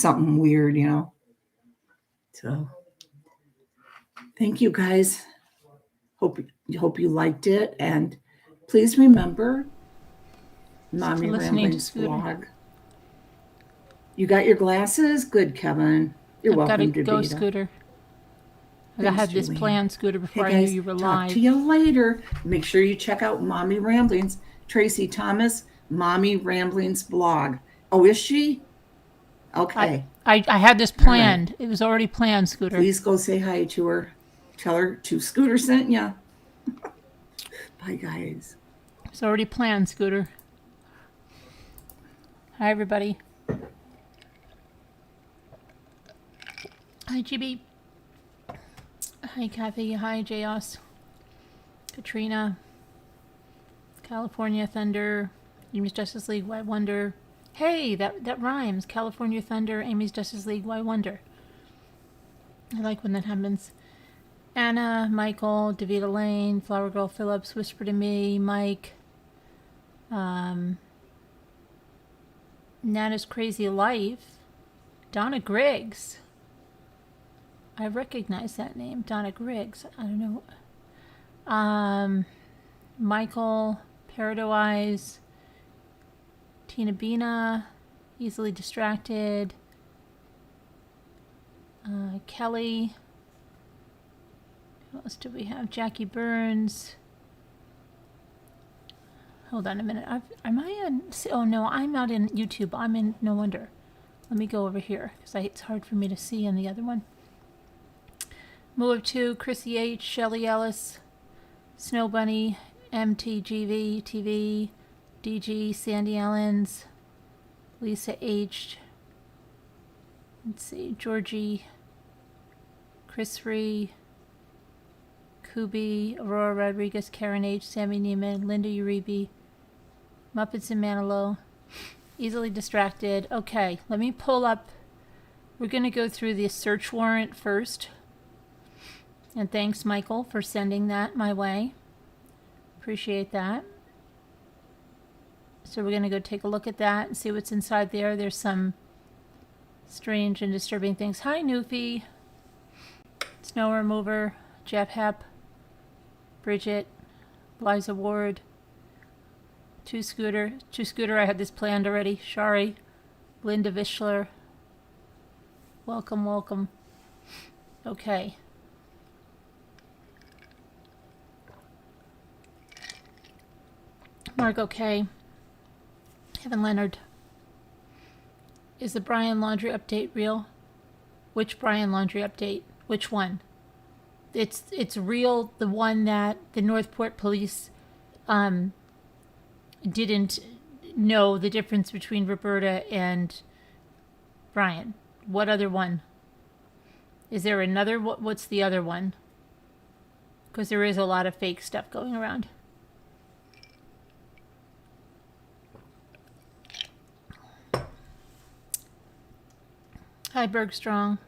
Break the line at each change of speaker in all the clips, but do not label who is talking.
something weird, you know. So thank you guys. Hope you liked it, and please remember Mommy Rambling's blog. You got your glasses? Good, Kevin. You're welcome,
I've got to go, Scooter. I had this plan, Scooter, before I knew you were live.
Talk to you later. Make sure you check out Mommy Ramblings. Tracy Thomas, Mommy Ramblings blog. Oh, is she? Okay.
I had this planned. Right. It was already planned, Scooter.
Please go say hi to her. Tell her Scooter sent ya. Bye, guys.
It's already planned, Scooter. Hi, everybody. Hi, GB. Hi, Kathy. Hi, J.O.S. Katrina. California Thunder. Amy's Justice League, Why Wonder. Hey, that rhymes. California Thunder, Amy's Justice League, Why Wonder. I like when that happens. Anna, Michael, Davita Lane, Flower Girl Phillips, Whisper to Me, Mike. Nana's Crazy Life. Donna Griggs. I recognize that name, Donna Griggs. I don't know. Michael, Peridot Eyes, Tina Bina, Easily Distracted, Kelly. Who else do we have? Jackie Burns. Hold on a minute. Am I on? Oh no, I'm not in YouTube. I'm in No Wonder. Let me go over here because it's hard for me to see on the other one. Moo of 2, Chrissy H, Shelly Ellis, Snow Bunny, MTGV TV, DG, Sandy Ellens, Lisa H. Let's see, Georgie, Chris Ree, Kubi, Aurora Rodriguez, Karen H, Sammy Neiman, Linda Uribe, Muppets and Manilow, Easily Distracted. Okay, let me pull up. We're going to go through the search warrant first. And thanks, Michael, for sending that my way. Appreciate that. So we're going to go take a look at that and see what's inside there. There's some strange and disturbing things. Hi, Newfie. Snow Remover, Jeff Hepp, Bridget, Liza Ward, Two Scooter, I had this planned already. Shari, Linda Vishler. Welcome, welcome. Okay. Margot K. Kevin Leonard. Is the Brian Laundrie update real? Which Brian Laundrie update? Which one? It's real. The one that the Northport police didn't know the difference between Roberta and Brian. What other one? Is there another? What's the other one? Because there is a lot of fake stuff going around. Hi, Bergstrong.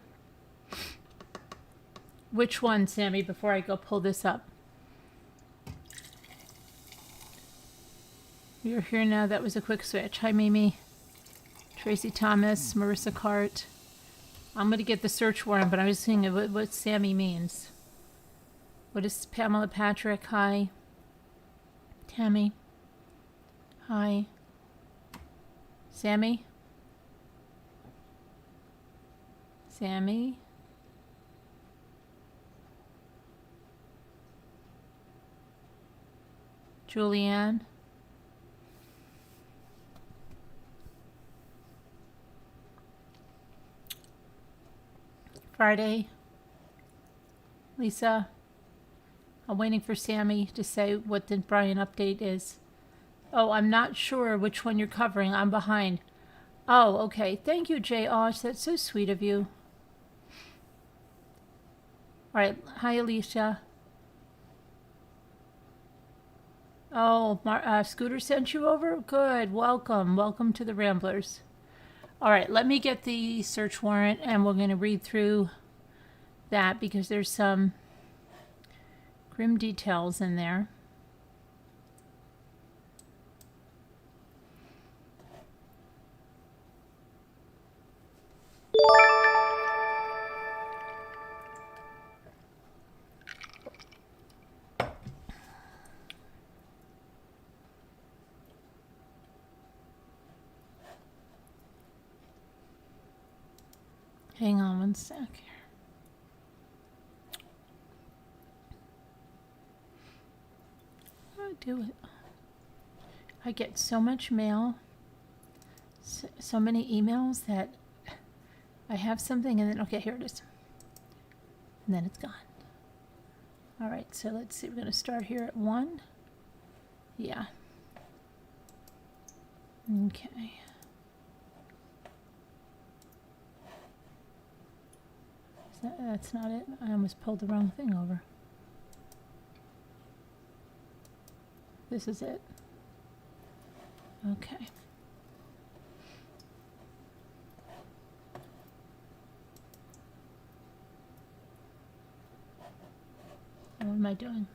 Which one, Sammy, before I go pull this up? You're here now. That was a quick switch. Hi, Mimi. Tracy Thomas, Marissa Cart. I'm going to get the search warrant, but I was seeing what Sammy means. What is Pamela Patrick? Hi. Tammy. Hi. Sammy? Sammy? Julianne? Friday? Lisa? I'm waiting for Sammy to say what the Brian update is. Oh, I'm not sure which one you're covering. I'm behind. Oh, okay. Thank you, J.Osh. That's so sweet of you. All right. Hi, Alicia. Oh, Scooter sent you over? Good. Welcome. Welcome to the Ramblers. All right. Let me get the search warrant, and we're going to read through that because there's some grim details in there. Hang on one sec here. How do I do it? I get so much mail, so many emails that I have something and then, okay, here it is. And then it's gone. All right, so let's see. We're going to start here at 1. Yeah. Okay. That's not it. I almost pulled the wrong thing over. This is it. Okay. What am I doing?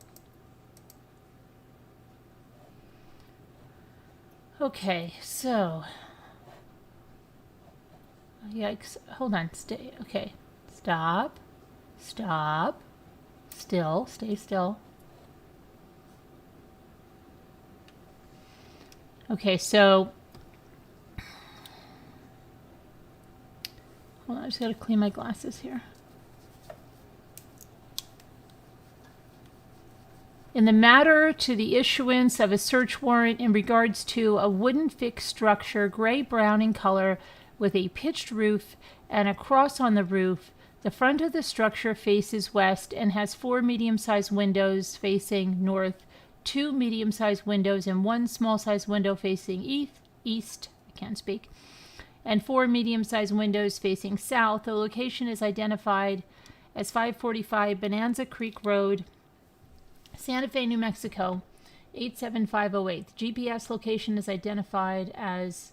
Okay, so. Yikes. Hold on. Stay. Okay. Stop. Stop. Still. Stay still. Okay, so. Hold on. I just gotta clean my glasses here. In the matter to the issuance of a search warrant in regards to a wooden fixed structure, gray-brown in color, with a pitched roof and a cross on the roof, the front of the structure faces west and has 4 medium-sized windows facing north, 2 medium-sized windows and 1 small-sized window facing east, I can't speak, and 4 medium-sized windows facing south. The location is identified as 545 Bonanza Creek Road, Santa Fe, New Mexico, 87508. The GPS location is identified as,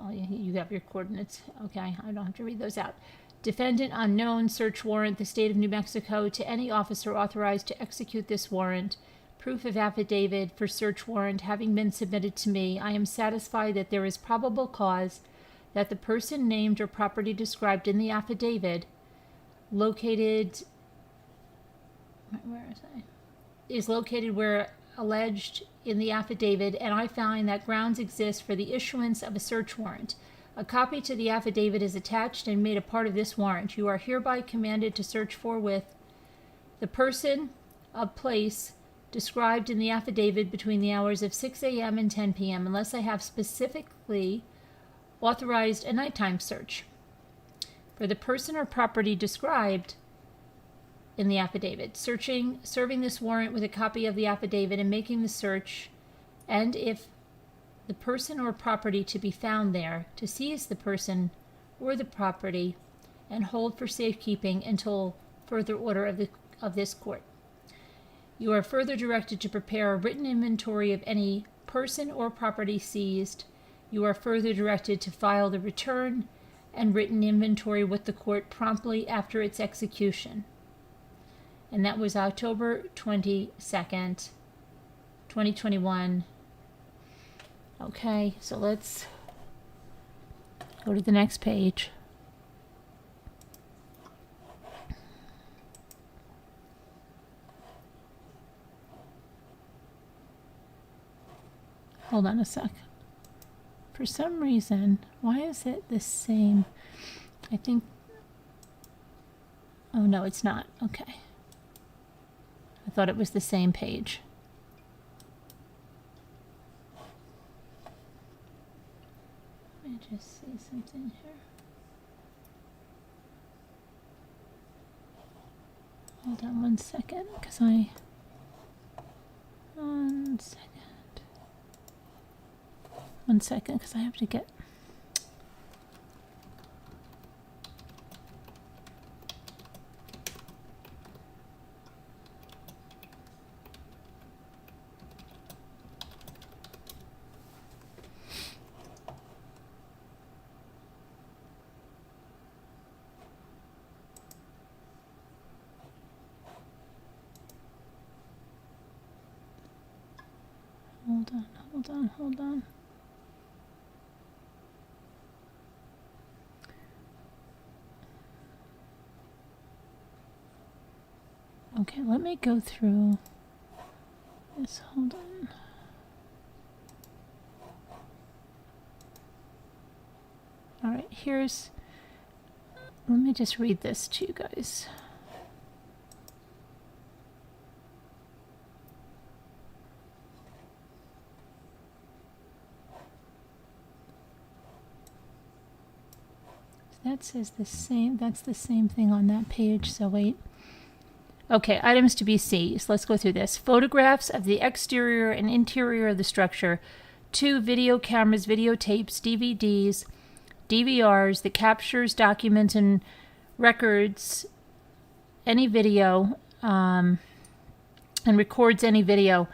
oh, you have your coordinates. Okay, I don't have to read those out. Defendant unknown, search warrant, the state of New Mexico, to any officer authorized to execute this warrant. Proof of affidavit for search warrant having been submitted to me, I am satisfied that there is probable cause that the person named or property described in the affidavit located, where is I? Is located where alleged in the affidavit, and I find that grounds exist for the issuance of a search warrant. A copy to the affidavit is attached and made a part of this warrant. You are hereby commanded to search forthwith the person of place described in the affidavit between the hours of 6 a.m. and 10 p.m. unless I have specifically authorized a nighttime search for the person or property described in the affidavit. Serving this warrant with a copy of the affidavit and making the search, and if the person or property to be found there, to seize the person or the property and hold for safekeeping until further order of this court. You are further directed to prepare a written inventory of any person or property seized. You are further directed to file the return and written inventory with the court promptly after its execution. And that was October 22nd, 2021. Okay, so let's go to the next page. Hold on a sec. For some reason, why is it the same? I think, oh no, it's not. Okay. I thought it was the same page. Let me just see something here. Hold on one second, because One second, because I have to get... Hold on. Okay, let me go through this. Hold on. All right, here's Let me just read this to you guys. That says the same. That's the same thing on that page. So wait. Okay, items to be seized. Let's go through this. Photographs of the exterior and interior of the structure. 2 video cameras, videotapes, DVDs, DVRs that captures, documents, and records any video and records any video.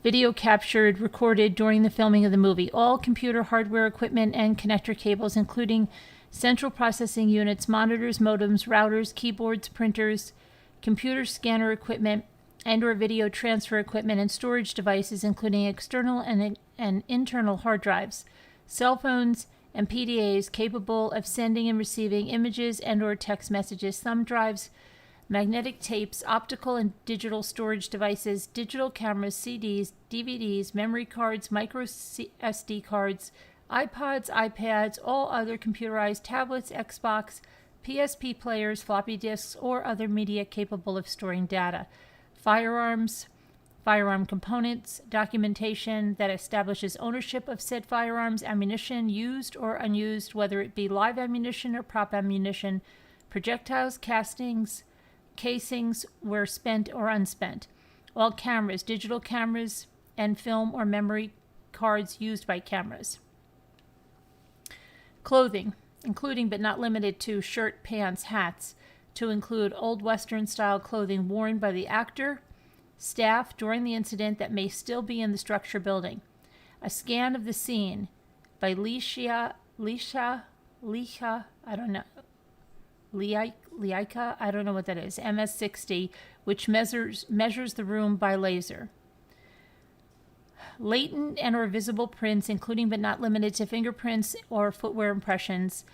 Video captured, recorded during the filming of the movie. All computer hardware equipment and connector cables, including central processing units, monitors, modems, routers, keyboards, printers, computer scanner equipment, and or video transfer equipment and storage devices, including external and internal hard drives, cell phones, and PDAs capable of sending and receiving images and or text messages, thumb drives, magnetic tapes, optical and digital storage devices, digital cameras, CDs, DVDs, memory cards, micro SD cards, iPods, iPads, all other computerized tablets, Xbox, PSP players, floppy disks, or other media capable of storing data. Firearms, firearm components, documentation that establishes ownership of said firearms, ammunition, used or unused, whether it be live ammunition or prop ammunition, projectiles, castings, casings were spent or unspent. All cameras, digital cameras, and film or memory cards used by cameras. Clothing, including but not limited to shirt, pants, hats, to include Old Western style clothing worn by the actor, staff during the incident that may still be in the structure building. A scan of the scene by Leisha, I don't know, Leica, I don't know what that is, MS-60, which measures the room by laser. Latent and or visible prints, including but not limited to fingerprints or footwear impressions.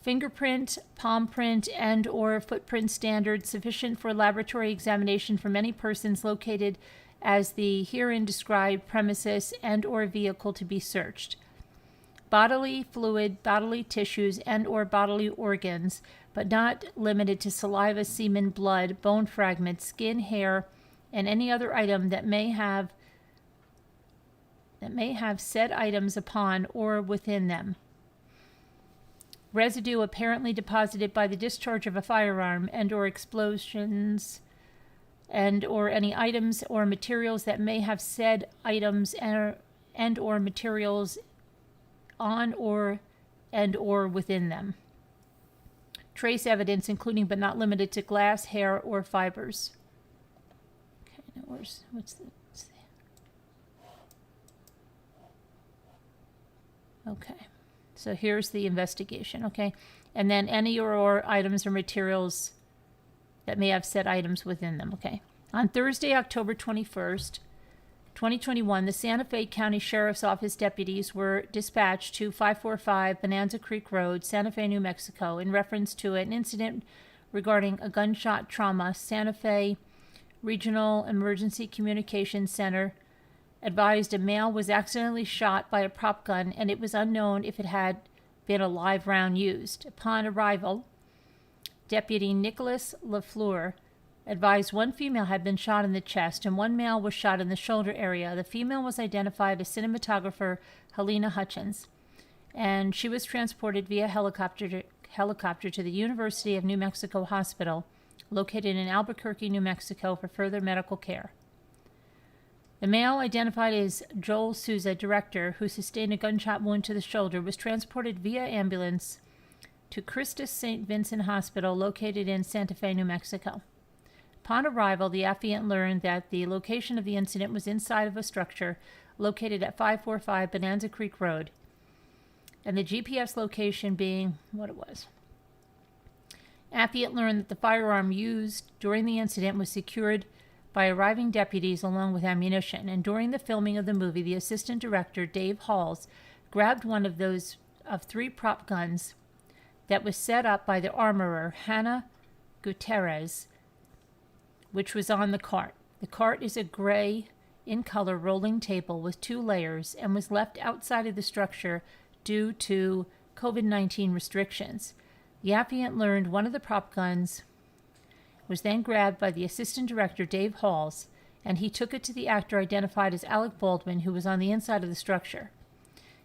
Fingerprint, palm print, and or footprint standards sufficient for laboratory examination from any persons located as the herein described premises and or vehicle to be searched. Bodily fluid, bodily tissues, and or bodily organs, but not limited to saliva, semen, blood, bone fragments, skin, hair, and any other item that may have said items upon or within them. Residue apparently deposited by the discharge of a firearm and or explosions and or any items or materials that may have said items and or materials on or and or within them. Trace evidence, including but not limited to glass, hair, or fibers. Okay, now what's the... Okay, so here's the investigation, okay? And then any or items or materials that may have said items within them, okay? On Thursday, October 21st, 2021, the Santa Fe County Sheriff's Office deputies were dispatched to 545 Bonanza Creek Road, Santa Fe, New Mexico, in reference to an incident regarding a gunshot trauma. Santa Fe Regional Emergency Communications Center advised a male was accidentally shot by a prop gun, and it was unknown if it had been a live round used. Upon arrival, Deputy Nicholas LaFleur advised one female had been shot in the chest and one male was shot in the shoulder area. The female was identified as cinematographer Helena Hutchins, and she was transported via helicopter to the University of New Mexico Hospital, located in Albuquerque, New Mexico, for further medical care. The male, identified as Joel Souza, director, who sustained a gunshot wound to the shoulder, was transported via ambulance to Christus St. Vincent Hospital, located in Santa Fe, New Mexico. Upon arrival, the affiant learned that the location of the incident was inside of a structure located at 545 Bonanza Creek Road, and the GPS location being what it was. Affiant learned that the firearm used during the incident was secured by arriving deputies along with ammunition, and during the filming of the movie, the assistant director, Dave Halls, grabbed one of those of 3 prop guns that was set up by the armorer, Hannah Gutierrez, which was on the cart. The cart is a gray in color rolling table with 2 layers and was left outside of the structure due to COVID-19 restrictions. The affiant learned one of the prop guns was then grabbed by the assistant director, Dave Halls, and he took it to the actor identified as Alec Baldwin, who was on the inside of the structure.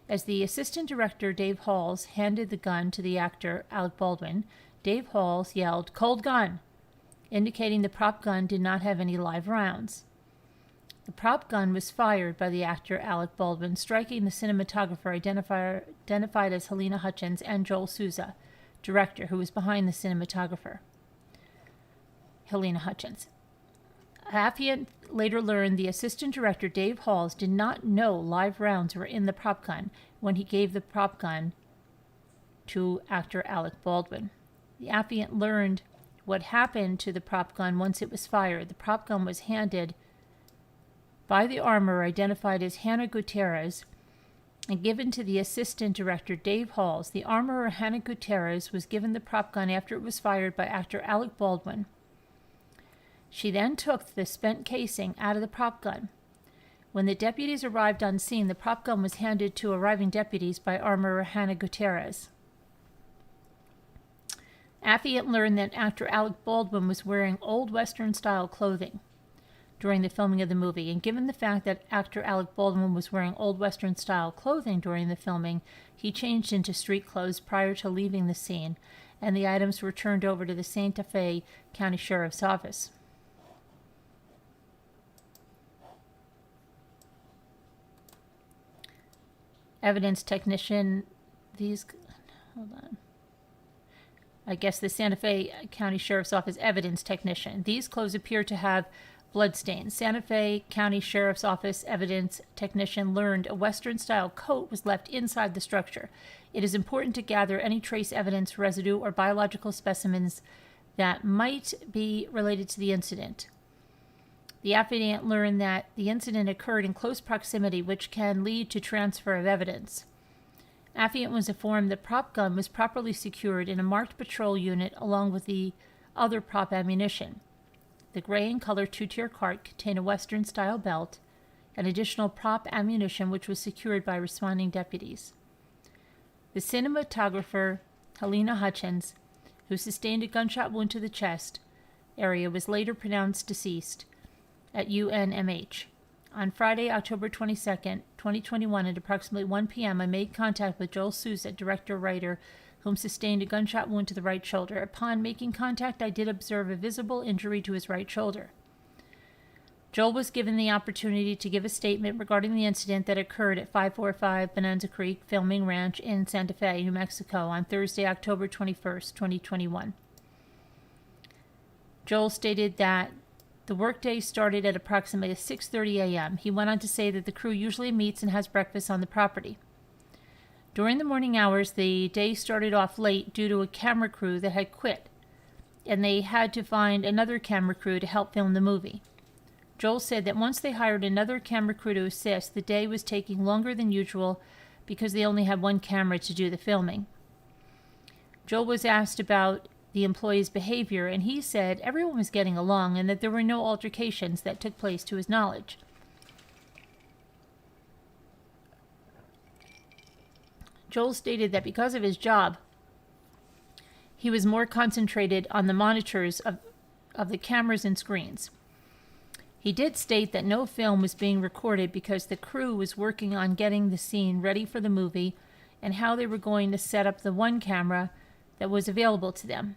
As the assistant director, Dave Halls, handed the gun to the actor, Alec Baldwin, Dave Halls yelled, "Cold gun," indicating the prop gun did not have any live rounds. The prop gun was fired by the actor, Alec Baldwin, striking the cinematographer identified as Helena Hutchins and Joel Souza, director, who was behind the cinematographer, Helena Hutchins. Affiant later learned the assistant director, Dave Halls, did not know live rounds were in the prop gun when he gave the prop gun to actor Alec Baldwin. The affiant learned what happened to the prop gun once it was fired. The prop gun was handed by the armorer identified as Hannah Gutierrez and given to the assistant director, Dave Halls. The armorer, Hannah Gutierrez, was given the prop gun after it was fired by actor Alec Baldwin. She then took the spent casing out of the prop gun. When the deputies arrived on scene, the prop gun was handed to arriving deputies by armorer Hannah Gutierrez. Affiant learned that actor Alec Baldwin was wearing old Western-style clothing during the filming of the movie, and given the fact that actor Alec Baldwin was wearing old Western-style clothing during the filming, he changed into street clothes prior to leaving the scene, and the items were turned over to the Santa Fe County Sheriff's Office. Evidence technician, hold on. I guess the Santa Fe County Sheriff's Office evidence technician. These clothes appear to have bloodstains. Santa Fe County Sheriff's Office evidence technician learned a Western-style coat was left inside the structure. It is important to gather any trace evidence, residue, or biological specimens that might be related to the incident. The affiant learned that the incident occurred in close proximity, which can lead to transfer of evidence. Affiant was informed the prop gun was properly secured in a marked patrol unit along with the other prop ammunition. The gray and color two-tier cart contained a Western-style belt and additional prop ammunition, which was secured by responding deputies. The cinematographer, Helena Hutchins, who sustained a gunshot wound to the chest area, was later pronounced deceased at UNMH. On Friday, October 22nd, 2021, at approximately 1 p.m., I made contact with Joel Souza, director-writer, whom sustained a gunshot wound to the right shoulder. Upon making contact, I did observe a visible injury to his right shoulder. Joel was given the opportunity to give a statement regarding the incident that occurred at 545 Bonanza Creek Filming Ranch in Santa Fe, New Mexico, on Thursday, October 21st, 2021. Joel stated that the workday started at approximately 6:30 a.m. He went on to say that the crew usually meets and has breakfast on the property. During the morning hours, the day started off late due to a camera crew that had quit, and they had to find another camera crew to help film the movie. Joel said that once they hired another camera crew to assist, the day was taking longer than usual because they only had one camera to do the filming. Joel was asked about the employees' behavior, and he said everyone was getting along and that there were no altercations that took place to his knowledge. Joel stated that because of his job, he was more concentrated on the monitors of the cameras and screens. He did state that no film was being recorded because the crew was working on getting the scene ready for the movie and how they were going to set up the one camera that was available to them.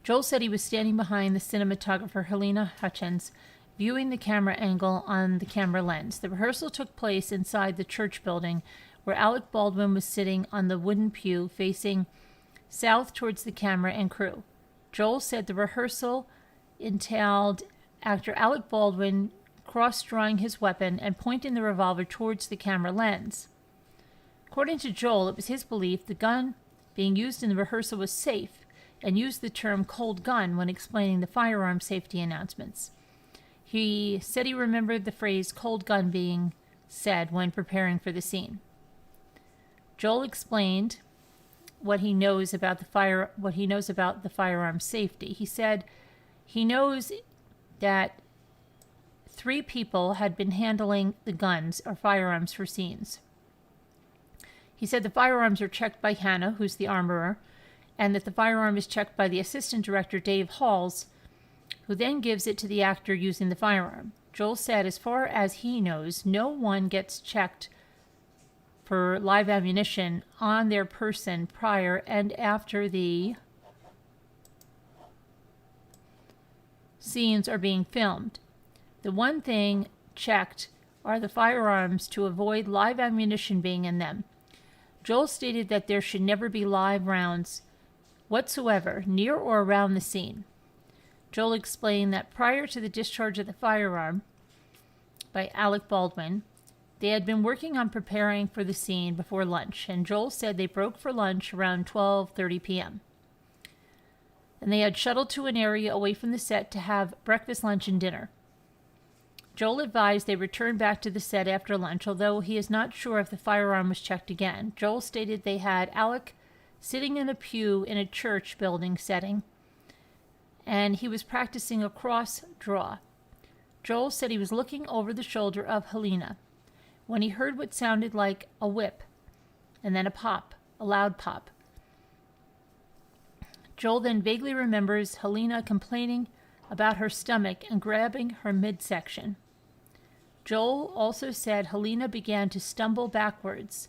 Joel said he was standing behind the cinematographer Helena Hutchins, viewing the camera angle on the camera lens. The rehearsal took place inside the church building, where Alec Baldwin was sitting on the wooden pew facing south towards the camera and crew. Joel said the rehearsal entailed actor Alec Baldwin cross-drawing his weapon and pointing the revolver towards the camera lens. According to Joel, it was his belief the gun being used in the rehearsal was safe, and used the term cold gun when explaining the firearm safety announcements. He said he remembered the phrase cold gun being said when preparing for the scene. Joel explained what he knows about the firearm safety. He said he knows that 3 people had been handling the guns or firearms for scenes. He said the firearms are checked by Hannah, who's the armorer, and that the firearm is checked by the assistant director, Dave Halls, who then gives it to the actor using the firearm. Joel said as far as he knows, no one gets checked for live ammunition on their person prior and after the scenes are being filmed. The one thing checked are the firearms to avoid live ammunition being in them. Joel stated that there should never be live rounds whatsoever near or around the scene. Joel explained that prior to the discharge of the firearm by Alec Baldwin, they had been working on preparing for the scene before lunch, and Joel said they broke for lunch around 12:30 p.m. And they had shuttled to an area away from the set to have breakfast, lunch, and dinner. Joel advised they returned back to the set after lunch, although he is not sure if the firearm was checked again. Joel stated they had Alec sitting in a pew in a church building setting, and he was practicing a cross draw. Joel said he was looking over the shoulder of Helena when he heard what sounded like a whip, and then a pop, a loud pop. Joel then vaguely remembers Helena complaining about her stomach and grabbing her midsection. Joel also said Helena began to stumble backwards,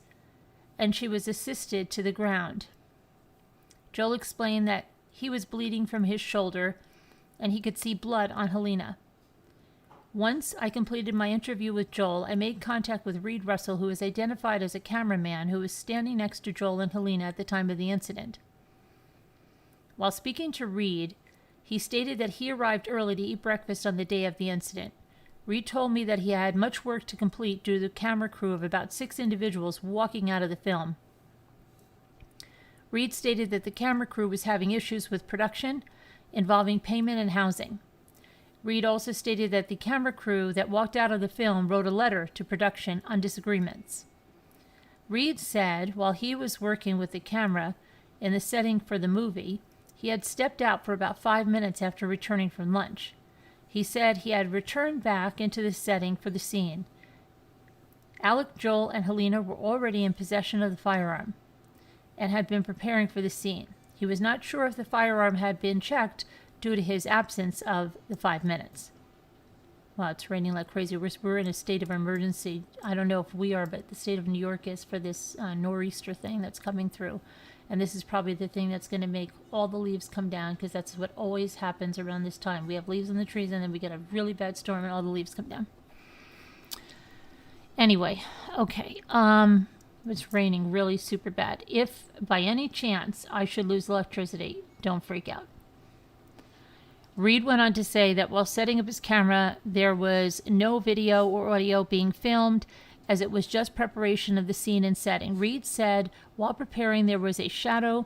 and she was assisted to the ground. Joel explained that he was bleeding from his shoulder, and he could see blood on Helena. Once I completed my interview with Joel, I made contact with Reed Russell, who was identified as a cameraman who was standing next to Joel and Helena at the time of the incident. While speaking to Reed, he stated that he arrived early to eat breakfast on the day of the incident. Reed told me that he had much work to complete due to the camera crew of about 6 individuals walking out of the film. Reed stated that the camera crew was having issues with production involving payment and housing. Reed also stated that the camera crew that walked out of the film wrote a letter to production on disagreements. Reed said while he was working with the camera in the setting for the movie, he had stepped out for about 5 minutes after returning from lunch. He said he had returned back into the setting for the scene. Alec, Joel, and Helena were already in possession of the firearm and had been preparing for the scene. He was not sure if the firearm had been checked due to his absence of the 5 minutes. Wow, it's raining like crazy. We're in a state of emergency. I don't know if we are, but the state of New York is for this nor'easter thing that's coming through. And this is probably the thing that's going to make all the leaves come down, because that's what always happens around this time. We have leaves on the trees, and then we get a really bad storm, and all the leaves come down. Anyway, okay. It's raining really super bad. If by any chance I should lose electricity, don't freak out. Reed went on to say that while setting up his camera, there was no video or audio being filmed, as it was just preparation of the scene and setting. Reed said while preparing there was a shadow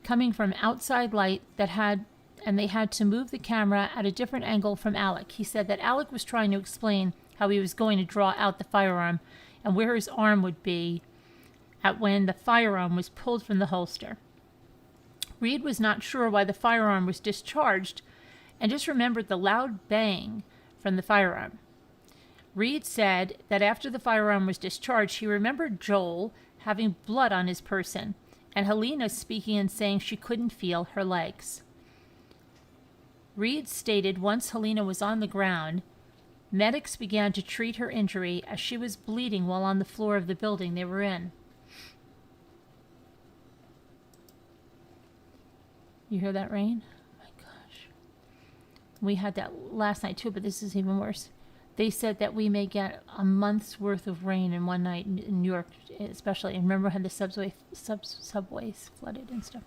coming from outside light and they had to move the camera at a different angle from Alec. He said that Alec was trying to explain how he was going to draw out the firearm and where his arm would be at when the firearm was pulled from the holster. Reed was not sure why the firearm was discharged and just remembered the loud bang from the firearm. Reed said that after the firearm was discharged, he remembered Joel having blood on his person and Helena speaking and saying she couldn't feel her legs. Reed stated once Helena was on the ground, medics began to treat her injury as she was bleeding while on the floor of the building they were in. You hear that rain? Oh my gosh. We had that last night too, but this is even worse. They said that we may get a month's worth of rain in one night in New York, especially. And remember how the subways flooded and stuff.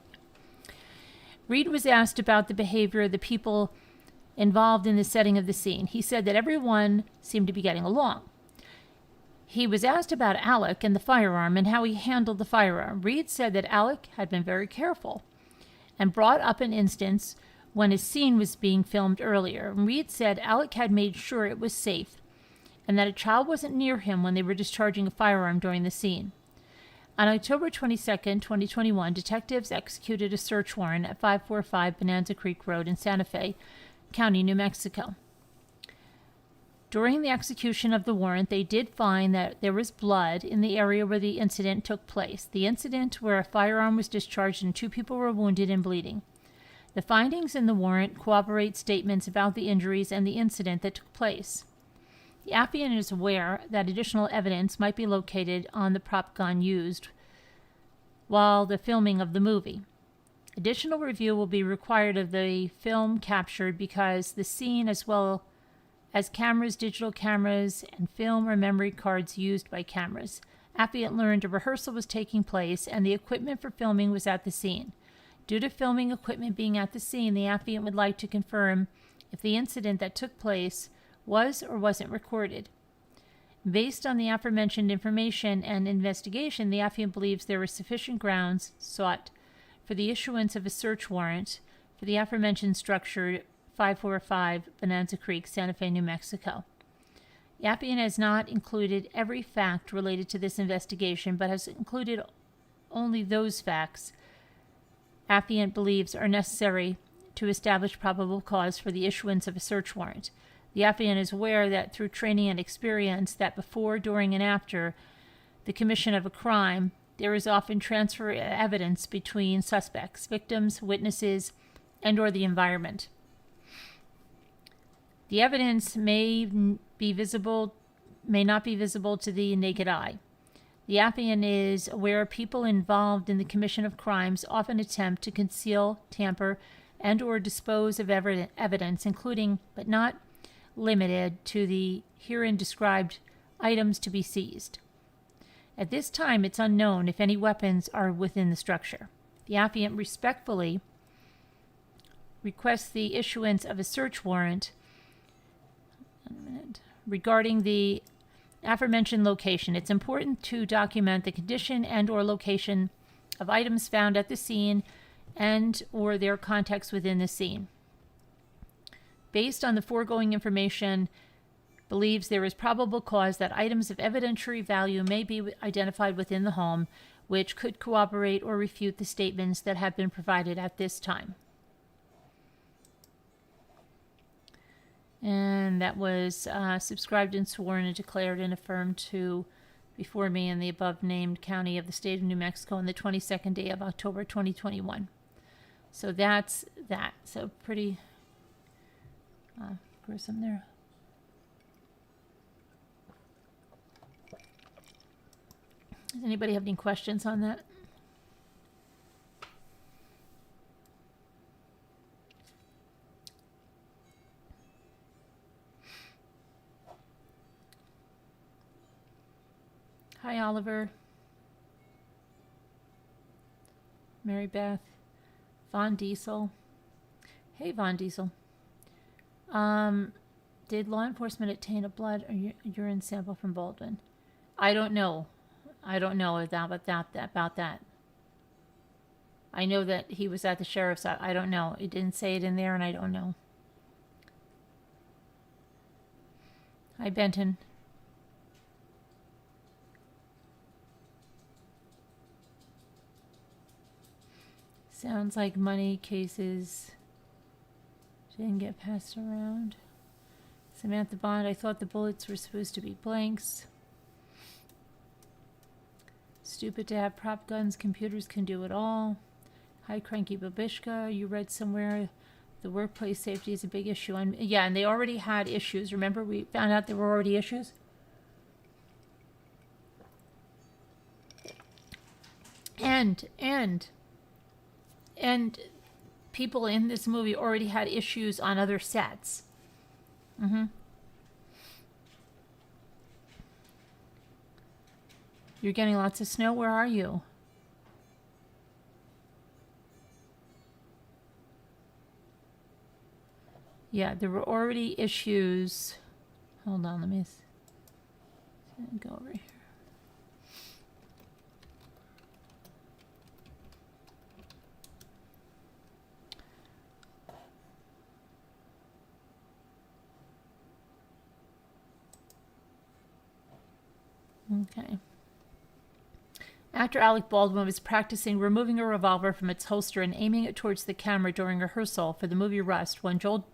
Reed was asked about the behavior of the people involved in the setting of the scene. He said that everyone seemed to be getting along. He was asked about Alec and the firearm and how he handled the firearm. Reed said that Alec had been very careful and brought up an instance when his scene was being filmed earlier. Reed said Alec had made sure it was safe and that a child wasn't near him when they were discharging a firearm during the scene. On October 22nd, 2021, detectives executed a search warrant at 545 Bonanza Creek Road in Santa Fe County, New Mexico. During the execution of the warrant, they did find that there was blood in the area where the incident took place. The incident where a firearm was discharged and 2 people were wounded and bleeding. The findings in the warrant corroborate statements about the injuries and the incident that took place. The applicant is aware that additional evidence might be located on the prop gun used while the filming of the movie. Additional review will be required of the film captured because the scene, as well as cameras, digital cameras, and film or memory cards used by cameras. Applicant learned a rehearsal was taking place and the equipment for filming was at the scene. Due to filming equipment being at the scene, the applicant would like to confirm if the incident that took place was or wasn't recorded. Based on the aforementioned information and investigation, the applicant believes there were sufficient grounds sought for the issuance of a search warrant for the aforementioned structure 545 Bonanza Creek, Santa Fe, New Mexico. The applicant has not included every fact related to this investigation, but has included only those facts applicant believes are necessary to establish probable cause for the issuance of a search warrant. The applicant is aware that through training and experience that before, during, and after the commission of a crime, there is often transfer evidence between suspects, victims, witnesses, and or the environment. The evidence may not be visible to the naked eye. The applicant is aware people involved in the commission of crimes often attempt to conceal, tamper, and or dispose of evidence, including, but not limited to, the herein described items to be seized. At this time, it's unknown if any weapons are within the structure. The applicant respectfully requests the issuance of a search warrant regarding the aforementioned location. It's important to document the condition and or location of items found at the scene and or their context within the scene. Based on the foregoing information, believes there is probable cause that items of evidentiary value may be identified within the home, which could corroborate or refute the statements that have been provided at this time. And that was subscribed and sworn and declared and affirmed to before me in the above named county of the state of New Mexico on the 22nd day of October 2021. So that's that. So pretty gruesome there. Does anybody have any questions on that? Hi, Oliver. Mary Beth. Von Diesel. Hey, Von Diesel. Did law enforcement obtain a blood or urine sample from Baldwin? I don't know. I don't know about that. I know that he was at the sheriff's. I don't know. It didn't say it in there, and I don't know. Hi, Benton. Sounds like money cases didn't get passed around. Samantha Bond, I thought the bullets were supposed to be blanks. Stupid to have prop guns. Computers can do it all. Hi, Cranky Babishka. You read somewhere the workplace safety is a big issue. And yeah, and they already had issues. Remember, we found out there were already issues? And people in this movie already had issues on other sets. You're getting lots of snow. Where are you? Yeah, there were already issues. Hold on, let me go over here. Okay. Actor Alec Baldwin was practicing removing a revolver from its holster and aiming it towards the camera during rehearsal for the movie Rust when Joel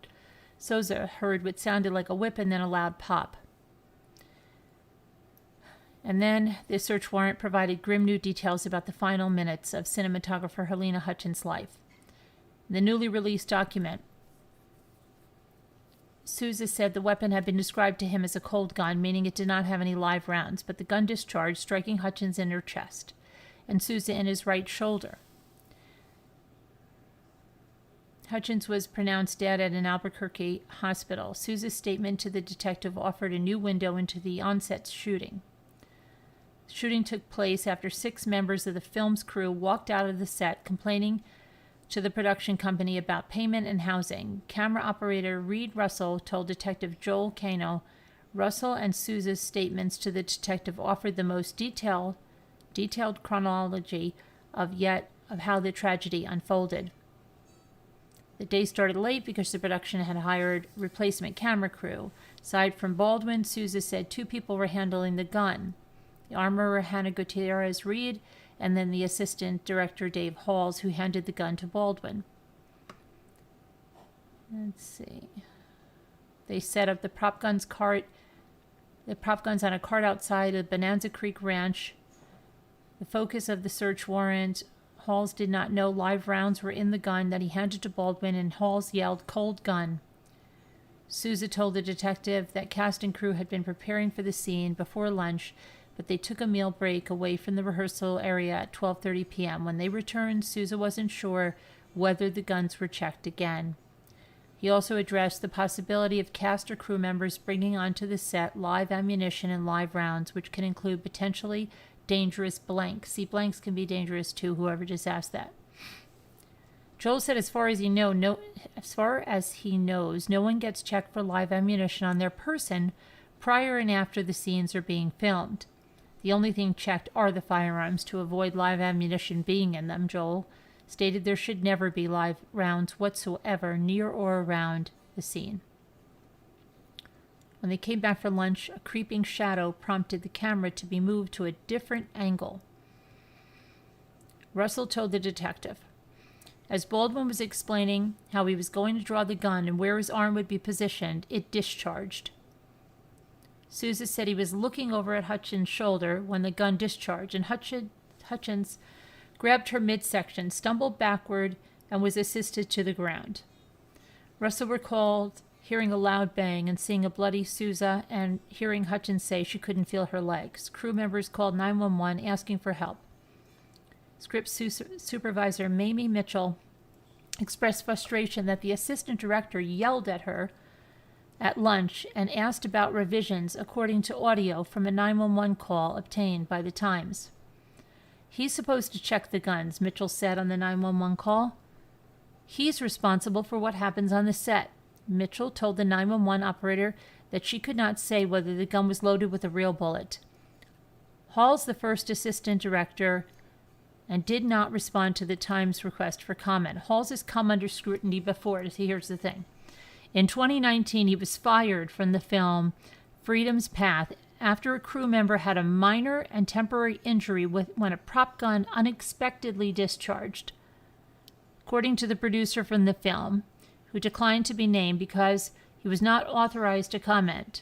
Souza heard what sounded like a whip and then a loud pop. And then the search warrant provided grim new details about the final minutes of cinematographer Helena Hutchins' life. In the newly released document, Souza said the weapon had been described to him as a cold gun, meaning it did not have any live rounds, but the gun discharged, striking Hutchins in her chest and Souza in his right shoulder. Hutchins was pronounced dead at an Albuquerque hospital. Souza's statement to the detective offered a new window into the onset shooting. The shooting took place after 6 members of the film's crew walked out of the set complaining to the production company about payment and housing. Camera operator Reed Russell told Detective Joel Cano, Russell and Souza's statements to the detective offered the most detailed chronology of how the tragedy unfolded. The day started late because the production had hired replacement camera crew. Aside from Baldwin, Souza said 2 people were handling the gun. The armorer Hannah Gutierrez Reed, and then the assistant director Dave Halls, who handed the gun to Baldwin. Let's see. They set up the prop guns on a cart outside of Bonanza Creek Ranch. The focus of the search warrant, Halls did not know live rounds were in the gun that he handed to Baldwin, and Halls yelled, "Cold gun." Souza told the detective that cast and crew had been preparing for the scene before lunch, but they took a meal break away from the rehearsal area at 12:30 p.m. When they returned, Souza wasn't sure whether the guns were checked again. He also addressed the possibility of cast or crew members bringing onto the set live ammunition and live rounds, which can include potentially dangerous blanks. See, blanks can be dangerous too, whoever just asked that. Joel said as far as he knows, no one gets checked for live ammunition on their person prior and after the scenes are being filmed. The only thing checked are the firearms to avoid live ammunition being in them, Joel stated. There should never be live rounds whatsoever near or around the scene. When they came back for lunch, a creeping shadow prompted the camera to be moved to a different angle. Russell told the detective, as Baldwin was explaining how he was going to draw the gun and where his arm would be positioned, it discharged. Souza said he was looking over at Hutchins' shoulder when the gun discharged, and Hutchins grabbed her midsection, stumbled backward, and was assisted to the ground. Russell recalled hearing a loud bang and seeing a bloody Souza and hearing Hutchins say she couldn't feel her legs. Crew members called 911 asking for help. Script supervisor Mamie Mitchell expressed frustration that the assistant director yelled at her at lunch and asked about revisions according to audio from a 911 call obtained by the Times. He's supposed to check the guns, Mitchell said on the 911 call. He's responsible for what happens on the set. Mitchell told the 911 operator that she could not say whether the gun was loaded with a real bullet. Hall's the first assistant director and did not respond to the Times request for comment. Halls has come under scrutiny before. Here's the thing. In 2019, he was fired from the film Freedom's Path after a crew member had a minor and temporary injury when a prop gun unexpectedly discharged. According to the producer from the film, who declined to be named because he was not authorized to comment,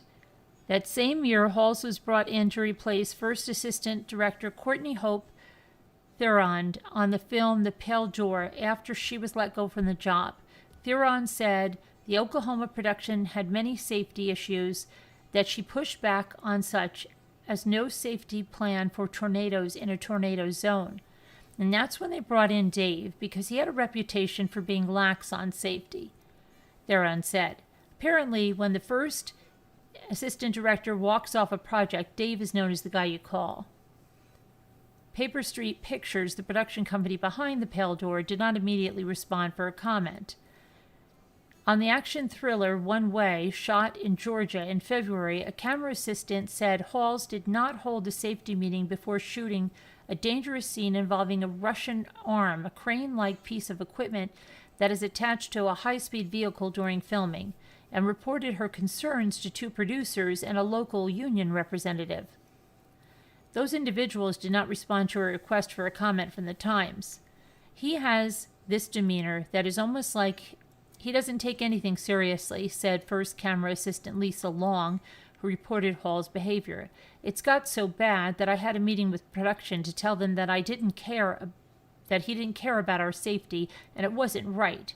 that same year, Halls was brought in to replace first assistant director Courtney Hope Theron on the film The Pale Door after she was let go from the job. Theron said the Oklahoma production had many safety issues that she pushed back on, such as no safety plan for tornadoes in a tornado zone. And that's when they brought in Dave, because he had a reputation for being lax on safety, Theron said. Apparently, when the first assistant director walks off a project, Dave is known as the guy you call. Paper Street Pictures, the production company behind The Pale Door, did not immediately respond for a comment. On the action thriller One Way, shot in Georgia in February, a camera assistant said Halls did not hold a safety meeting before shooting a dangerous scene involving a Russian arm, a crane-like piece of equipment that is attached to a high-speed vehicle during filming, and reported her concerns to 2 producers and a local union representative. Those individuals did not respond to a request for a comment from the Times. He has this demeanor that is almost like He doesn't take anything seriously, said first camera assistant Lisa Long, who reported Hall's behavior. It's got so bad that I had a meeting with production to tell them that he didn't care about our safety, and it wasn't right.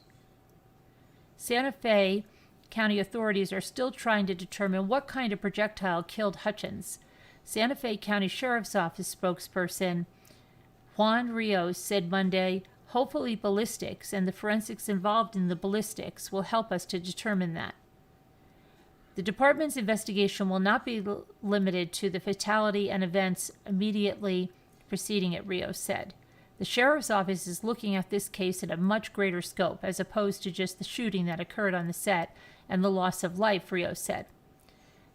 Santa Fe County authorities are still trying to determine what kind of projectile killed Hutchins. Santa Fe County Sheriff's Office spokesperson Juan Rios said Monday, hopefully ballistics and the forensics involved in the ballistics will help us to determine that. The department's investigation will not be limited to the fatality and events immediately preceding it, Rios said. The sheriff's office is looking at this case in a much greater scope, as opposed to just the shooting that occurred on the set and the loss of life, Rios said.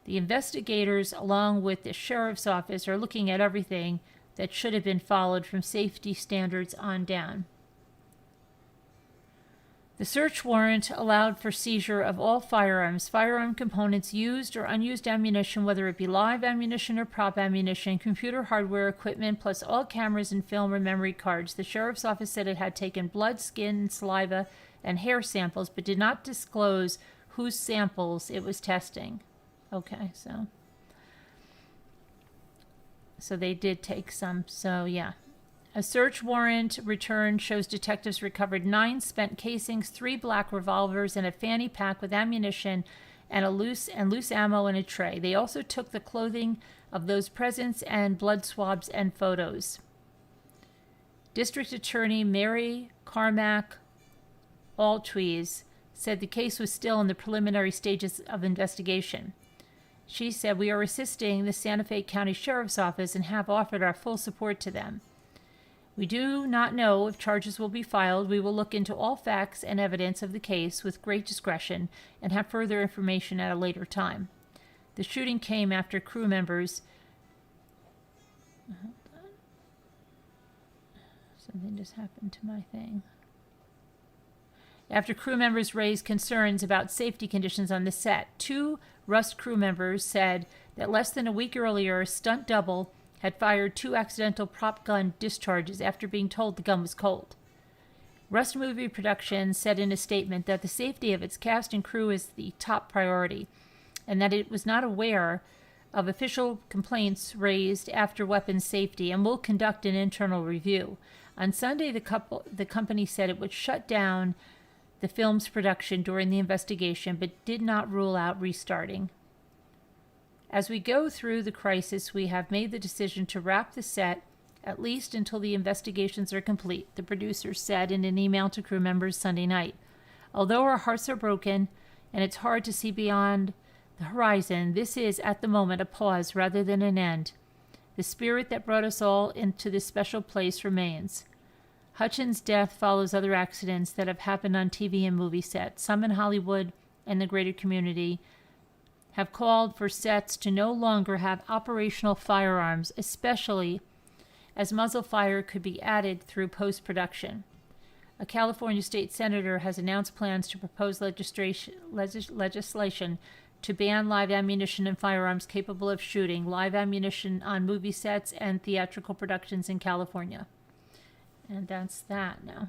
The investigators, along with the sheriff's office, are looking at everything that should have been followed from safety standards on down. The search warrant allowed for seizure of all firearms, firearm components, used or unused ammunition, whether it be live ammunition or prop ammunition, computer hardware equipment, plus all cameras and film or memory cards. The sheriff's office said it had taken blood, skin, saliva, and hair samples, but did not disclose whose samples it was testing. Okay, so they did take some, so yeah. A search warrant return shows detectives recovered 9 spent casings, 3 black revolvers, and a fanny pack with ammunition and loose ammo in a tray. They also took the clothing of those present and blood swabs and photos. District Attorney Mary Carmack Altweez said the case was still in the preliminary stages of investigation. She said, "We are assisting the Santa Fe County Sheriff's Office and have offered our full support to them. We do not know if charges will be filed. We will look into all facts and evidence of the case with great discretion and have further information at a later time." The shooting came after crew members... Something just happened to my thing. After crew members raised concerns about safety conditions on the set, 2 Rust crew members said that less than a week earlier, a stunt double had fired 2 accidental prop gun discharges after being told the gun was cold. Rust Movie Productions said in a statement that the safety of its cast and crew is the top priority, and that it was not aware of official complaints raised after weapons safety and will conduct an internal review. On Sunday, the company said it would shut down the film's production during the investigation, but did not rule out restarting. "As we go through the crisis, we have made the decision to wrap the set, at least until the investigations are complete," the producer said in an email to crew members Sunday night. "Although our hearts are broken and it's hard to see beyond the horizon, this is, at the moment, a pause rather than an end. The spirit that brought us all into this special place remains." Hutchins' death follows other accidents that have happened on TV and movie sets. Some in Hollywood and the greater community have called for sets to no longer have operational firearms, especially as muzzle fire could be added through post-production. A California state senator has announced plans to propose legislation to ban live ammunition and firearms capable of shooting live ammunition on movie sets and theatrical productions in California. And that's that now.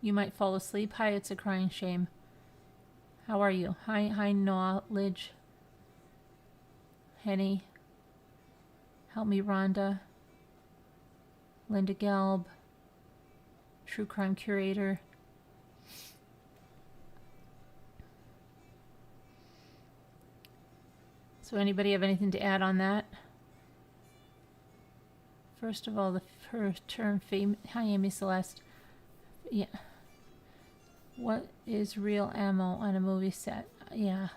You might fall asleep. Hi, it's a crying shame. How are you? Hi, knowledge. Henny. Help me, Rhonda. Linda Gelb. True Crime Curator. So anybody have anything to add on that? First of all, the first term fame. Hi, Amy Celeste. Yeah. What is real ammo on a movie set? Yeah.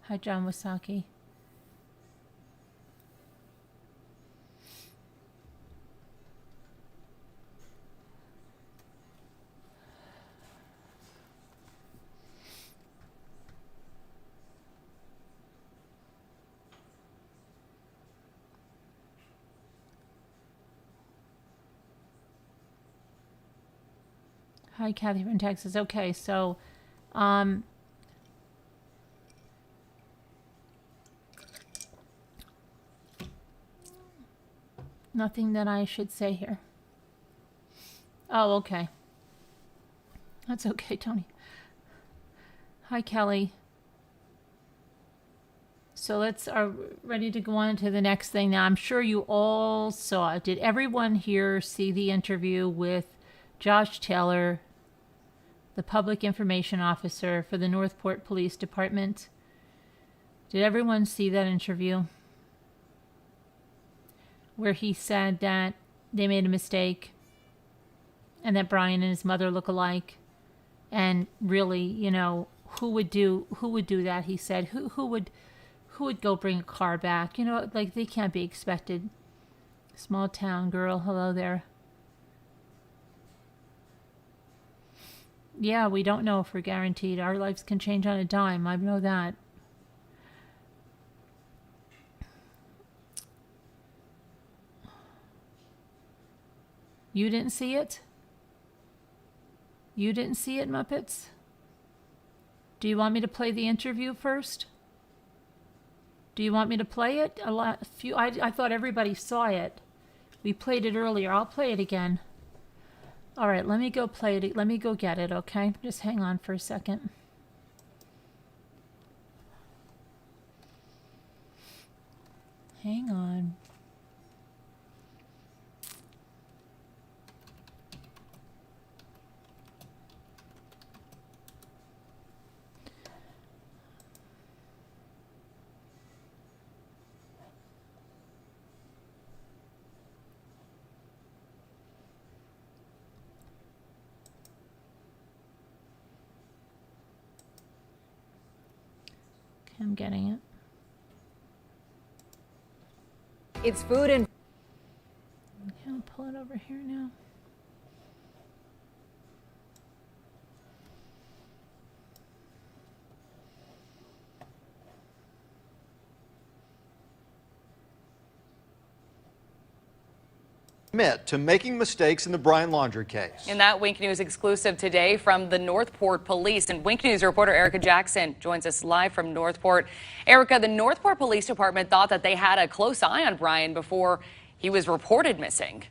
Hi, John Wasaki. Hi, Kathy from Texas. Okay, so, nothing that I should say here. Oh, okay. That's okay, Tony. Hi, Kelly. So let's are ready to go on to the next thing. Now, I'm sure you all saw it. Did everyone here see the interview with Josh Taylor, the public information officer for the Northport Police Department? Did everyone see that interview? Where he said that they made a mistake and that Brian and his mother look alike. And really, you know, who would do that? He said, who would go bring a car back? You know, like, they can't be expected. Small town girl, hello there. Yeah, we don't know if we're guaranteed. Our lives can change on a dime. I know that. You didn't see it? You didn't see it, Muppets? Do you want me to play the interview first? Do you want me to play it? I thought everybody saw it. We played it earlier. I'll play it again. All right, let me go play it. Let me go get it, okay? Just hang on for a second. Hang on. I'm getting it.
It's food and...
Okay, I'll pull it over here now.
Admit to making mistakes in the Brian Laundrie case.
In that Wink News exclusive today from the Northport Police. And Wink News reporter Erica Jackson joins us live from Northport. Erica, the Northport Police Department thought that they had a close eye on Brian before he was reported missing.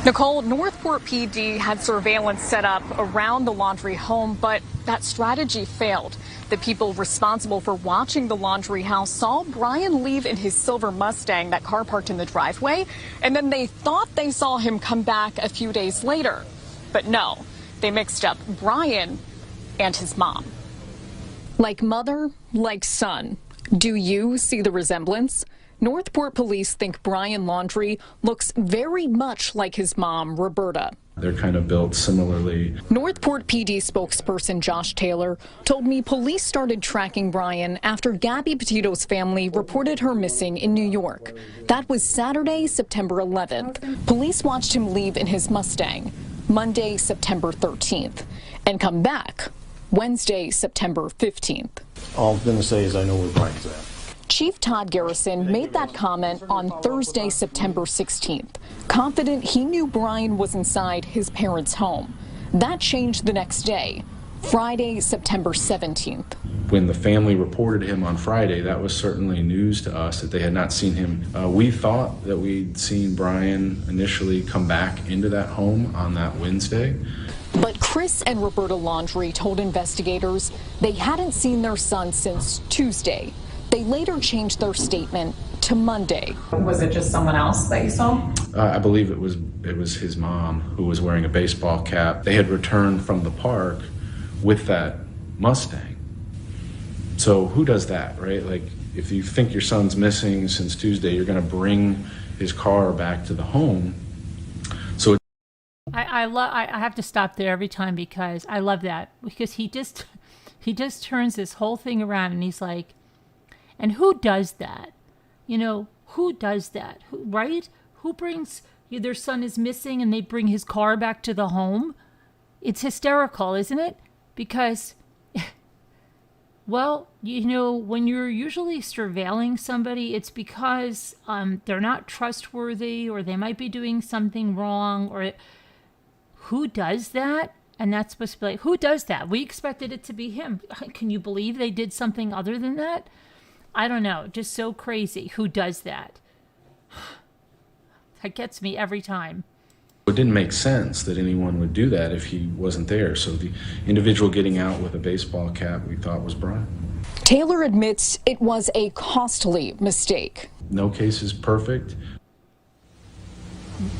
Nicole, Northport PD had surveillance set up around the Laundrie home, but that strategy failed. The people responsible for watching the Laundrie house saw Brian leave in his silver Mustang, that car parked in the driveway, and then they thought they saw him come back a few days later. But no, they mixed up Brian and his mom. Like mother, like son. Do you see the resemblance? Northport police think Brian Laundrie looks very much like his mom, Roberta.
They're kind of built similarly.
Northport PD spokesperson Josh Taylor told me police started tracking Brian after Gabby Petito's family reported her missing in New York. That was Saturday, September 11th. Police watched him leave in his Mustang Monday, September 13th, and come back Wednesday, September 15th.
All I'm going to say is I know where Brian's at.
Chief Todd Garrison made that comment on Thursday, September 16th, confident he knew Brian was inside his parents' home. That changed the next day, Friday, September 17th.
When the family reported him on Friday, that was certainly news to us that they had not seen him. We thought that we'd seen Brian initially come back into that home on that Wednesday.
But Chris and Roberta Laundrie told investigators they hadn't seen their son since Tuesday. They later changed their statement to Monday.
Was it just someone else that you saw?
I believe it was his mom who was wearing a baseball cap. They had returned from the park with that Mustang. So who does that, right? Like, if you think your son's missing since Tuesday, you're going to bring his car back to the home. So
I have to stop there every time because I love that, because he just turns this whole thing around and he's like, and who does that? You know, who does that? Right? Who brings, their son is missing and they bring his car back to the home? It's hysterical, isn't it? Because, well, you know, when you're usually surveilling somebody, it's because they're not trustworthy or they might be doing something wrong, or Who does that? And that's supposed to be like, who does that? We expected it to be him. Can you believe they did something other than that? I don't know. Just so crazy. Who does that? That gets me every time.
It didn't make sense that anyone would do that if he wasn't there. So the individual getting out with a baseball cap we thought was Brian.
Taylor admits it was a costly mistake.
No case is perfect.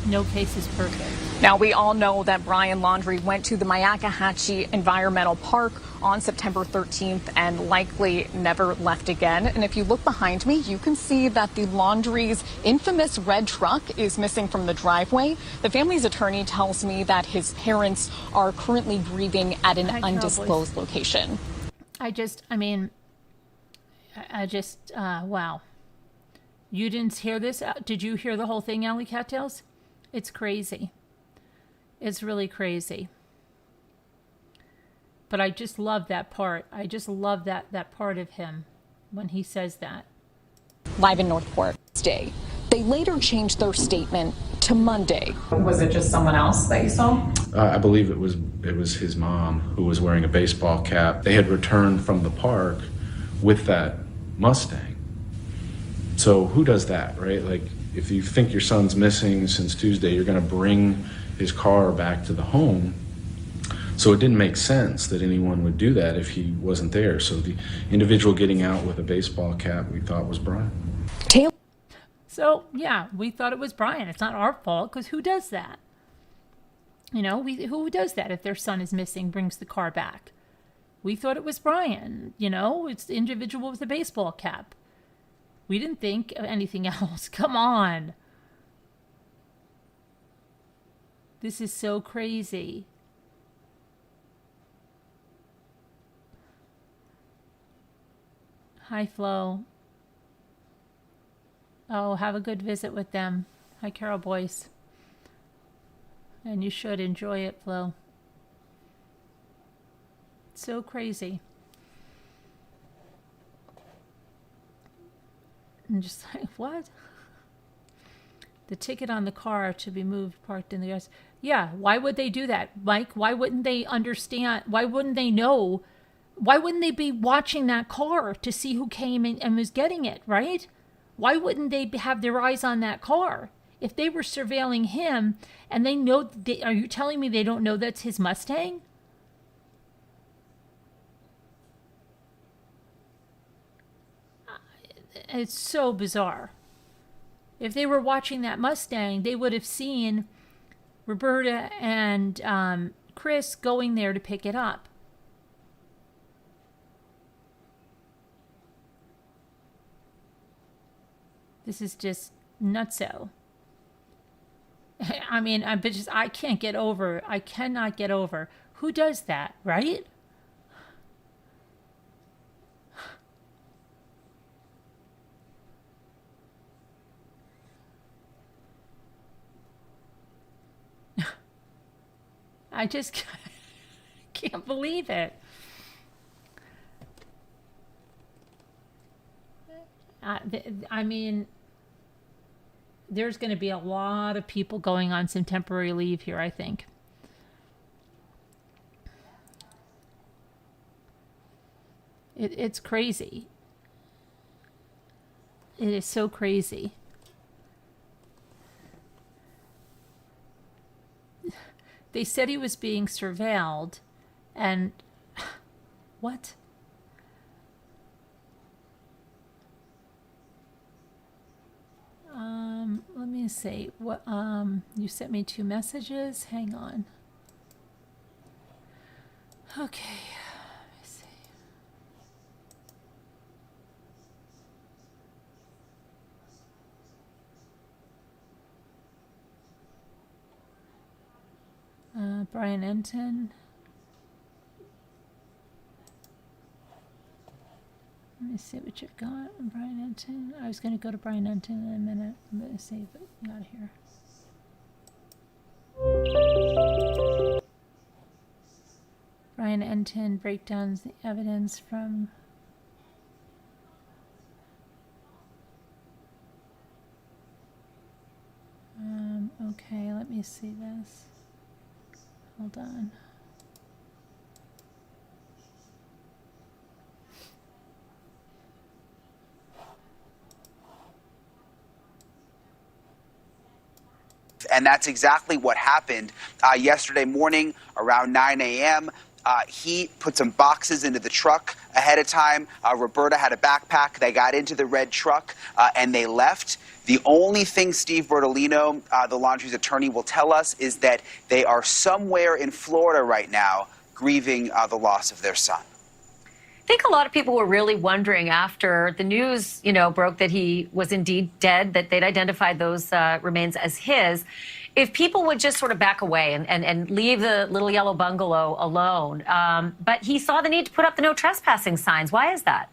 No case is perfect.
Now, we all know that Brian Laundrie went to the Myakkahatchee Environmental Park on September 13th and likely never left again. And if you look behind me, you can see that the Laundrie's infamous red truck is missing from the driveway. The family's attorney tells me that his parents are currently grieving at an undisclosed location.
Wow. You didn't hear this? Did you hear the whole thing, Alley Cattails? It's crazy. It's really crazy. But I just love that part. I just love that part of him when he says that.
Live in Northport today. They later changed their statement to Monday.
Was it just someone else that you saw?
I believe it was his mom who was wearing a baseball cap. They had returned from the park with that Mustang. So who does that, right? Like, if you think your son's missing since Tuesday, you're going to bring his car back to the home. So it didn't make sense that anyone would do that if he wasn't there. So the individual getting out with a baseball cap we thought was Brian.
So, yeah, we thought it was Brian. It's not our fault, because who does that? You know, who does that if their son is missing, brings the car back? We thought it was Brian. You know, it's the individual with the baseball cap. We didn't think of anything else. Come on. This is so crazy. Hi, Flo. Oh, have a good visit with them. Hi, Carol Boyce. And you should enjoy it, Flo. It's so crazy. I'm just like, what? The ticket on the car to be moved, parked in the US. Yeah, why would they do that, Mike? Why wouldn't they understand? Why wouldn't they know? Why wouldn't they be watching that car to see who came in and was getting it, right? Why wouldn't they have their eyes on that car? If they were surveilling him and they know, are you telling me they don't know that's his Mustang? It's so bizarre. If they were watching that Mustang, they would have seen Roberta and Chris going there to pick it up. This is just nutso. I mean, I can't get over. I cannot get over. Who does that, right? I just can't believe it. I mean, there's going to be a lot of people going on some temporary leave here, I think. It's crazy. It is so crazy. They said he was being surveilled, and what? Let me see. What? You sent me 2 messages. Hang on. Okay. Let me see. Brian Enton. Let me see what you've got. Brian Enton. I was going to go to Brian Enton in a minute. I'm going to see if it got here. Brian Enton breakdowns the evidence from okay, let me see this. Hold on.
And that's exactly what happened yesterday morning around 9 a.m. He put some boxes into the truck ahead of time. Roberta had a backpack. They got into the red truck and they left. The only thing Steve Bertolino, the Laundrie's attorney, will tell us is that they are somewhere in Florida right now grieving the loss of their son.
I think a lot of people were really wondering after the news, broke that he was indeed dead, that they'd identified those remains as his, if people would just sort of back away and leave the little yellow bungalow alone. But he saw the need to put up the no trespassing signs. Why is that?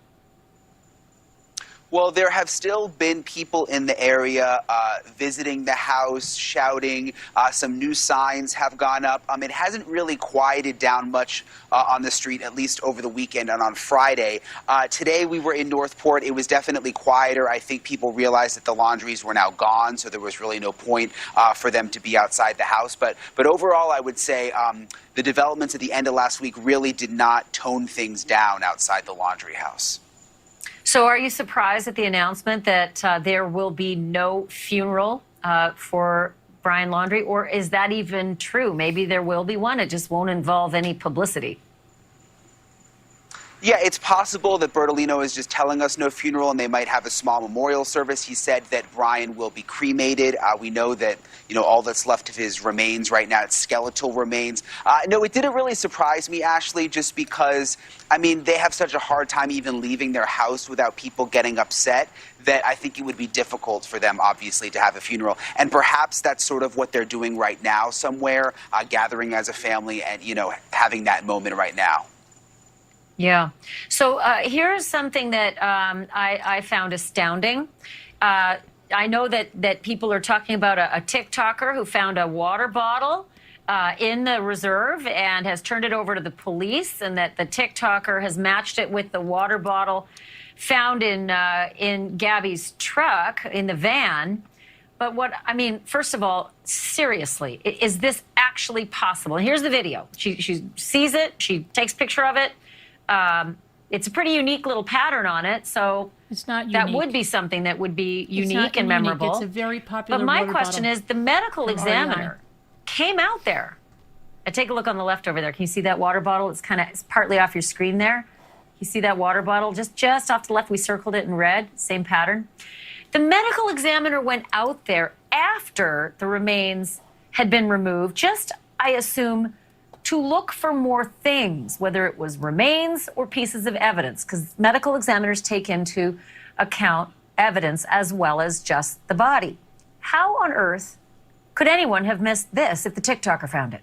Well, there have still been people in the area visiting the house, shouting. Some new signs have gone up. It hasn't really quieted down much on the street, at least over the weekend and on Friday. Today we were in Northport. It was definitely quieter. I think people realized that the Laundries were now gone, so there was really no point for them to be outside the house. But overall, I would say the developments at the end of last week really did not tone things down outside the Laundrie house.
So are you surprised at the announcement that there will be no funeral for Brian Laundrie, or is that even true? Maybe there will be one. It just won't involve any publicity.
Yeah, it's possible that Bertolino is just telling us no funeral and they might have a small memorial service. He said that Brian will be cremated. We know that, all that's left of his remains right now, it's skeletal remains. No, it didn't really surprise me, Ashley, just because, they have such a hard time even leaving their house without people getting upset that I think it would be difficult for them, obviously, to have a funeral. And perhaps that's sort of what they're doing right now somewhere, gathering as a family and, having that moment right now.
Yeah. So here's something that I found astounding. I know that people are talking about a TikToker who found a water bottle in the reserve and has turned it over to the police, and that the TikToker has matched it with the water bottle found in Gabby's truck in the van. But first of all, seriously, is this actually possible? And here's the video. She sees it. She takes a picture of it. It's a pretty unique little pattern on it, so
it's not unique.
That would be something that would be unique and memorable.
It's a very popular
But my
water
question
bottle
is, the medical examiner came out there. Take a look on the left over there. Can you see that water bottle? It's partly off your screen there. You see that water bottle? Just off to the left, we circled it in red, same pattern. The medical examiner went out there after the remains had been removed, just, I assume, to look for more things, whether it was remains or pieces of evidence, because medical examiners take into account evidence as well as just the body. How on earth could anyone have missed this if the TikToker found it?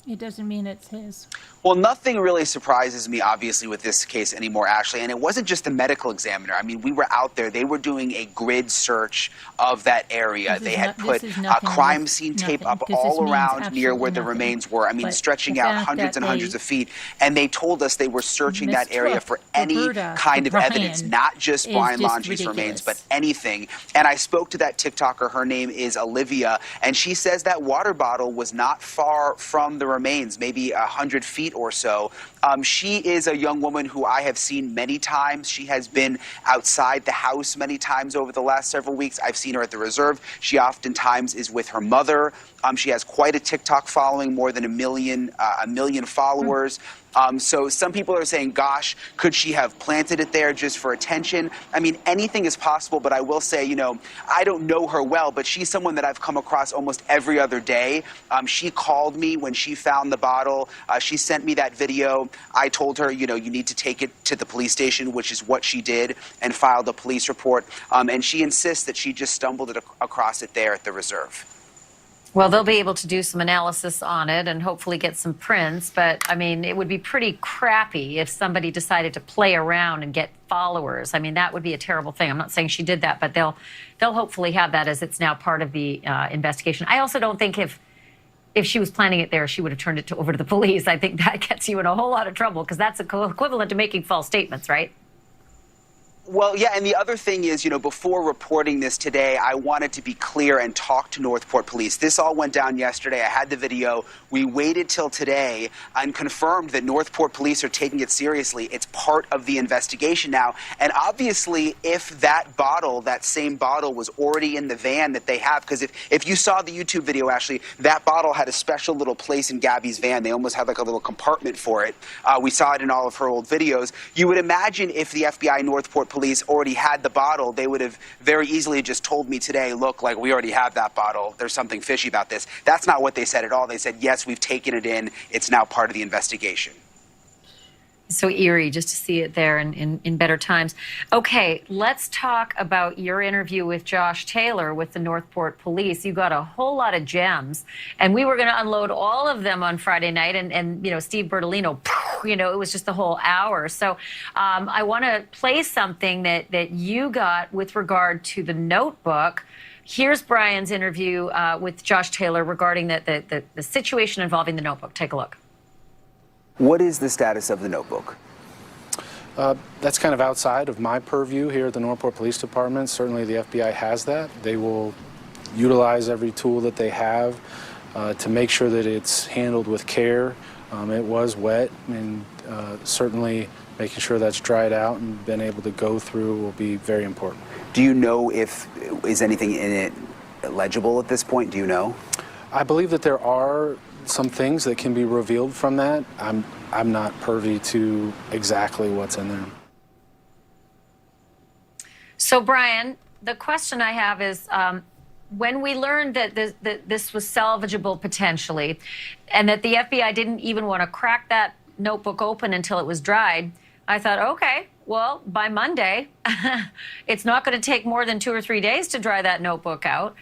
It doesn't mean it's his.
Well, nothing really surprises me, obviously, with this case anymore, Ashley. And it wasn't just the medical examiner. We were out there. They were doing a grid search of that area. They had put crime scene tape up all around near where the remains were. Stretching out hundreds and hundreds of feet. And they told us they were searching that area for any kind of evidence, not just Brian Laundrie's remains, but anything. And I spoke to that TikToker. Her name is Olivia. And she says that water bottle was not far from the remains, maybe 100 feet or so. She is a young woman who I have seen many times. She has been outside the house many times over the last several weeks. I've seen her at the reserve. She oftentimes is with her mother. She has quite a TikTok following, more than a million followers. So some people are saying, gosh, could she have planted it there just for attention? Anything is possible, but I will say, I don't know her well, but she's someone that I've come across almost every other day. She called me when she found the bottle. She sent me that video. I told her, you need to take it to the police station, which is what she did, and filed a police report. And she insists that she just stumbled across it there at the reserve.
Well, they'll be able to do some analysis on it and hopefully get some prints. But, it would be pretty crappy if somebody decided to play around and get followers. That would be a terrible thing. I'm not saying she did that, but they'll hopefully have that as it's now part of the investigation. I also don't think if she was planning it there, she would have turned it over to the police. I think that gets you in a whole lot of trouble because that's equivalent to making false statements, right?
Well, yeah, and the other thing is, before reporting this today, I wanted to be clear and talk to Northport Police. This all went down yesterday. I had the video. We waited till today and confirmed that Northport Police are taking it seriously. It's part of the investigation now. And obviously, if that same bottle was already in the van that they have, because if you saw the YouTube video, Ashley, that bottle had a special little place in Gabby's van. They almost had like a little compartment for it. We saw it in all of her old videos. You would imagine if the FBI Northport Police already had the bottle, they would have very easily just told me today, look, like, we already have that bottle. There's something fishy about this. That's not what they said at all. They said, yes, we've taken it in. It's now part of the investigation.
So eerie just to see it there in better times. Okay, let's talk about your interview with Josh Taylor with the Northport Police. You got a whole lot of gems, and we were going to unload all of them on Friday night. And Steve Bertolino, it was just the whole hour. So I want to play something that you got with regard to the notebook. Here's Brian's interview with Josh Taylor regarding the situation involving the notebook. Take a look.
What is the status of the notebook?
That's kind of outside of my purview here at the Northport Police Department. Certainly the FBI has that. They will utilize every tool that they have to make sure that it's handled with care. It was wet, and certainly making sure that's dried out and been able to go through will be very important.
Do you know is anything in it legible at this point? Do you know?
I believe that there are some things that can be revealed from that. I'm not privy to exactly what's in there.
So, Brian, the question I have is, when we learned that this was salvageable potentially, and that the FBI didn't even want to crack that notebook open until it was dried, I thought, okay, well, by Monday, it's not going to take more than 2 or 3 days to dry that notebook out.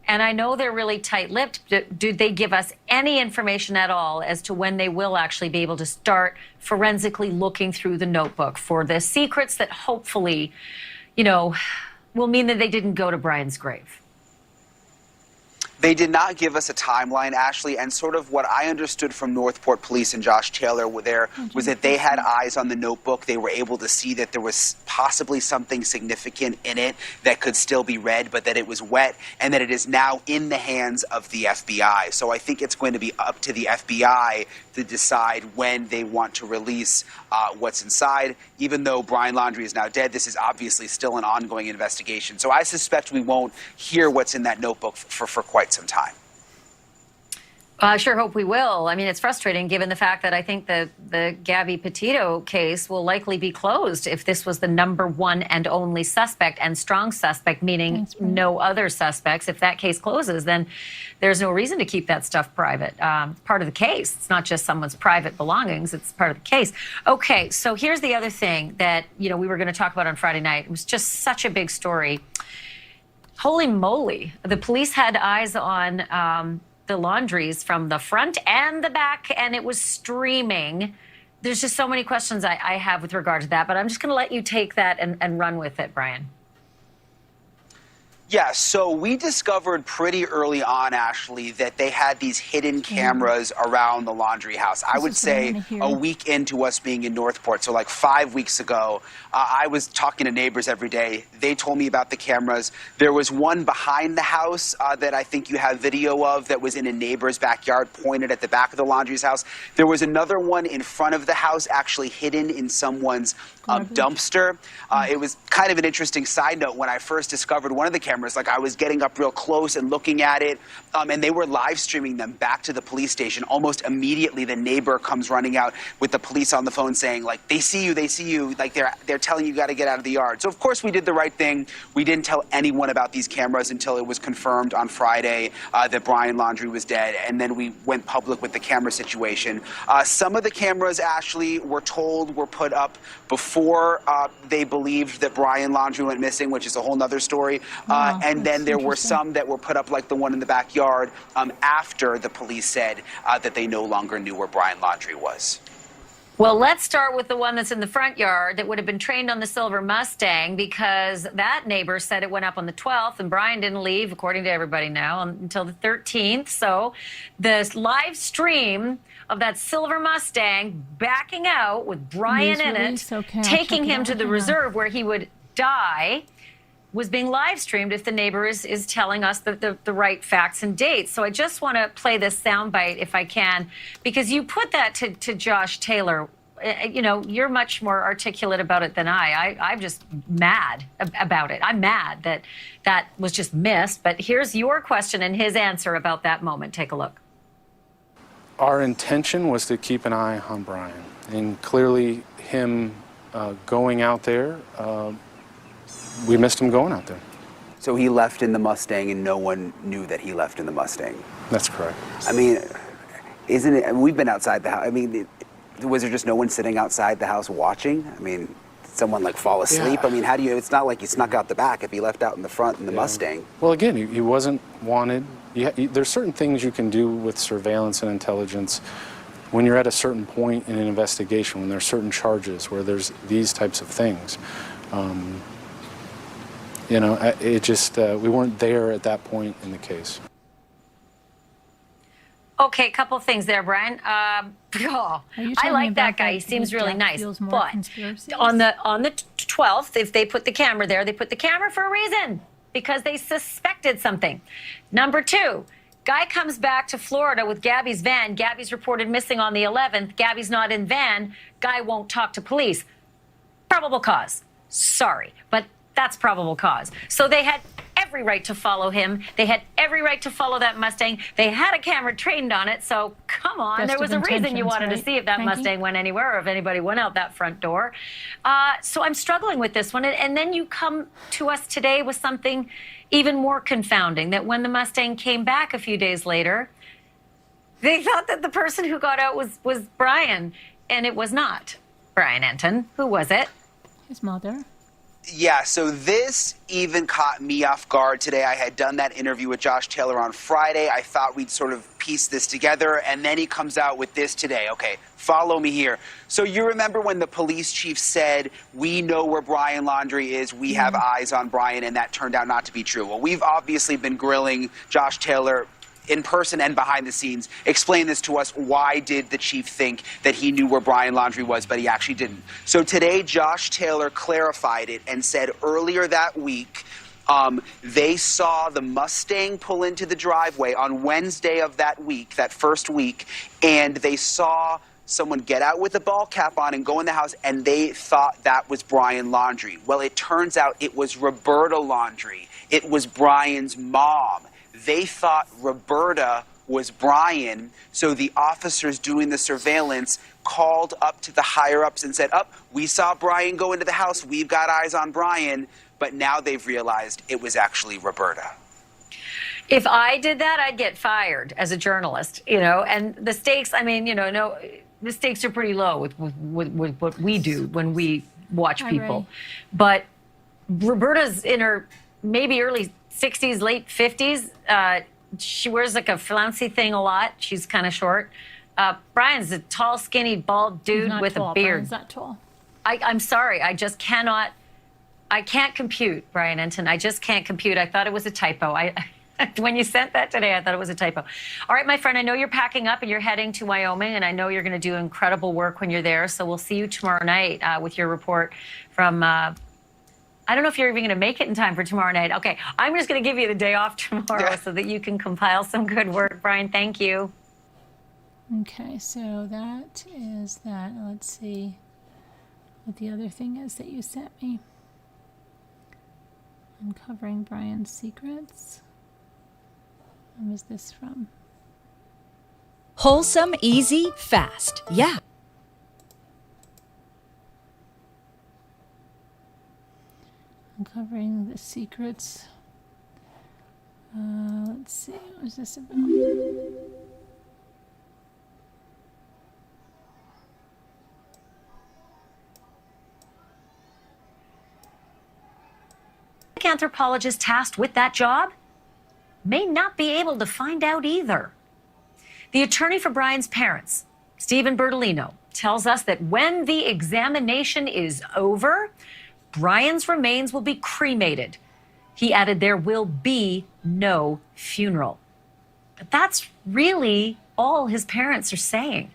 And I know they're really tight-lipped. Do they give us any information at all as to when they will actually be able to start forensically looking through the notebook for the secrets that hopefully, will mean that they didn't go to Brian's grave?
They did not give us a timeline, Ashley, and sort of what I understood from Northport Police and Josh Taylor was that they had eyes on the notebook. They were able to see that there was possibly something significant in it that could still be read, but that it was wet and that it is now in the hands of the FBI. So I think it's going to be up to the FBI to decide when they want to release what's inside. Even though Brian Laundrie is now dead, this is obviously still an ongoing investigation. So I suspect we won't hear what's in that notebook for quite some time.
I sure hope we will. I mean, it's frustrating given the fact that I think the Gabby Petito case will likely be closed if this was the #1 and only suspect and strong suspect, meaning no other suspects. If that case closes, then there's no reason to keep that stuff private. Part of the case. It's not just someone's private belongings. It's part of the case. Okay, so here's the other thing that, we were going to talk about on Friday night. It was just such a big story. Holy moly. The police had eyes on the Laundries from the front and the back, and it was streaming. There's just so many questions I have with regard to that, but I'm just going to let you take that and run with it, Brian.
Yeah, so we discovered pretty early on, Ashley, that they had these hidden cameras around the Laundrie house. I would say a week into us being in Northport, so like 5 weeks ago, I was talking to neighbors every day. They told me about the cameras. There was one behind the house that I think you have video of that was in a neighbor's backyard, pointed at the back of the Laundrie's house. There was another one in front of the house, actually hidden in someone's dumpster. It was kind of an interesting side note. When I first discovered one of the cameras, like, I was getting up real close and looking at it, and they were live streaming them back to the police station. Almost immediately, the neighbor comes running out with the police on the phone saying, like, they see you, like, they're telling you got to get out of the yard. So of course we did the right thing. We didn't tell anyone about these cameras until it was confirmed on Friday that Brian Laundrie was dead, and then we went public with the camera situation. Some of the cameras, Ashley, we're told were put up before they believed that Brian Laundrie went missing, which is a whole nother story. And then there were some that were put up, like the one in the backyard, after the police said that they no longer knew where Brian Laundrie was.
Well, let's start with the one that's in the front yard that would have been trained on the silver Mustang, because that neighbor said it went up on the 12th, and Brian didn't leave, according to everybody now, until the 13th. So the live stream of that silver Mustang backing out with Brian in it, taking him to the reserve where he would die was being live streamed if the neighbor is telling us the right facts and dates. So I just want to play this soundbite if I can, because you put that to Josh Taylor. You know, you're much more articulate about it than I'm just mad about it. I'm mad that that was just missed. But here's your question and his answer about that moment. Take a look.
Our intention was to keep an eye on Brian, and clearly him going out there, we missed him going out there.
So he left in the Mustang and no one knew that he left in the Mustang?
That's correct.
I mean, isn't it, we've been outside the house, I mean, was there just no one sitting outside the house watching? I mean, did someone like fall asleep?
Yeah.
I mean, how do you, it's not like he snuck out the back if he left out in the front in the Mustang.
Well, again, he wasn't wanted. There's certain things you can do with surveillance and intelligence when you're at a certain point in an investigation, when there's certain charges, where there's these types of things. You know, it just, we weren't there at that point in the case.
Okay, a couple things there, Brian. I like that guy. He seems really nice. But on the 12th, if they put the camera there, they put the camera for a reason, because they suspected something. Number two, guy comes back to Florida with Gabby's van. Gabby's reported missing on the 11th. Gabby's not in van. Guy won't talk to police. Probable cause. Sorry, but that's probable cause. So they had every right to follow him. They had every right to follow that Mustang. They had a camera trained on it. So come on, there was a reason you wanted to see if that Mustang went anywhere or if anybody went out that front door. So I'm struggling with this one. And then you come to us today with something even more confounding, that when the Mustang came back a few days later, they thought that the person who got out was Brian, and it was not Brian Enton. Who was it?
His mother.
Yeah, so this even caught me off guard today. I had done that interview with Josh Taylor on Friday. I thought we'd sort of piece this together, and then he comes out with this today. Okay, follow me here. So you remember when the police chief said, we know where Brian Laundrie is, we have eyes on Brian, and that turned out not to be true. Well, we've obviously been grilling Josh Taylor in person and behind the scenes. Explain this to us. Why did the chief think that he knew where Brian Laundrie was, but he actually didn't? So today, Josh Taylor clarified it and said earlier that week, they saw the Mustang pull into the driveway on Wednesday of that week, that first week, and they saw someone get out with a ball cap on and go in the house, and they thought that was Brian Laundrie. Well, it turns out it was Roberta Laundrie. It was Brian's mom. They thought Roberta was Brian, so the officers doing the surveillance called up to the higher-ups and said, we saw Brian go into the house, we've got eyes on Brian, but now they've realized it was actually Roberta.
If I did that, I'd get fired as a journalist, you know, and the stakes, I mean, you know, no, the stakes are pretty low with what we do when we watch people. But Roberta's in her maybe early 60s, late 50s. She wears like a flouncy thing a lot. She's kind of short. Brian's a tall, skinny, bald dude with a beard.
Brian's not tall.
I'm sorry. I just cannot. I can't compute, Brian Enton. I just can't compute. I thought it was a typo. When you sent that today, I thought it was a typo. All right, my friend, I know you're packing up and you're heading to Wyoming, and I know you're going to do incredible work when you're there. So we'll see you tomorrow night with your report from... I don't know if you're even going to make it in time for tomorrow night. Okay, I'm just going to give you the day off tomorrow so that you can compile some good work. Brian, thank you.
Okay, so that is that. Let's see what the other thing is that you sent me. Uncovering Brian's secrets. When was this from?
Wholesome, easy, fast. Yeah.
Uncovering the secrets. Let's see, what was this about?
Anthropologist tasked with that job may not be able to find out either. The attorney for Brian's parents, Stephen Bertolino, tells us that when the examination is over, Brian's remains will be cremated. He added there will be no funeral. But that's really all his parents are saying.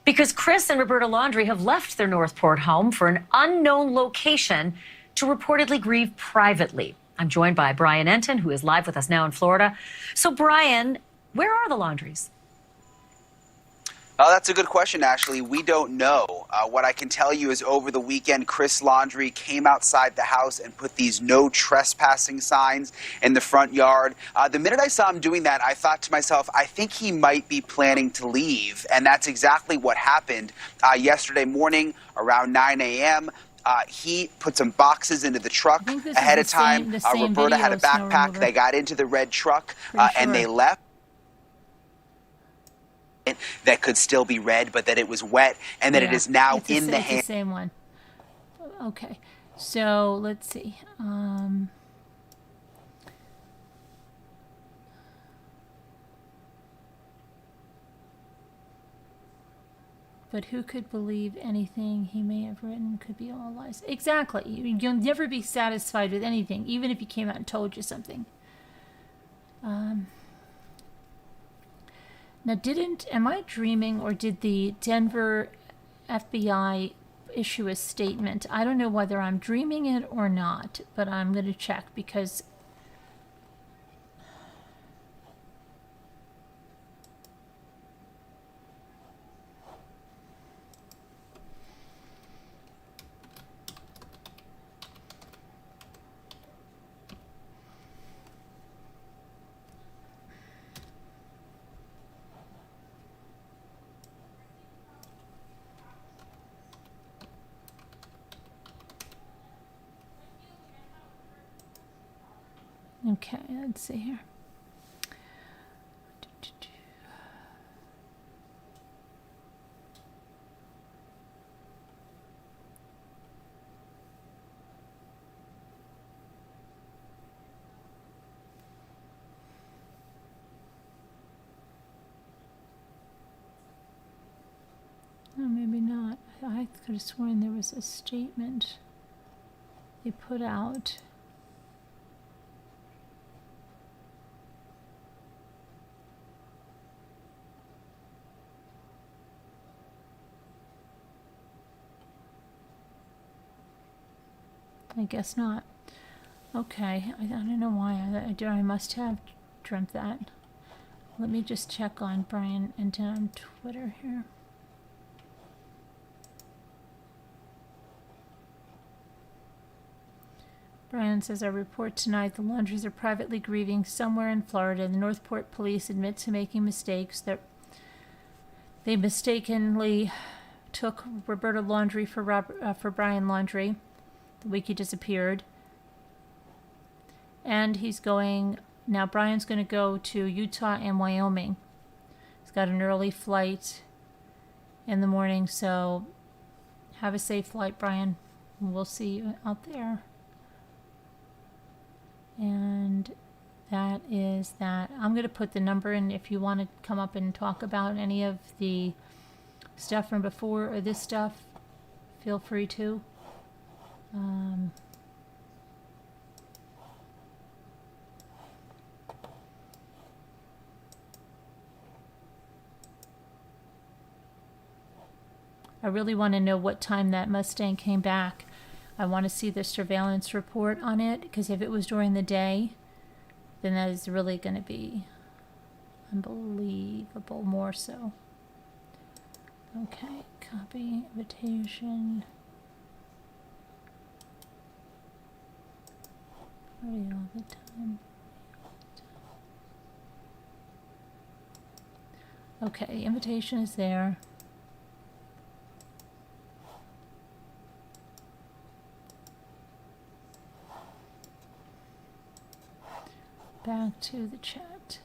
Because Chris and Roberta Laundrie have left their Northport home for an unknown location to reportedly grieve privately. I'm joined by Brian Enton, who is live with us now in Florida. So, Brian, where are the Laundries?
Oh, that's a good question, Ashley. We don't know. What I can tell you is over the weekend, Chris Laundrie came outside the house and put these no trespassing signs in the front yard. The minute I saw him doing that, I thought to myself, I think he might be planning to leave. And that's exactly what happened yesterday morning around 9 a.m. He put some boxes into the truck ahead of time. Roberta had a backpack. They got into the red truck and they left. That could still be red, but that it was wet, and that it is now in the hand.
It's the same one. Okay, so let's see. But who could believe anything he may have written could be all lies? Exactly. You'll never be satisfied with anything, even if he came out and told you something. Now, am I dreaming, or did the Denver FBI issue a statement? I don't know whether I'm dreaming it or not, but I'm going to check because okay, let's see here. Oh, maybe not. I could have sworn there was a statement they put out. I guess not. Okay, I don't know why I must have dreamt that. Let me just check on Brian and on Twitter here. Brian says, I report tonight the Laundries are privately grieving somewhere in Florida. The Northport police admit to making mistakes, that they mistakenly took Roberta Laundrie for Brian Laundrie the week he disappeared. And now Brian's going to go to Utah and Wyoming. He's got an early flight in the morning, so have a safe flight, Brian. We'll see you out there. And that is that. I'm going to put the number in if you want to come up and talk about any of the stuff from before or this stuff. Feel free to. I really want to know what time that Mustang came back. I want to see the surveillance report on it, because if it was during the day, then that is really going to be unbelievable, more so. Okay, copy, invitation. Party all the time. Okay, invitation is there. Back to the chat.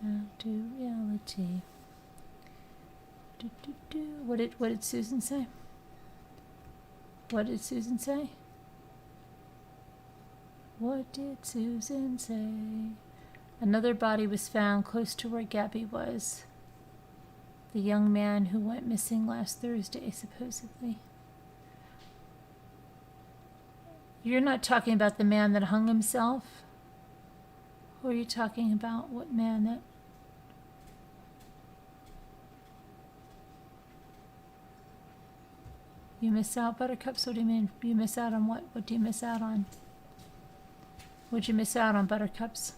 Back to reality. What did Susan say? What did Susan say? What did Susan say? Another body was found close to where Gabby was. The young man who went missing last Thursday, supposedly. You're not talking about the man that hung himself? Who are you talking about? What man that... You miss out, Buttercups? What do you mean? You miss out on what? What do you miss out on? What'd you miss out on, Buttercups?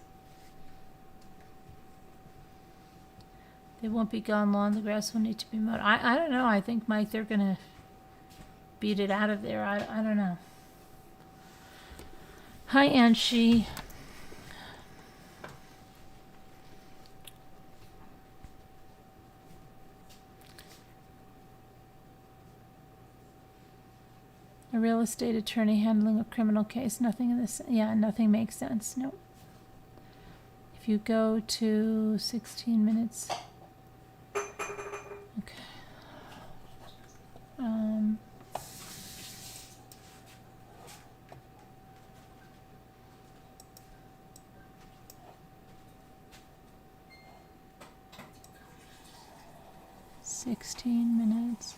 They won't be gone long. The grass will need to be mowed. I don't know. I think, Mike, they're going to beat it out of there. I don't know. Hi, Anshi. A real estate attorney handling a criminal case. Nothing in this. Yeah, nothing makes sense. No. If you go to 16 minutes. Okay. 16 minutes.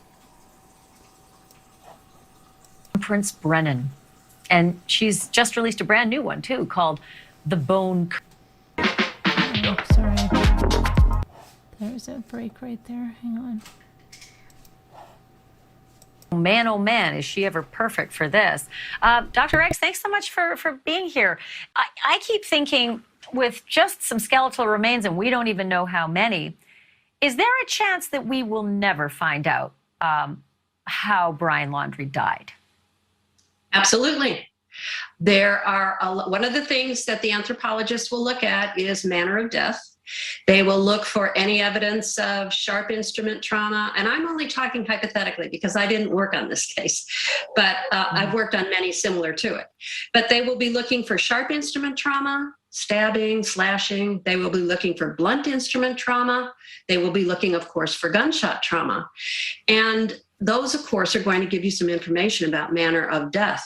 Prince Brennan. And she's just released a brand new one, too, called The Bone.
Oh, sorry. There's a break right there. Hang on.
Man, oh man, is she ever perfect for this. Dr. X, thanks so much for being here. I keep thinking, with just some skeletal remains, and we don't even know how many, is there a chance that we will never find out how Brian Laundrie died?
Absolutely. There are one of the things that the anthropologists will look at is manner of death. They will look for any evidence of sharp instrument trauma. And I'm only talking hypothetically because I didn't work on this case, but I've worked on many similar to it. But they will be looking for sharp instrument trauma, stabbing, slashing. They will be looking for blunt instrument trauma. They will be looking, of course, for gunshot trauma. And those, of course, are going to give you some information about manner of death.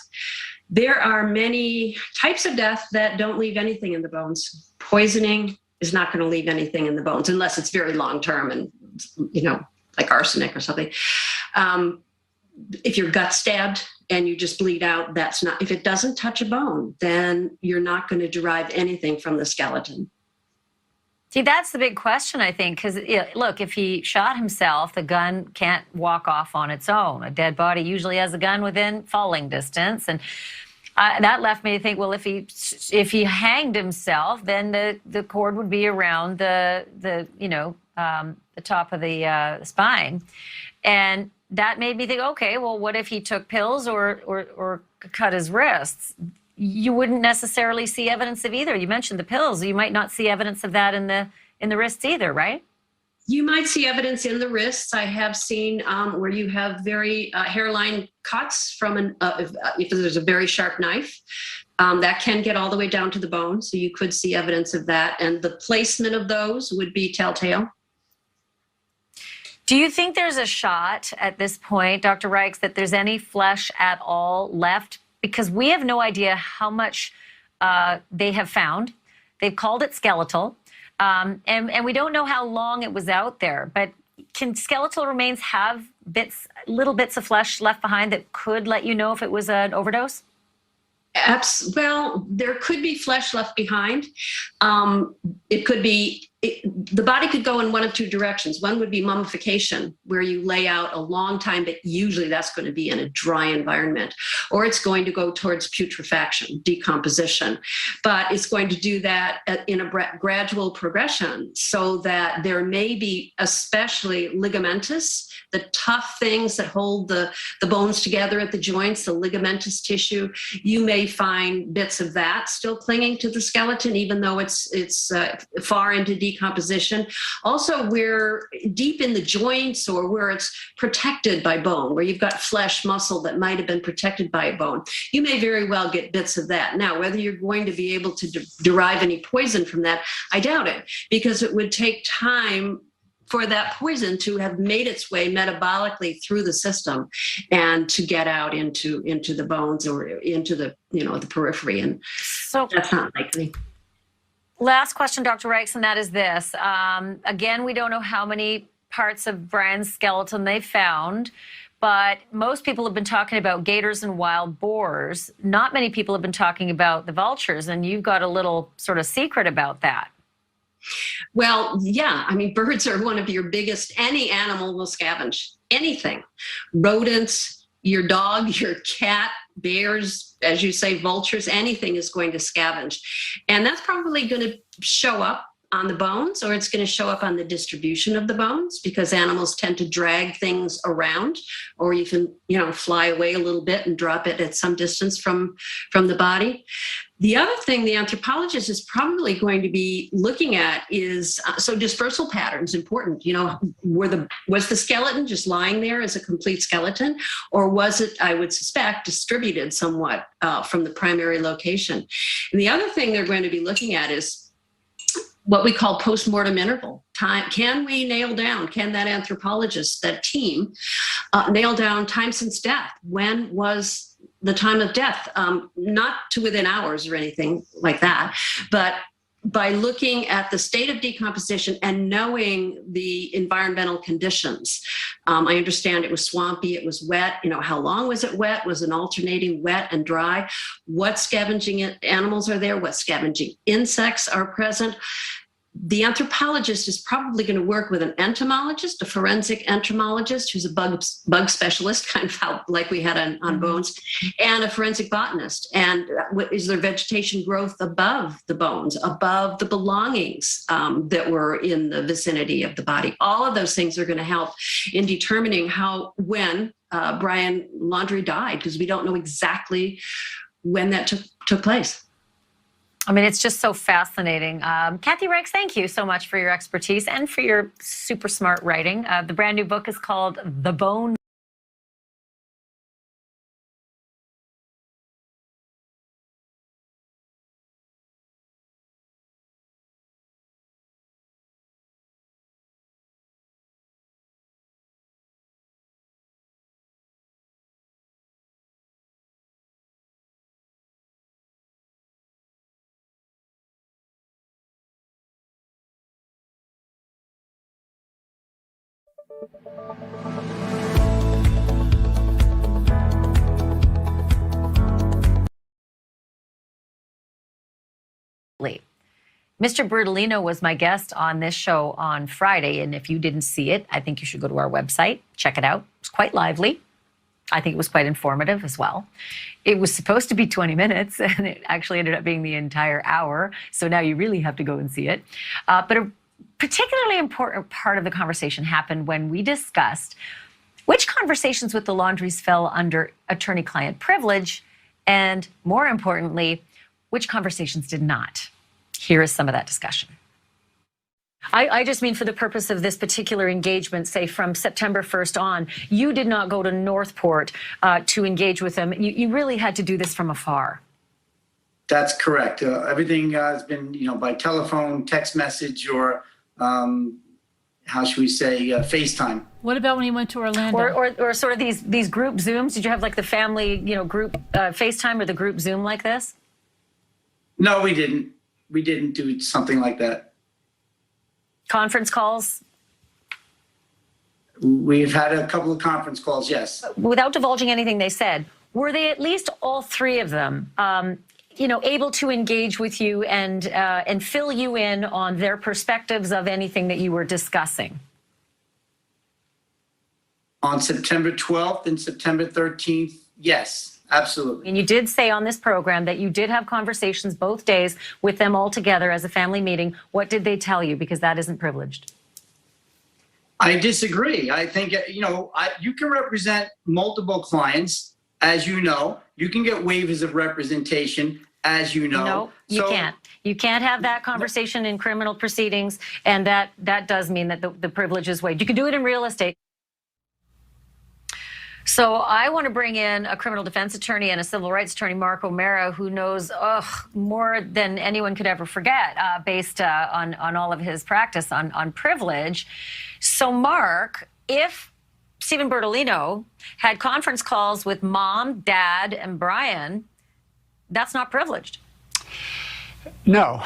There are many types of death that don't leave anything in the bones. Poisoning is not going to leave anything in the bones unless it's very long term and, you know, like arsenic or something. If you're gut stabbed and you just bleed out, that's not, if it doesn't touch a bone, then you're not going to derive anything from the skeleton.
See, that's the big question, I think, because, look, if he shot himself, the gun can't walk off on its own. A dead body usually has a gun within falling distance. And that left me to think, well, if he hanged himself, then the cord would be around the top of the spine. And that made me think, okay, well, what if he took pills or cut his wrists? You wouldn't necessarily see evidence of either. You mentioned the pills. You might not see evidence of that in the wrists either, right?
You might see evidence in the wrists. I have seen where you have very hairline cuts from if there's a very sharp knife. That can get all the way down to the bone, so you could see evidence of that. And the placement of those would be telltale.
Do you think there's a shot at this point, Dr. Reichs, that there's any flesh at all left? Because we have no idea how much they have found. They've called it skeletal. And we don't know how long it was out there. But can skeletal remains have little bits of flesh left behind that could let you know if it was an overdose?
Well, there could be flesh left behind. It could be, the body could go in one of two directions. One would be mummification, where you lay out a long time, but usually that's going to be in a dry environment, or it's going to go towards putrefaction, decomposition. But it's going to do that in a gradual progression, so that there may be, especially ligamentous, the tough things that hold the bones together at the joints, the ligamentous tissue. You may find bits of that still clinging to the skeleton, even though it's far into decomposition. Also, we're deep in the joints, or where it's protected by bone, where you've got flesh, muscle that might have been protected by a bone. You may very well get bits of that. Now, whether you're going to be able to derive any poison from that, I doubt it, because it would take time for that poison to have made its way metabolically through the system and to get out into the bones or into the periphery. And so that's not likely.
Last question, Dr. Reichs, and that is this. Again, we don't know how many parts of Brian's skeleton they found, but most people have been talking about gators and wild boars. Not many people have been talking about the vultures, and you've got a little sort of secret about that.
Well, yeah, I mean, birds are one of your biggest, any animal will scavenge anything. Rodents, your dog, your cat, bears, as you say, vultures, anything is going to scavenge. And that's probably going to show up on the bones, or it's going to show up on the distribution of the bones, because animals tend to drag things around, or even, fly away a little bit and drop it at some distance from the body. The other thing the anthropologist is probably going to be looking at is, so dispersal patterns, important. Was the skeleton just lying there as a complete skeleton, or was it, I would suspect, distributed somewhat from the primary location? And the other thing they're going to be looking at is what we call postmortem interval time. Can we nail down, can that anthropologist, that team, nail down time since death? When was the time of death? Not to within hours or anything like that, but by looking at the state of decomposition and knowing the environmental conditions. I understand it was swampy, it was wet. How long was it wet? Was it alternating wet and dry? What scavenging animals are there? What scavenging insects are present? The anthropologist is probably going to work with an entomologist, a forensic entomologist who's a bug specialist, kind of how, like we had on bones, and a forensic botanist. And is there vegetation growth above the bones, above the belongings that were in the vicinity of the body? All of those things are going to help in determining when Brian Laundrie died, because we don't know exactly when that took place.
I mean, it's just so fascinating. Kathy Rex, thank you so much for your expertise and for your super smart writing. The brand new book is called The Bone. Mr. Bertolino was my guest on this show on Friday, and if you didn't see it, I think you should go to our website, check it out. It's quite lively. I think it was quite informative as well. It was supposed to be 20 minutes, and it actually ended up being the entire hour, so now you really have to go and see it. But a particularly important part of the conversation happened when we discussed which conversations with the Laundries fell under attorney-client privilege, and more importantly, which conversations did not. Here is some of that discussion. I just mean for the purpose of this particular engagement, say from September 1st on, you did not go to Northport to engage with them. You really had to do this from afar.
That's correct. Everything has been, by telephone, text message, or how should we say, FaceTime.
What about when you went to Orlando?
Or sort of these group Zooms? Did you have like the family, group FaceTime or the group Zoom like this?
No, we didn't. We didn't do something like that.
Conference calls?
We've had a couple of conference calls, yes.
Without divulging anything they said, were they at least all three of them, able to engage with you and fill you in on their perspectives of anything that you were discussing?
On September 12th and September 13th, yes. Absolutely.
And you did say on this program that you did have conversations both days with them all together as a family meeting. What did they tell you? Because that isn't privileged.
I disagree. I think, you can represent multiple clients, as you know. You can get waivers of representation, as you know.
No, you can't. You can't have that conversation in criminal proceedings, and that does mean that the privilege is waived. You can do it in real estate. So I want to bring in a criminal defense attorney and a civil rights attorney, Mark O'Mara, who knows more than anyone could ever forget based on all of his practice on privilege. So Mark, if Stephen Bertolino had conference calls with Mom, Dad, and Brian, that's not privileged.
No.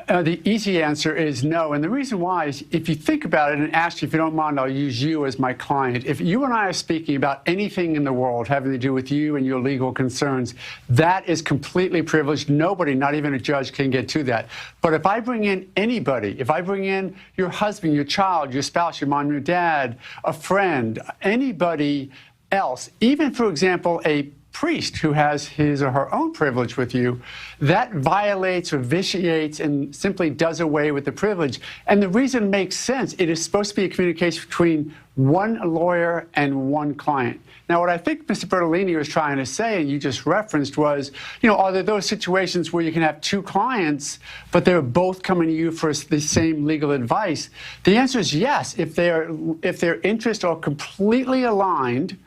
The easy answer is no. And the reason why is, if you think about it, and Ashley, if you don't mind, I'll use you as my client. If you and I are speaking about anything in the world having to do with you and your legal concerns, that is completely privileged. Nobody, not even a judge, can get to that. But if I bring in anybody, if I bring in your husband, your child, your spouse, your mom, your dad, a friend, anybody else, even, for example, a priest who has his or her own privilege with you, that violates or vitiates and simply does away with the privilege. And the reason makes sense. It is supposed to be a communication between one lawyer and one client. Now, what I think Mr. Bertolini was trying to say, and you just referenced, was, are there those situations where you can have two clients, but they're both coming to you for the same legal advice? The answer is yes. If their interests are completely aligned,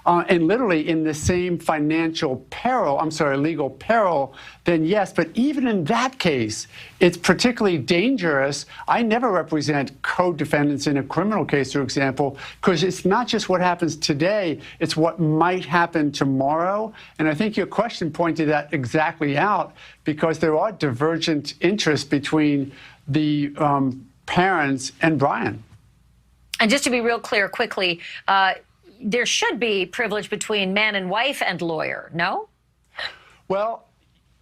and literally in the same legal peril, then yes. But even in that case, it's particularly dangerous. I never represent co-defendants in a criminal case, for example, because it's not just what happens today, it's what might happen tomorrow. And I think your question pointed that exactly out, because there are divergent interests between the parents and Brian.
And just to be real clear quickly, there should be privilege between man and wife and lawyer, no?
Well,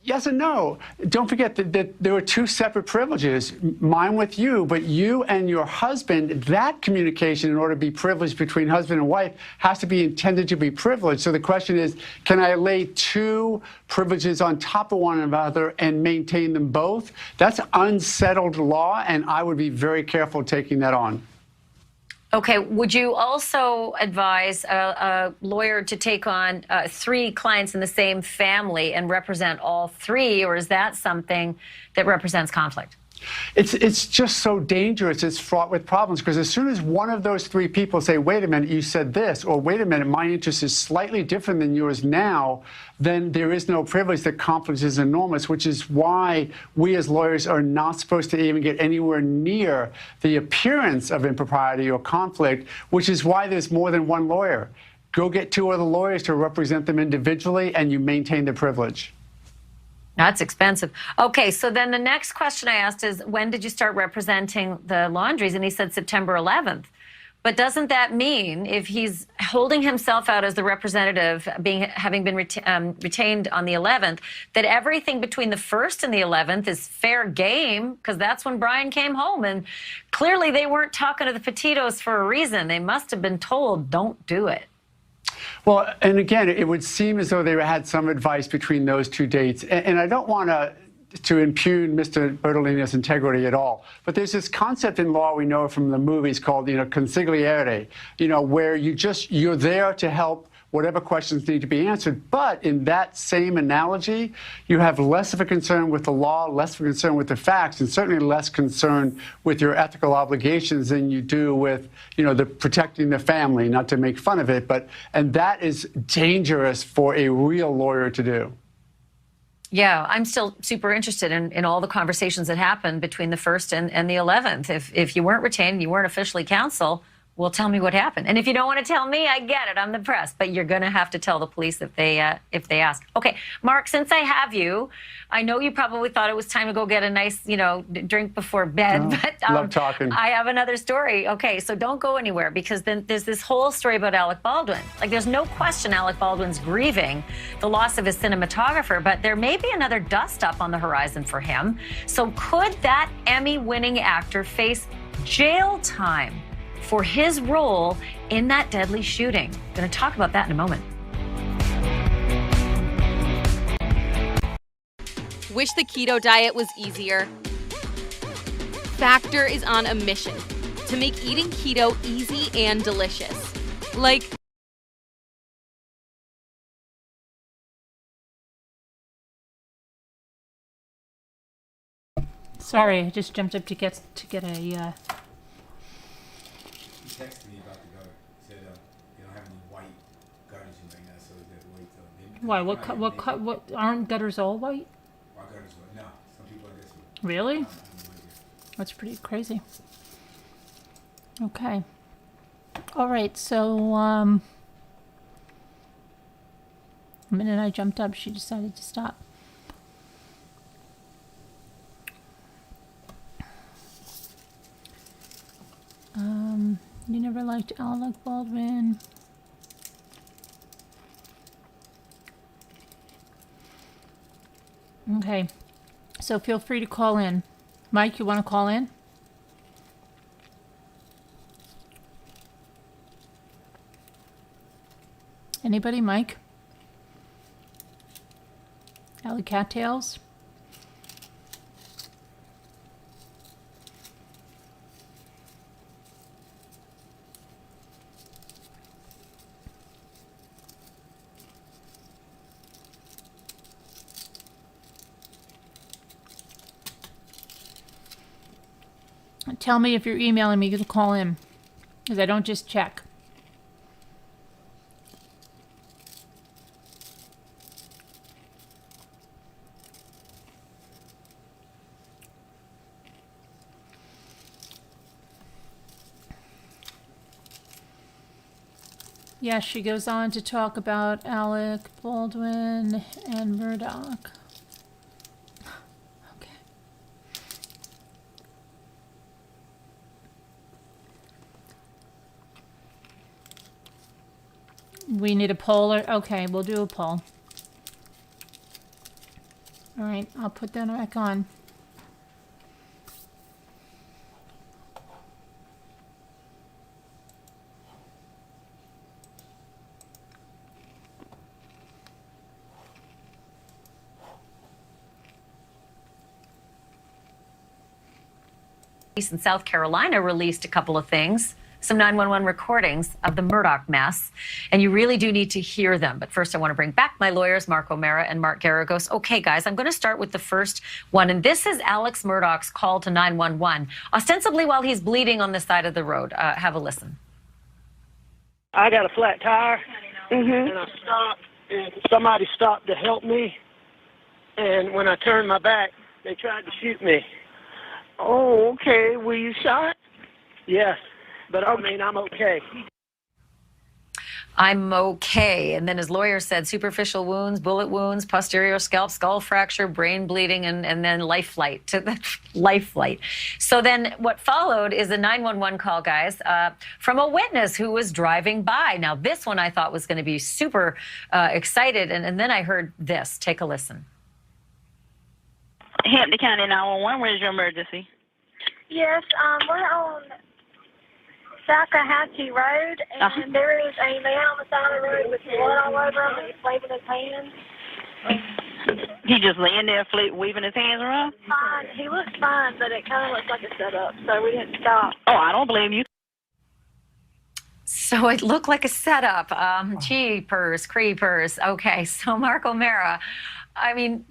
yes and no. Don't forget that there are two separate privileges, mine with you, but you and your husband, that communication, in order to be privileged between husband and wife, has to be intended to be privileged. So the question is, can I lay two privileges on top of one another and maintain them both? That's unsettled law, and I would be very careful taking that on.
Okay, would you also advise a lawyer to take on 3 clients in the same family and represent all 3, or is that something that represents conflict?
It's just so dangerous. It's fraught with problems, because as soon as one of those 3 people say, wait a minute, you said this, or wait a minute, my interest is slightly different than yours now, then there is no privilege. The conflict is enormous, which is why we as lawyers are not supposed to even get anywhere near the appearance of impropriety or conflict, which is why there's more than one lawyer. Go get 2 other lawyers to represent them individually, and you maintain the privilege.
That's expensive. Okay, so then the next question I asked is, when did you start representing the Laundries? And he said September 11th. But doesn't that mean, if he's holding himself out as the representative, having been retained on the 11th, that everything between the 1st and the 11th is fair game? Because that's when Brian came home. And clearly they weren't talking to the Petitos for a reason. They must have been told, don't do it.
Well, and again, it would seem as though they had some advice between those 2 dates. And I don't want to impugn Mr. Bertolini's integrity at all. But there's this concept in law we know from the movies called, consigliere, where you're there to help whatever questions need to be answered. But in that same analogy, you have less of a concern with the law, less of a concern with the facts, and certainly less concern with your ethical obligations than you do with, the protecting the family, not to make fun of it, and that is dangerous for a real lawyer to do.
Yeah, I'm still super interested in all the conversations that happened between the 1st and the 11th. If you weren't retained, you weren't officially counsel, well, tell me what happened. And if you don't want to tell me, I get it. I'm the press. But you're going to have to tell the police if they ask. Okay, Mark, since I have you, I know you probably thought it was time to go get a nice, drink before bed. But
love talking.
I have another story. Okay, so don't go anywhere, because then there's this whole story about Alec Baldwin. Like, there's no question Alec Baldwin's grieving the loss of his cinematographer, but there may be another dust-up on the horizon for him. So could that Emmy-winning actor face jail time for his role in that deadly shooting? Going to talk about that in a moment.
Wish the keto diet was easier? Factor is on a mission to make eating keto easy and delicious. Like,
sorry, I just jumped up to get a.
He texted me about the gutter. He said they don't have any white gutters right now, so he's got to wait till.
Why? What aren't gutters all white?
Why gutters? No, some people are this way.
Really? That's pretty crazy. Okay. All right. So the minute I jumped up, she decided to stop. You never liked Alec Baldwin. Okay, so feel free to call in. Mike, you want to call in? Anybody? Mike? Alley Cattails? Tell me if you're emailing me to call in, because I don't just check. Yes, she goes on to talk about Alec Baldwin and Murdoch. We need a poll. Okay, we'll do a poll. All right, I'll put that back on.
In South Carolina released a couple of things, some 911 recordings of the Murdoch mess, and you really do need to hear them. But first, I want to bring back my lawyers, Mark O'Mara and Mark Garagos. Okay, guys, I'm going to start with the first one, and this is Alex Murdoch's call to 911, ostensibly while he's bleeding on the side of the road. Have a listen.
I got a flat tire, and I stopped, and somebody stopped to help me, and when I turned my back, they tried to shoot me. Oh, okay. Were you shot? Yes, but I mean, I'm okay.
I'm okay. And then his lawyer said superficial wounds, bullet wounds, posterior scalp, skull fracture, brain bleeding, and then life flight. Life flight. So then what followed is a 911 call, guys, from a witness who was driving by. Now, this one I thought was going to be super excited. And then I heard this. Take a listen.
Hampton County 911, where's your emergency?
Yes, we're on Salcahatchee Road, and there is a man on the side of the road with blood all over him and waving his hands.
He just laying there waving his hands around?
Fine. He looks fine, but it kind of looks like a setup, so we didn't stop.
Oh, I don't blame you.
So it looked like a setup. Jeepers, creepers. Okay, so Mark O'Mara, I mean,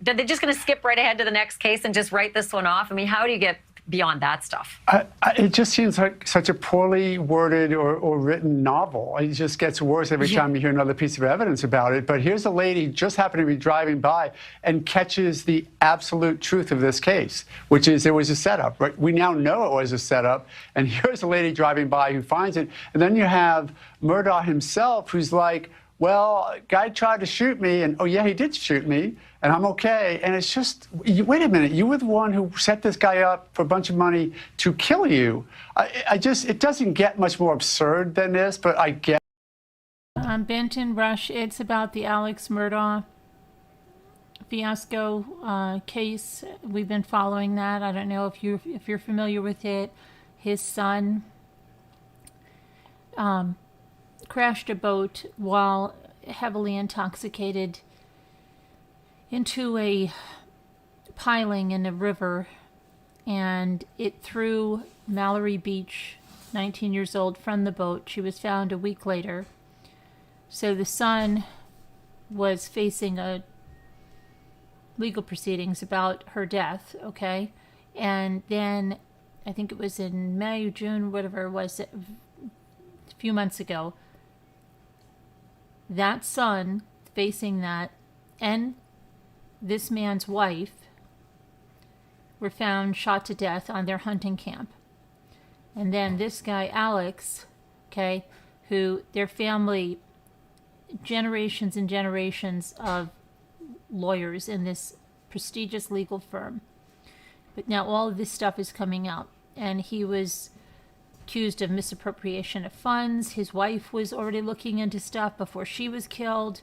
are they just going to skip right ahead to the next case and just write this one off? I mean, how do you get beyond that stuff?
It just seems like such a poorly worded or written novel. It just gets worse every time you hear another piece of evidence about it. But here's a lady just happened to be driving by and catches the absolute truth of this case, which is there was a setup. Right? We now know it was a setup. And here's a lady driving by who finds it. And then you have Murdoch himself, who's like, well, guy tried to shoot me, and oh yeah, he did shoot me, and I'm okay. And it's just, wait a minute, you were the one who set this guy up for a bunch of money to kill you. It doesn't get much more absurd than this, but I get.
Benton Rush, it's about the Alex Murdoch fiasco case. We've been following that. I don't know if you're familiar with it. His son crashed a boat while heavily intoxicated into a piling in a river, and it threw Mallory Beach, 19 years old, from the boat. She was found a week later. So the son was facing a legal proceedings about her death, okay? And then I think it was in May, June, whatever it was, a few months ago, that son facing that and this man's wife were found shot to death on their hunting camp. And then this guy, Alex, okay, who their family, generations and generations of lawyers in this prestigious legal firm. But now all of this stuff is coming out. And he was accused of misappropriation of funds. His wife was already looking into stuff before she was killed.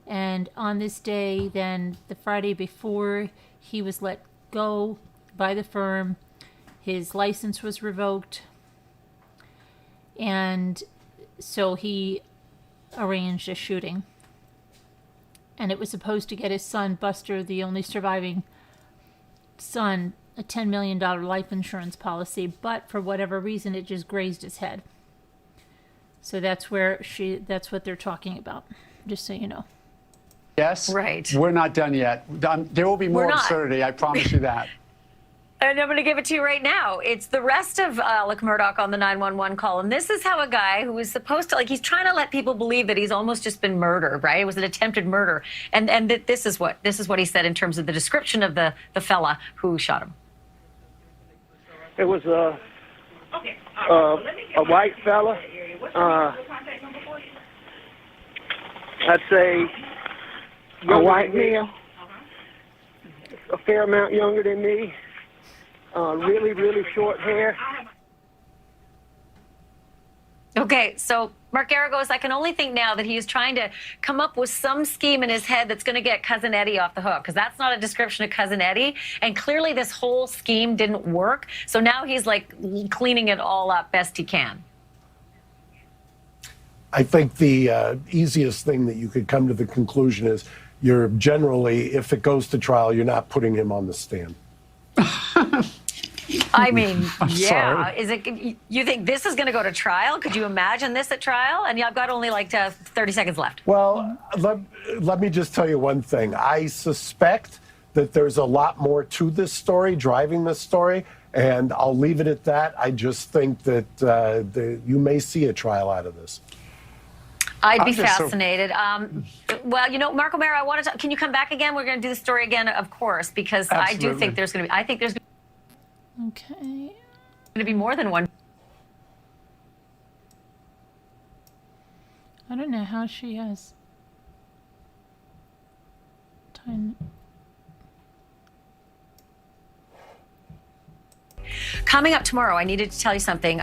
And on this day, then the Friday before he was let go by the firm, his license was revoked. And so he arranged a shooting. And it was supposed to get his son, Buster, the only surviving son, a $10 million life insurance policy, but for whatever reason, it just grazed his head. So that's what they're talking about, just so you know.
Yes?
Right.
We're not done yet. There will be more absurdity, I promise you that.
And I'm going to give it to you right now. It's the rest of Alec Murdoch on the 911 call. And this is how a guy who was supposed to, like, he's trying to let people believe that he's almost just been murdered, right? It was an attempted murder. And this is what he said in terms of the description of the fella who shot him.
It was a white fella. I'd say a white male, a fair amount younger than me. Really, really short hair.
Okay, so Mark Guerra goes, I can only think now that he's trying to come up with some scheme in his head that's going to get Cousin Eddie off the hook, because that's not a description of Cousin Eddie. And clearly this whole scheme didn't work. So now he's like cleaning it all up best he can.
I think the easiest thing that you could come to the conclusion is you're generally, if it goes to trial, you're not putting him on the stand.
I mean,
sorry.
Is it? You think this is going to go to trial? Could you imagine this at trial? And I've got only like 30 seconds left.
Well, let me just tell you one thing. I suspect that there's a lot more to this story, driving this story, and I'll leave it at that. I just think that you may see a trial out of this.
I'd be fascinated. Well, you know, Mark O'Mara, I want to. Can you come back again? We're going to do the story again, of course, because
Absolutely.
I do think there's going to be. I think there's
Okay.
going to be more than one.
I don't know how she has time.
Coming up tomorrow, I needed to tell you something.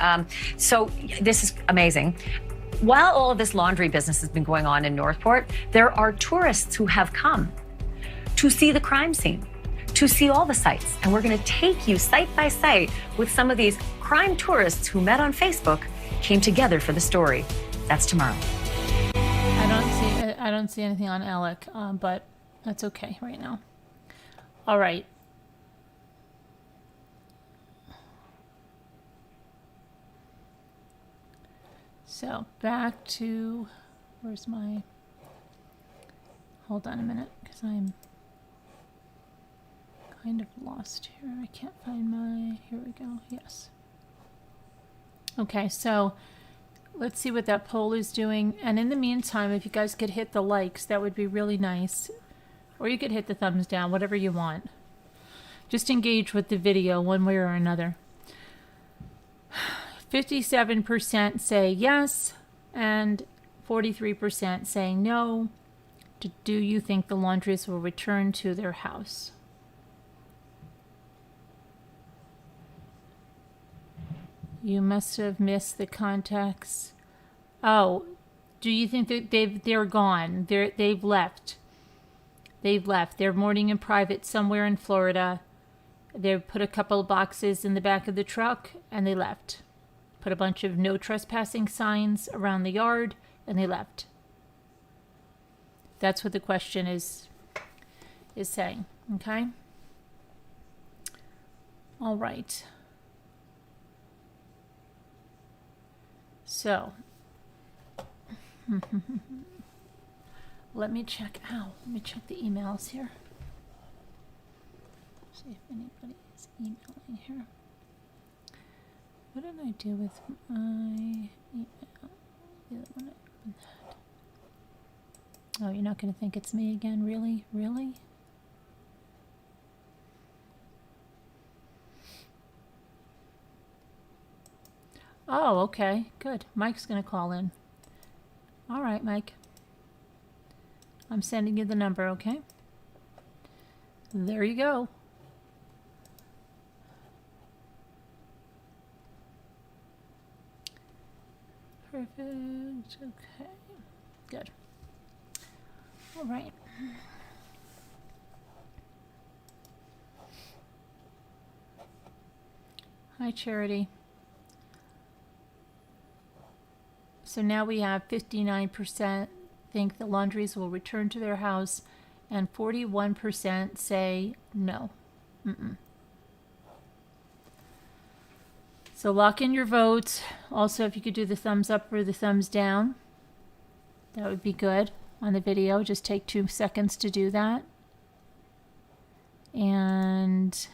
So this is amazing. While all of this laundry business has been going on in Northport, there are tourists who have come to see the crime scene, to see all the sites. And we're going to take you site by site with some of these crime tourists who met on Facebook, came together for the story. That's tomorrow.
I don't see anything on Alec, but that's okay right now. All right. So back to, where's my, hold on a minute, because I'm kind of lost here. I can't find my, here we go, yes. Okay, so let's see what that poll is doing. And in the meantime, if you guys could hit the likes, that would be really nice. Or you could hit the thumbs down, whatever you want. Just engage with the video one way or another. 57% say yes, and 43% saying no. Do you think the Laundries will return to their house? You must have missed the context. Oh, do you think that they're gone? They've left. They've left. They're mourning in private somewhere in Florida. They put a couple of boxes in the back of the truck and they left. Put a bunch of no trespassing signs around the yard and they left. That's what the question is saying. Okay? All right. So, let me check the emails here. See if anybody is emailing here. What did I do with my email? The other one, I opened that. Oh, you're not going to think it's me again? Really? Really? Oh, okay. Good. Mike's going to call in. All right, Mike. I'm sending you the number, okay? There you go. Perfect. Okay. Good. All right. Hi, Charity. So now we have 59% think the Laundries will return to their house, and 41% say no. So lock in your votes. Also, if you could do the thumbs up or the thumbs down, that would be good on the video. Just take 2 seconds to do that. And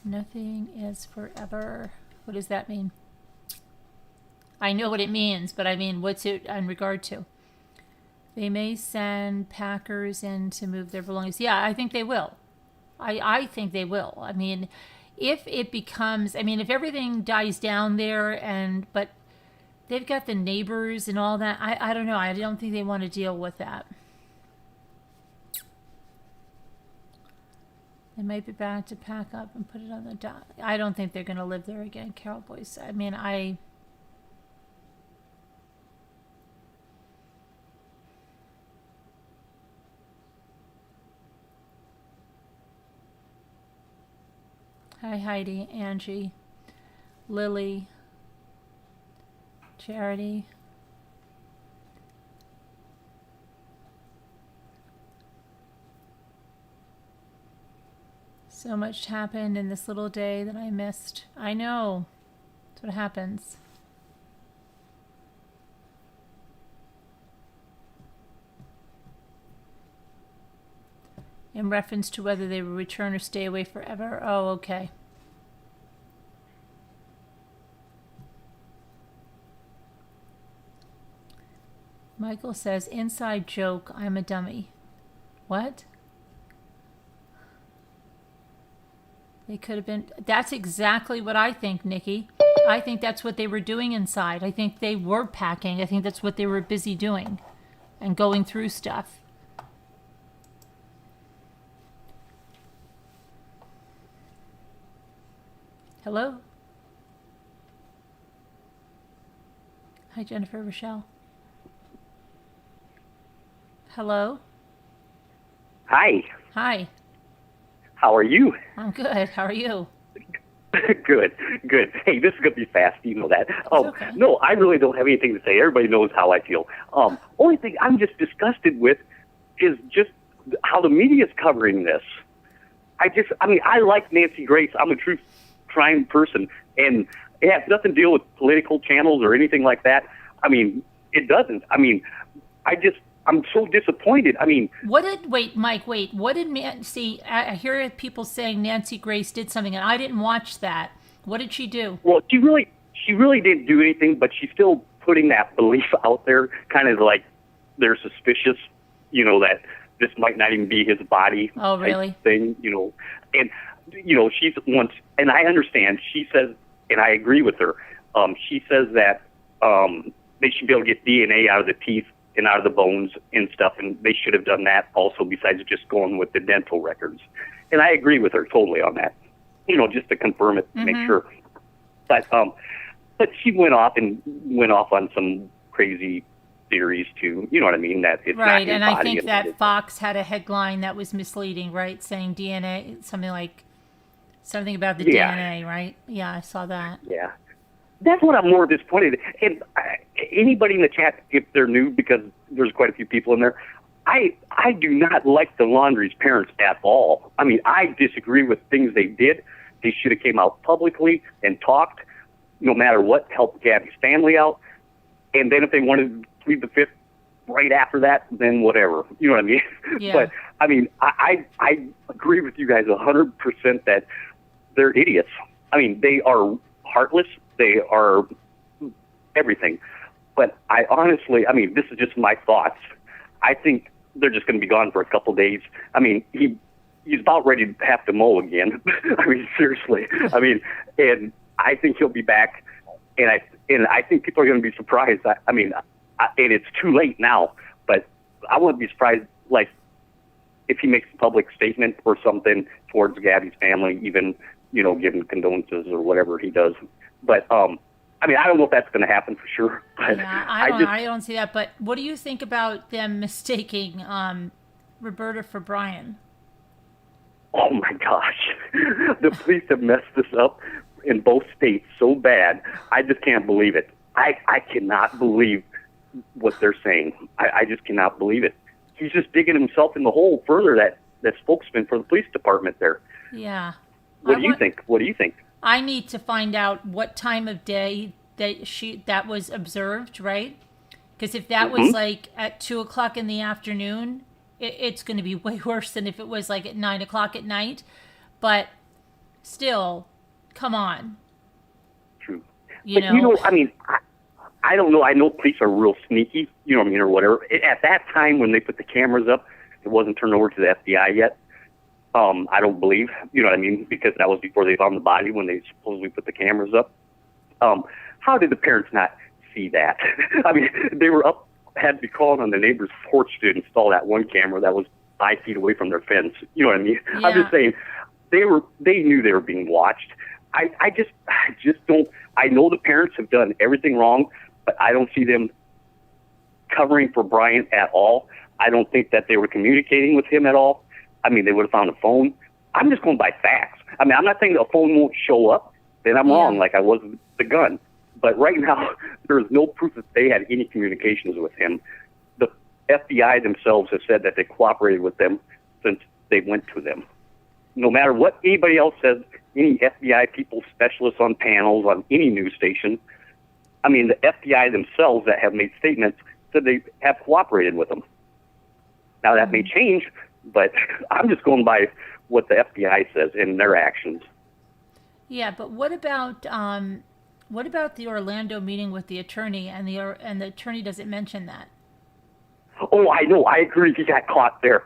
nothing is forever. What does that mean? I know what it means, but I mean, what's it in regard to? They may send packers in to move their belongings. Yeah, I think they will. I think they will. I mean, if it becomes, I mean, if everything dies down there but they've got the neighbors and all that, I don't know. I don't think they want to deal with that. They might be back to pack up and put it on the dock. I don't think they're going to live there again, Carol Boyce. I mean, Hi, Heidi, Angie, Lily, Charity. So much happened in this little day that I missed. I know. That's what happens. In reference to whether they will return or stay away forever. Oh, okay. Michael says, inside joke, I'm a dummy. What? They could have been. That's exactly what I think, Nikki. I think that's what they were doing inside. I think they were packing. I think that's what they were busy doing and going through stuff. Hello? Hi, Jennifer Rochelle. Hello?
Hi.
Hi.
How are you?
I'm good. How are you?
Good. Hey, this is going to be fast. You know that.
Okay.
No, I really don't have anything to say. Everybody knows how I feel. Only thing I'm just disgusted with is just how the media is covering this. I like Nancy Grace. I'm a true crime person, and it has nothing to deal with political channels or anything like that. I mean, it doesn't. I mean, I'm so disappointed. I mean,
what did Nancy, I hear people saying Nancy Grace did something, and I didn't watch that. What did she do?
Well, she really didn't do anything, but she's still putting that belief out there, kind of like they're suspicious, that this might not even be his body.
Oh, really?
Type thing, and, she's once, and I understand, she says, and I agree with her, she says that they should be able to get DNA out of the teeth and out of the bones and stuff, and they should have done that also besides just going with the dental records. And I agree with her totally on that, just to confirm it, to make sure. But she went off on some crazy theories too, you know what I mean, that it's
right,
not
and
body
I think that Fox had a headline that was misleading, right, saying DNA, something about the DNA, right? Yeah, I saw that.
Yeah. That's what I'm more disappointed. And anybody in the chat, if they're new, because there's quite a few people in there, I do not like the Laundrie's parents at all. I mean, I disagree with things they did. They should have came out publicly and talked, no matter what, helped Gabby's family out. And then if they wanted to plead the fifth right after that, then whatever. You know what I mean?
Yeah.
But, I mean, I agree with you guys 100% that they're idiots. I mean, they are heartless. They are everything. But I honestly, this is just my thoughts. I think they're just going to be gone for a couple of days. I mean, he's about ready to have to mow again. I mean, seriously. I mean, and I think he'll be back. And I think people are going to be surprised. And it's too late now, but I wouldn't be surprised, like, if he makes a public statement or something towards Gabby's family, even, giving condolences or whatever he does. But, I don't know if that's going to happen for sure. But
yeah, I don't see that. But what do you think about them mistaking Roberta for Brian?
Oh my gosh, the police have messed this up in both states so bad. I just can't believe it. I cannot believe what they're saying. I just cannot believe it. He's just digging himself in the hole further, that spokesman for the police department there.
Yeah.
What do you think? What do you think?
I need to find out what time of day that was observed, right? Because if that was like at 2:00 in the afternoon, it's going to be way worse than if it was like at 9:00 at night. But still, come on.
True.
You
but
know,
I mean, I don't know. I know police are real sneaky, you know what I mean, or whatever. At that time when they put the cameras up, it wasn't turned over to the FBI yet. I don't believe, you know what I mean, because that was before they found the body when they supposedly put the cameras up. How did the parents not see that? I mean, they were up, had to be called on the neighbor's porch to install that one camera that was 5 feet away from their fence. You know what I mean?
Yeah.
I'm just saying, they knew they were being watched. I just don't. I know the parents have done everything wrong, but I don't see them covering for Brian at all. I don't think that they were communicating with him at all. I mean, they would have found a phone. I'm just going by facts. I mean, I'm not saying a phone won't show up. Then I'm wrong, like I was with the gun. But right now, there is no proof that they had any communications with him. The FBI themselves have said that they cooperated with them since they went to them. No matter what anybody else says, any FBI people, specialists on panels, on any news station, I mean, the FBI themselves that have made statements said they have cooperated with them. Now, that may change, but I'm just going by what the FBI says in their actions.
Yeah, but what about the Orlando meeting with the attorney, and the attorney doesn't mention that?
Oh, I know. I agree. He got caught there.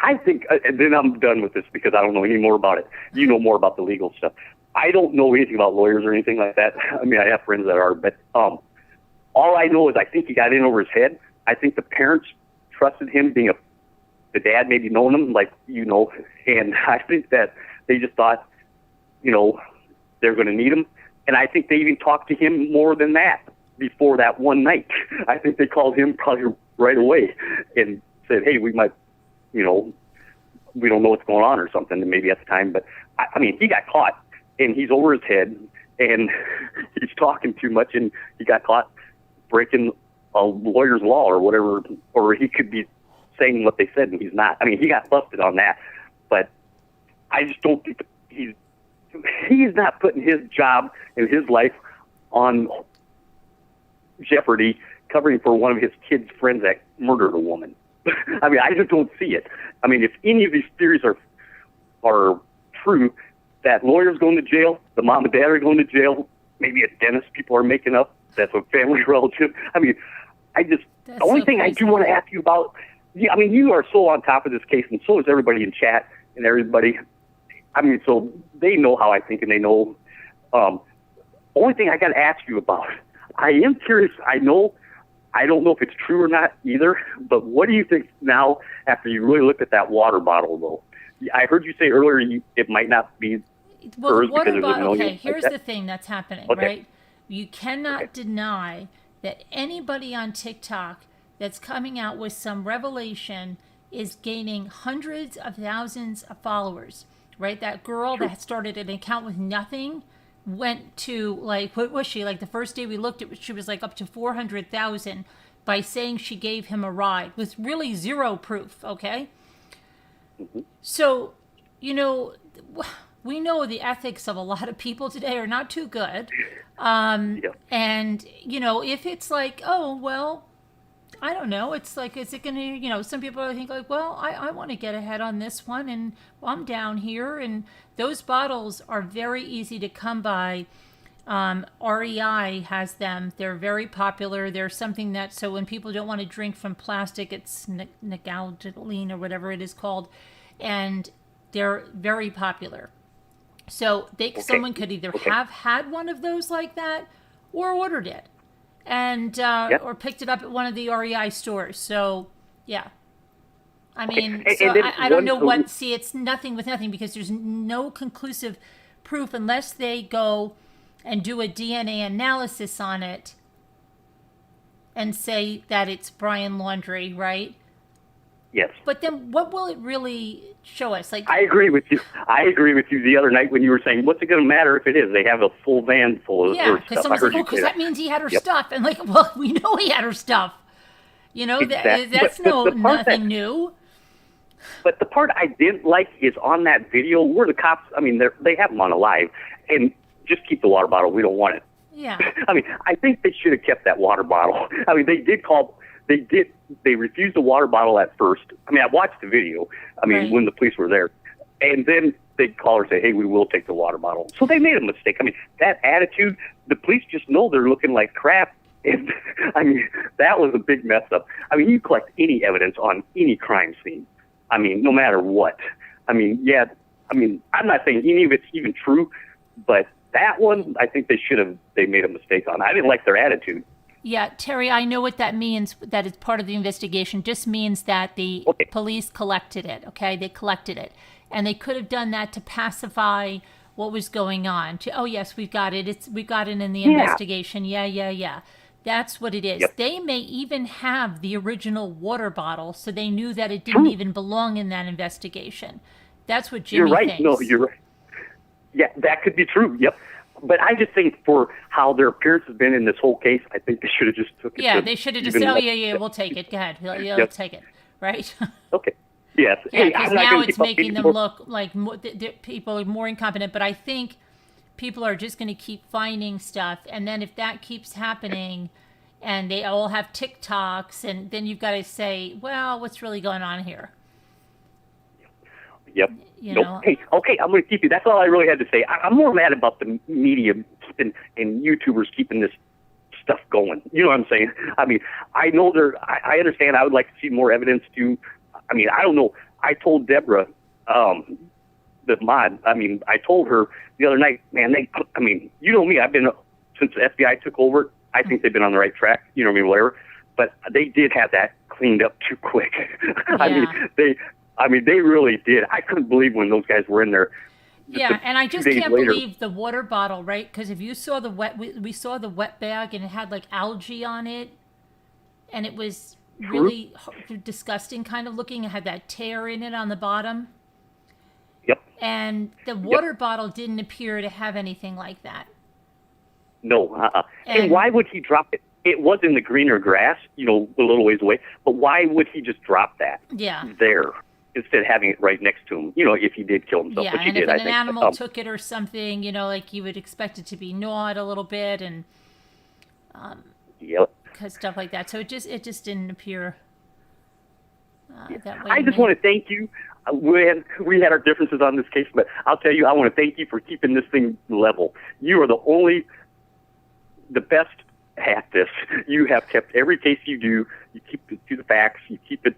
I think, and then I'm done with this because I don't know any more about it. You know more about the legal stuff. I don't know anything about lawyers or anything like that. I mean, I have friends that are, but all I know is I think he got in over his head. I think the parents trusted him, being the dad maybe knowing him, like, you know, and I think that they just thought, you know, they're going to need him. And I think they even talked to him more than that before that one night. I think they called him probably right away and said, hey, we might, you know, we don't know what's going on or something, maybe at the time. But, I mean, he got caught, and he's over his head, and he's talking too much, and he got caught breaking a lawyer's law or whatever, or he could be saying what they said, and he's not. I mean, he got busted on that. But I just don't think he's not putting his job and his life on jeopardy covering for one of his kids' friends that murdered a woman. I mean, I just don't see it. I mean, if any of these theories are true, that lawyer's going to jail, the mom and dad are going to jail, maybe a dentist people are making up, that's a family relative. I mean, the only thing I do want to ask you about, I mean, you are so on top of this case, and so is everybody in chat and everybody. I mean, so they know how I think, and they know. Only thing I got to ask you about, I am curious. I don't know if it's true or not either, but what do you think now after you really looked at that water bottle, though? I heard you say earlier it might not be hers because there's a million.
Okay, here's the thing that's happening, right? You cannot deny that anybody on TikTok that's coming out with some revelation is gaining hundreds of thousands of followers, right? That girl that started an account with nothing went to, like, what was she? Like, the first day we looked at, she was like up to 400,000 by saying she gave him a ride with really zero proof, okay? So, you know, we know the ethics of a lot of people today are not too good. And, you know, if it's like, oh, well, I don't know. It's like, is it going to, you know, some people think like, well, I want to get ahead on this one, and I'm down here. And those bottles are very easy to come by. REI has them. They're very popular. They're something that, so when people don't want to drink from plastic, it's Nigalgeline or whatever it is called. And they're very popular. So someone could either have had one of those like that or ordered it. And or picked it up at one of the REI stores. So yeah, I mean, so I don't know what. See, it's nothing with nothing because there's no conclusive proof unless they go and do a DNA analysis on it and say that it's Brian Laundrie, right?
Yes.
But then, what will it really Show us. Like,
I agree with you. The other night when you were saying, what's it going to matter if it is? They have a full van full of her
because
stuff.
someone's like, because that means he had her stuff. And like, well, we know he had her stuff. You know, that's nothing new.
But the part I didn't like is on that video where the cops, I mean, they have them on a live, and just keep the water bottle. We don't want it.
Yeah.
I mean, I think they should have kept that water bottle. I mean, they refused the water bottle at first. I mean, I watched the video. I mean, when the police were there. And then they'd call her and say, hey, we will take the water bottle. So they made a mistake. I mean, that attitude, the police just know they're looking like crap. And I mean, that was a big mess up. I mean, you collect any evidence on any crime scene. I mean, no matter what. I mean, yeah, I mean, I'm not saying any of it's even true, but that one, I think they made a mistake on. I didn't like their attitude.
Yeah, Terry, I know what that means, that it's part of the investigation. Just means that the police collected it, okay? They collected it. And they could have done that to pacify what was going on. Oh, yes, we've got it. We've got it in the investigation. Yeah. That's what it is. Yep. They may even have the original water bottle, so they knew that it didn't even belong in that investigation. That's what Jimmy thinks.
No, you're right. Yeah, that could be true. Yep. But I just think for how their appearance has been in this whole case, I think they should have just took it.
Yeah, they should have just said, we'll take it. Go ahead. Let's take it. Right?
Okay. Yes.
Yeah, because now it's making them look like people are more incompetent. But I think people are just going to keep finding stuff. And then if that keeps happening and they all have TikToks, and then you've got to say, well, what's really going on here?
Yep. Hey, okay, I'm going to keep you. That's all I really had to say. I'm more mad about the media and YouTubers keeping this stuff going. You know what I'm saying? I mean, I know I understand. I would like to see more evidence too. I mean, I don't know. I told Deborah, the mod, I mean, I told her the other night, man, I mean, you know me, I've been, since the FBI took over, I think they've been on the right track, you know what I mean, whatever. But they did have that cleaned up too quick.
Yeah.
I mean, they really did. I couldn't believe when those guys were in there.
Yeah, and I just can't believe the water bottle, right? Because if you saw we saw the wet bag, and it had like algae on it, and it was really disgusting kind of looking. It had that tear in it on the bottom.
Yep.
And the water bottle didn't appear to have anything like that.
No. And why would he drop it? It was in the greener grass, you know, a little ways away. But why would he just drop that there instead of having it right next to him? You know, if he did kill himself, which he did, I think.
Yeah, and if an animal took it or something, you know, like you would expect it to be gnawed a little bit and stuff like that. So it just didn't appear that way.
I just want to thank you. We had our differences on this case, but I'll tell you, I want to thank you for keeping this thing level. You are the best at this. You have kept every case you do. You keep it to the facts. You keep it,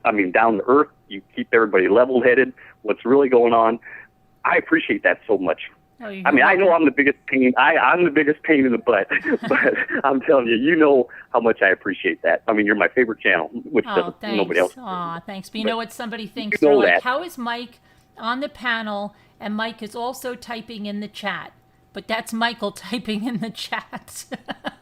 I mean, down to earth. You keep everybody level-headed. What's really going on? I appreciate that so much.
Oh,
I mean, I know I'm the biggest pain. I'm the biggest pain in the butt, but I'm telling you, you know how much I appreciate that. I mean, you're my favorite channel, which nobody else.
Oh, thanks. But you know what somebody thinks? They're like, how is Mike on the panel and Mike is also typing in the chat? But that's Michael typing in the chat.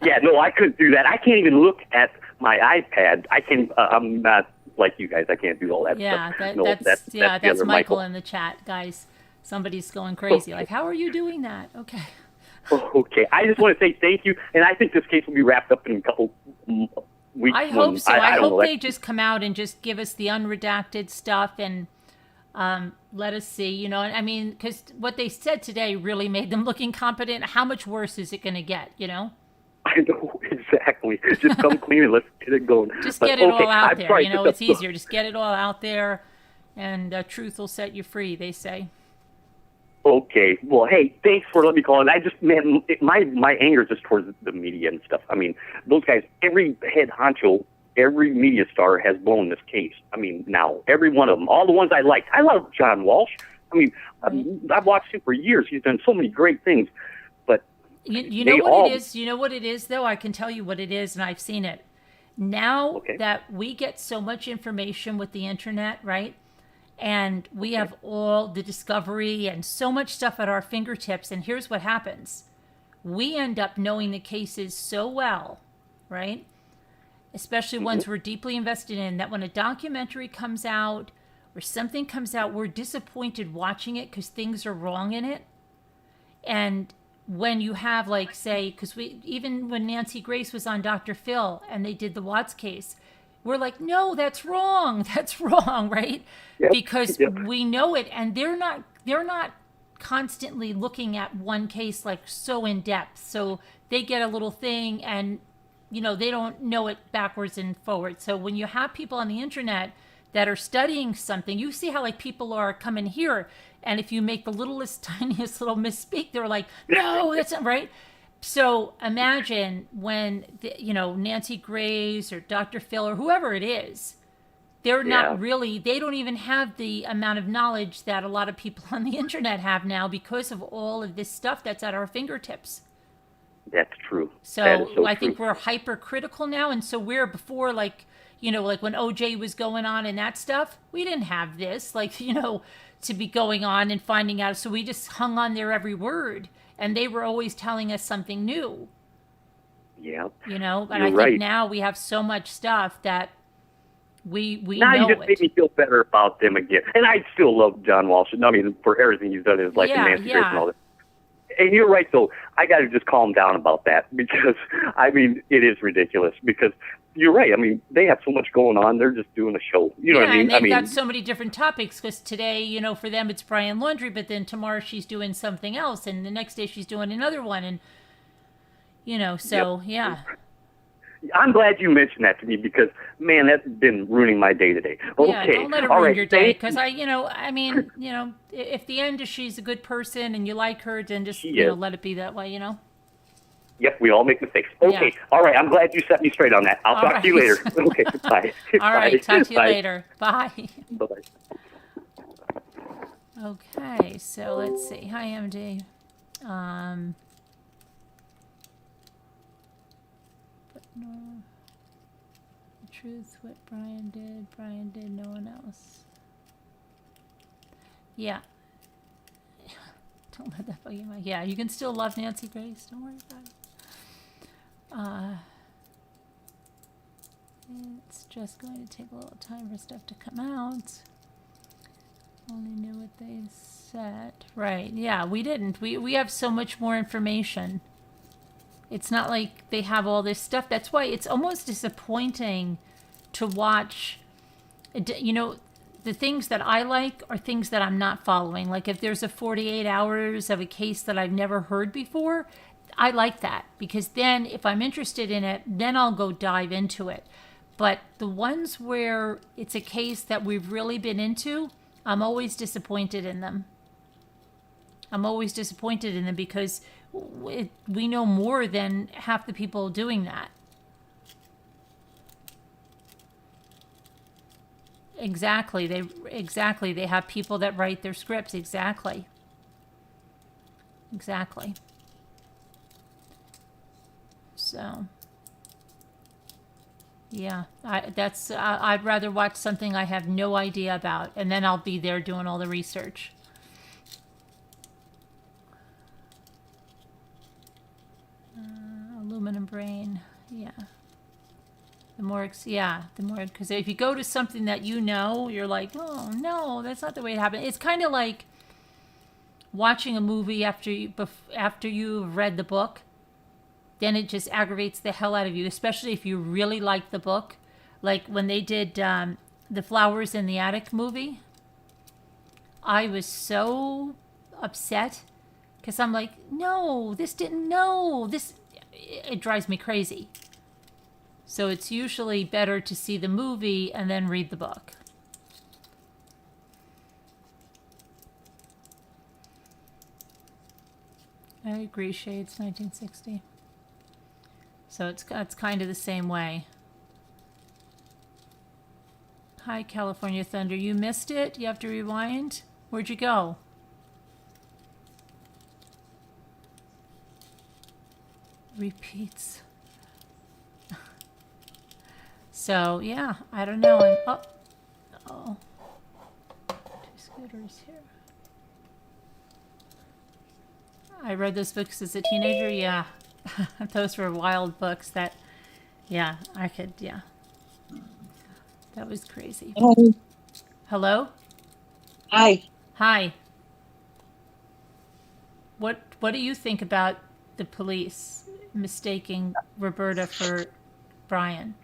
Yeah, no, I couldn't do that. I can't even look at my iPad. I can. I'm not like you guys. I can't do all that stuff.
That's Michael in the chat, guys. Somebody's going crazy. Like, how are you doing that? Okay.
Okay. I just want to say thank you, and I think this case will be wrapped up in a couple weeks.
I hope so. I hope they just come out and just give us the unredacted stuff and let us see. You know, I mean, because what they said today really made them look incompetent. How much worse is it going to get? You know.
I know exactly. Just come clean and let's get it going.
Just get it all out there. You know, it's easier. Just get it all out there, and truth will set you free. They say.
Okay. Well, hey, thanks for letting me call in. I just, man, my anger is just towards the media and stuff. I mean, those guys, every head honcho, every media star has blown this case. I mean, now, every one of them, all the ones I liked. I love John Walsh. I mean, I've watched him for years. He's done so many great things. But
you know what it is? You know what it is, though? I can tell you what it is, and I've seen it. Now that we get so much information with the internet, right? And we have all the discovery and so much stuff at our fingertips. And here's what happens. We end up knowing the cases so well, right? Especially ones we're deeply invested in, that when a documentary comes out or something comes out, we're disappointed watching it because things are wrong in it. And when you have, like, say, because even when Nancy Grace was on Dr. Phil and they did the Watts case, we're like, no, that's wrong. That's wrong, right?
Yep.
Because
Yep.
we know it, and they're not constantly looking at one case like so in depth. So they get a little thing and, you know, they don't know it backwards and forward. So when you have people on the internet that are studying something, you see how, like, people are coming here, and if you make the littlest, tiniest little misspeak, they're like, no, that's not right. So imagine when, Nancy Grace or Dr. Phil or whoever it is, they're not really, they don't even have the amount of knowledge that a lot of people on the internet have now because of all of this stuff that's at our fingertips.
That's true.
So,
that is so
I
true.
think we're hypercritical now. And so where before, like when OJ was going on and that stuff, we didn't have this, to be going on and finding out. So we just hung on their every word, and they were always telling us something new.
Yeah.
And
You're
I think
right.
now we have so much stuff that we
now
know
you just made me feel better about them again. And I still love John Walsh. I mean, for everything he's done in his life and Nancy Grace and all that. And you're right, though. I got to just calm down about that because, I mean, it is ridiculous because you're right. I mean, they have so much going on. They're just doing a show. You know what I mean?
And they've got so many different topics because today, for them it's Brian Laundrie, but then tomorrow she's doing something else, and the next day she's doing another one, and yeah.
I'm glad you mentioned that to me because, man, that's been ruining my day today. Okay,
Yeah, don't let it
all
ruin
right.
your day because if the end is she's a good person and you like her, then just let it be that way.
Yep, we all make mistakes. Okay,
Yeah.
all right. I'm glad you set me straight on that. I'll
All
talk to you
right.
later. Okay, bye.
All right, talk to you
Bye.
later. Bye.
Bye-bye.
Okay, so let's see. Hi, MD. But no, the truth, what Brian did, no one else. Yeah. Don't let that bug you. Yeah, you can still love Nancy Grace. Don't worry about it. It's just going to take a little time for stuff to come out. Only knew what they said. Right, yeah, we didn't. We have so much more information. It's not like they have all this stuff. That's why it's almost disappointing to watch, the things that I like are things that I'm not following. Like if there's a 48 hours of a case that I've never heard before, I like that because then if I'm interested in it, then I'll go dive into it. But the ones where it's a case that we've really been into, I'm always disappointed in them. I'm always disappointed in them because we know more than half the people doing that. Exactly. They have people that write their scripts. Exactly. So, yeah, I'd rather watch something I have no idea about, and then I'll be there doing all the research. Aluminum brain, yeah. The more, because if you go to something that you're like, oh no, that's not the way it happened. It's kind of like watching a movie after you've read the book. Then it just aggravates the hell out of you, especially if you really like the book. Like when they did the Flowers in the Attic movie, I was so upset because I'm like, no, it drives me crazy. So it's usually better to see the movie and then read the book. I agree, Shades, 1960. So it's kind of the same way. Hi, California Thunder. You missed it? You have to rewind? Where'd you go? Repeats. So, yeah, I don't know. Oh. 2 scooters here. I read those books as a teenager, yeah. Those were wild books that, I could, That was crazy. Hello?
Hi.
Hi. What do you think about the police mistaking Roberta for Brian?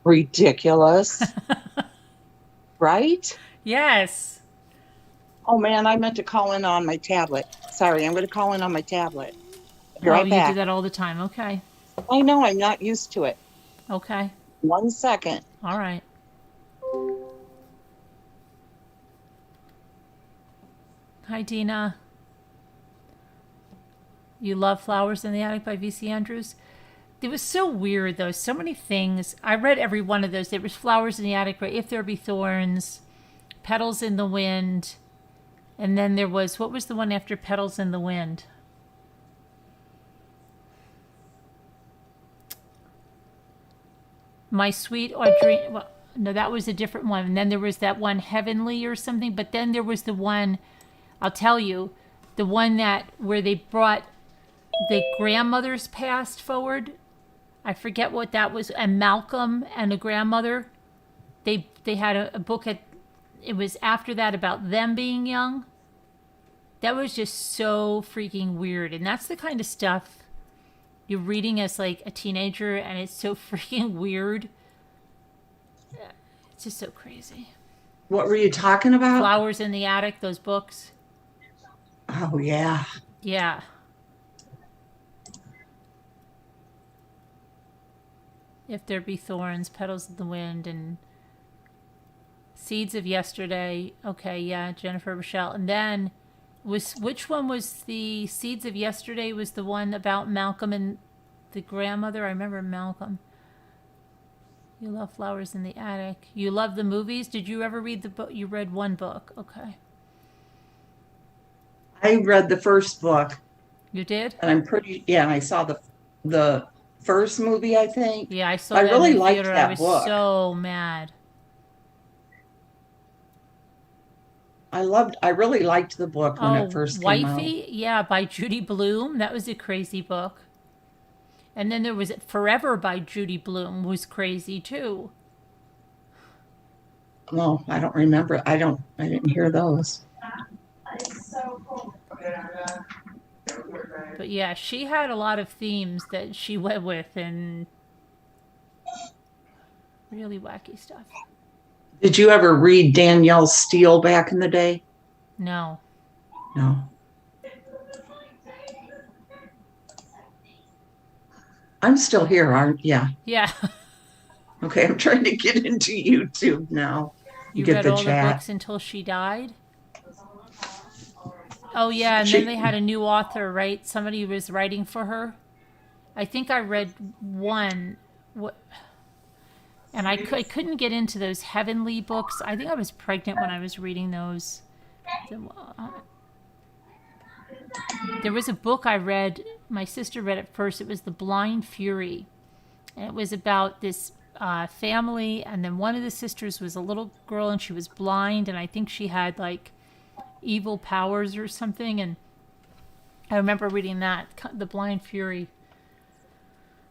Ridiculous. Right?
Yes.
Oh man, I meant to call in on my tablet. Sorry, I'm going to call in on my tablet. Be
Oh,
right
you
back.
do that all the time. Okay.
I know, I'm not used to it.
Okay.
1 second.
All right. Hi, Dina. You Love Flowers in the Attic by V.C. Andrews. It was so weird, though. So many things. I read every one of those. There was Flowers in the Attic, right? If There Be Thorns, Petals in the Wind. And then there was, what was the one after Petals in the Wind? My Sweet Audrey. Well, no, that was a different one. And then there was that one, Heavenly or something. But then there was the one, I'll tell you, the one that where they brought the grandmother's past forward. I forget what that was. And Malcolm and a grandmother. They had a book it was after that about them being young. That was just so freaking weird. And that's the kind of stuff you're reading as like a teenager, and it's so freaking weird. It's just so crazy.
What were you talking about?
Flowers in the Attic, those books.
Oh, yeah.
Yeah. If There Be Thorns, Petals in the Wind, and Seeds of Yesterday. Okay, yeah, Jennifer Rochelle. And then which one was the Seeds of Yesterday? Was the one about Malcolm and the grandmother? I remember Malcolm. You Love Flowers in the Attic. You love the movies. Did you ever read the book? You read one book. Okay.
I read the first book.
You did?
And I'm pretty, yeah, and I saw the first movie, I think.
Yeah, I saw
I
that
really
in the
liked
theater.
that
I was
book.
so mad.
I really liked the book when it first came out.
Wifey? Yeah, by Judy Blume. That was a crazy book. And then there was Forever by Judy Blume, was crazy too.
Oh, I don't remember. I didn't hear those.
But yeah, she had a lot of themes that she went with and really wacky stuff.
Did you ever read Danielle Steele back in the day?
No.
No. I'm still here, aren't you?
Yeah.
Okay, I'm trying to get into YouTube now.
You
get
read
the
all
chat.
the books until she died? Oh, yeah, and then they had a new author, right? Somebody was writing for her. I think I read one. And I couldn't get into those heavenly books. I think I was pregnant when I was reading those. There was a book I read. My sister read it first. It was The Blind Fury. And it was about this family. And then one of the sisters was a little girl and she was blind. And I think she had like evil powers or something. And I remember reading that. The Blind Fury.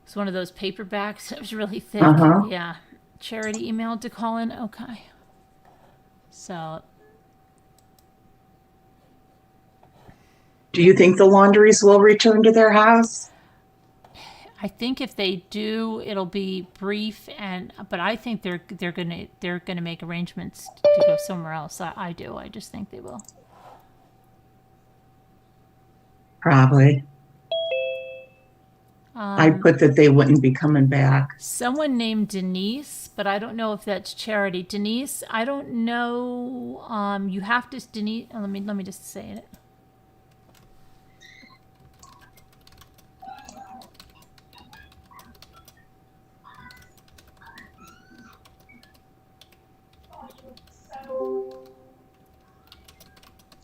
It's one of those paperbacks. It was really thick.
Uh-huh.
Yeah. Charity emailed to call in. Okay. So.
Do you think the Laundries will return to their house?
I think if they do, it'll be brief, but I think they're gonna make arrangements to go somewhere else. I do. I just think they will.
Probably. I put that they wouldn't be coming back.
Someone named Denise, but I don't know if that's Charity. Denise, I don't know. You have to Denise. Let me just say it.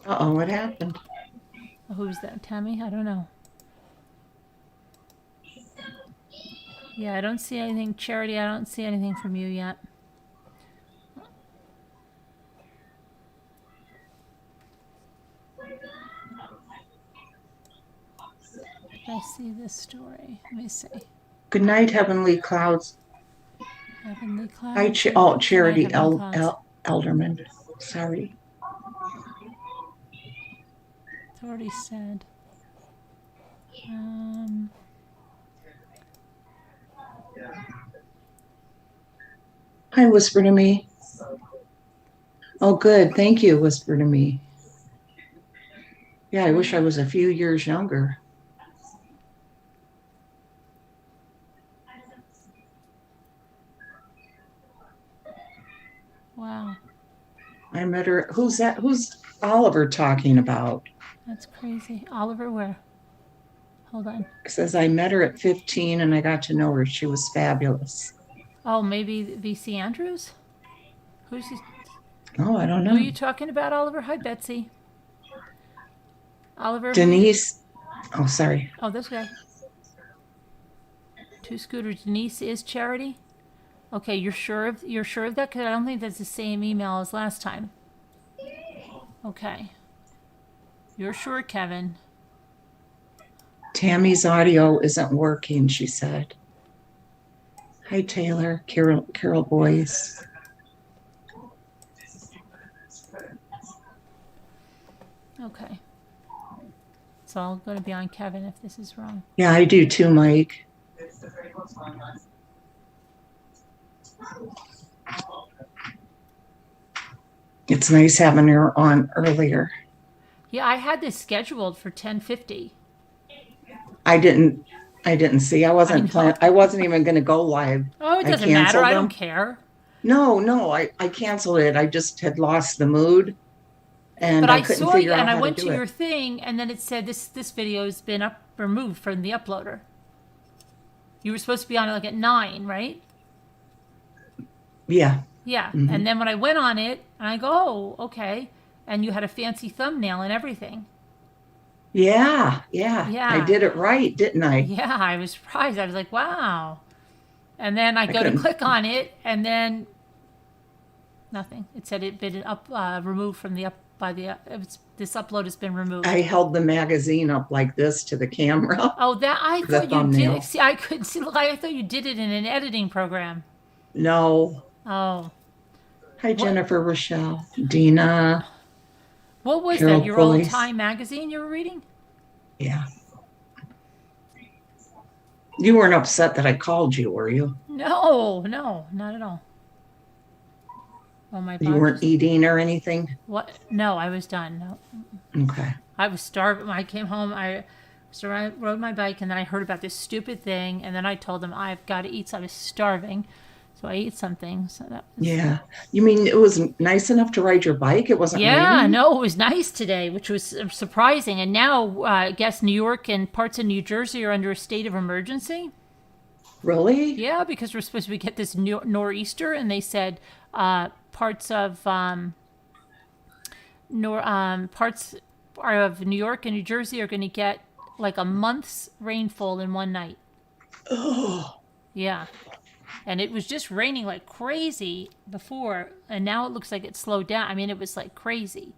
Uh-oh, what happened?
Who's that? Tammy? I don't know. Yeah, I don't see anything. Charity, I don't see anything from you yet. I see this story. Let me see.
Good night, Heavenly Clouds.
Heavenly Clouds.
Hi, Charity Elderman. Sorry.
It's already said.
Hi, Whisper to Me. Oh, good. Thank you, Whisper to Me. Yeah, I wish I was a few years younger.
Wow.
I met her. Who's that? Who's Oliver talking about?
That's crazy. Oliver, where? Hold on.
It says I met her at 15 and I got to know her. She was fabulous.
Oh, maybe VC Andrews? Who's he?
Oh, I don't know.
Who are you talking about, Oliver? Hi, Betsy. Oliver.
Denise. Oh, sorry.
Oh, this guy. Two Scooters. Denise is Charity. Okay, you're sure of that? Because I don't think that's the same email as last time. Okay. You're sure, Kevin?
Tammy's audio isn't working, she said. Hi, Taylor. Carol Boyce.
Okay. So I'm going to be on Kevin if this is wrong.
Yeah, I do too, Mike. It's nice having her on earlier.
Yeah, I had this scheduled for 10:50.
I didn't see. I wasn't even going to go live.
Oh, it doesn't matter. I don't care.
No, I canceled it. I just had lost the mood, and I couldn't figure out how to do it.
And I went to your thing, and then it said this video has been removed from the uploader. You were supposed to be on it like at 9, right?
Yeah.
Yeah, and then when I went on it, I go, oh, okay, and you had a fancy thumbnail and everything.
Yeah. I did it right, didn't I?
Yeah, I was surprised. I was like, wow. And then I go to click on it, and then nothing. It said it had been removed from the this upload has been removed.
I held the magazine up like this to the camera.
Oh, that I thought you did. See, I couldn't see. I thought you did it in an editing program.
No.
Oh.
Hi, Jennifer, Rochelle, Dina.
What was
Carol
that? Your old Time magazine you were reading?
Yeah. You weren't upset that I called you, were you?
No, not at all. Oh, my
You weren't eating or anything?
What? No, I was done. No.
Okay.
I was starving. When I came home, I rode my bike, and then I heard about this stupid thing, and then I told them I've got to eat. So I was starving, so I ate something. So that was...
Yeah. You mean it was nice enough to ride your bike? It wasn't raining?
No, it was nice today, which was surprising. And now I guess New York and parts of New Jersey are under a state of emergency.
Really?
Yeah, because we're supposed to get this nor'easter, and they said parts of parts of New York and New Jersey are going to get like a month's rainfall in one night.
Oh.
Yeah. And it was just raining like crazy before, and now it looks like it slowed down. I mean, it was like crazy.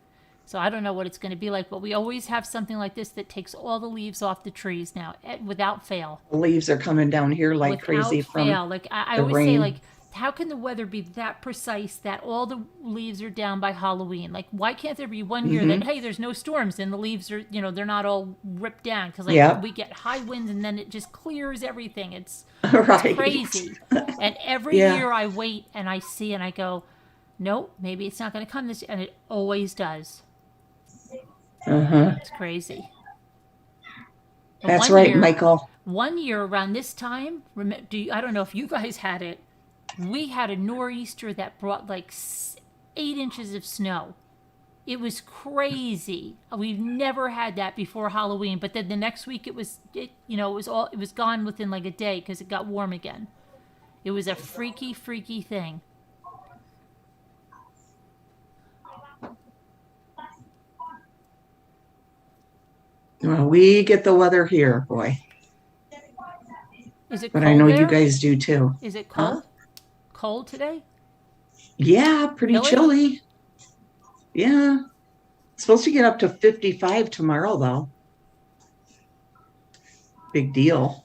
So I don't know what it's going to be like, but we always have something like this that takes all the leaves off the trees now, without fail.
The leaves are coming down here like crazy from
fail. Like I always say, like, how can the weather be that precise that all the leaves are down by Halloween? Like, why can't there be one year that, hey, there's no storms and the leaves are, they're not all ripped down? Because we get high winds and then it just clears everything. It's crazy. And every year I wait and I see and I go, nope, maybe it's not going to come this year. And it always does. It's crazy. But
that's right, Michael.
One year around this time, I don't know if you guys had it, we had a nor'easter that brought like 8 inches of snow. It was crazy. We've never had that before Halloween. But then the next week it was gone within like a day because it got warm again. It was a freaky thing.
Well, we get the weather here, boy.
Is it cold?
But I know
there?
you guys do too.
Is it cold? Cold today?
Yeah, pretty chilly. Yeah. It's supposed to get up to 55 tomorrow, though. Big deal.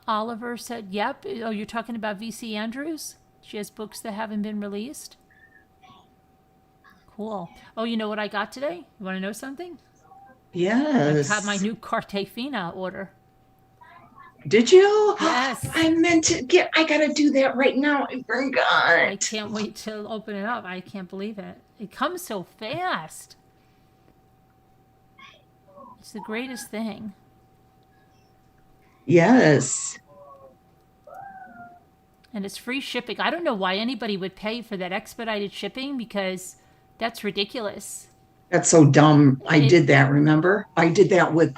Oliver said, yep. Oh, you're talking about VC Andrews? She has books that haven't been released? Cool. Oh, you know what I got today? You want to know something?
Yes.
I got my new Carte Fina order.
Did you?
Yes.
I meant to get, I got to do that right now. I forgot.
I can't wait to open it up. I can't believe it. It comes so fast. It's the greatest thing.
Yes.
And it's free shipping. I don't know why anybody would pay for that expedited shipping because that's ridiculous.
That's so dumb. I did that, remember? I did that with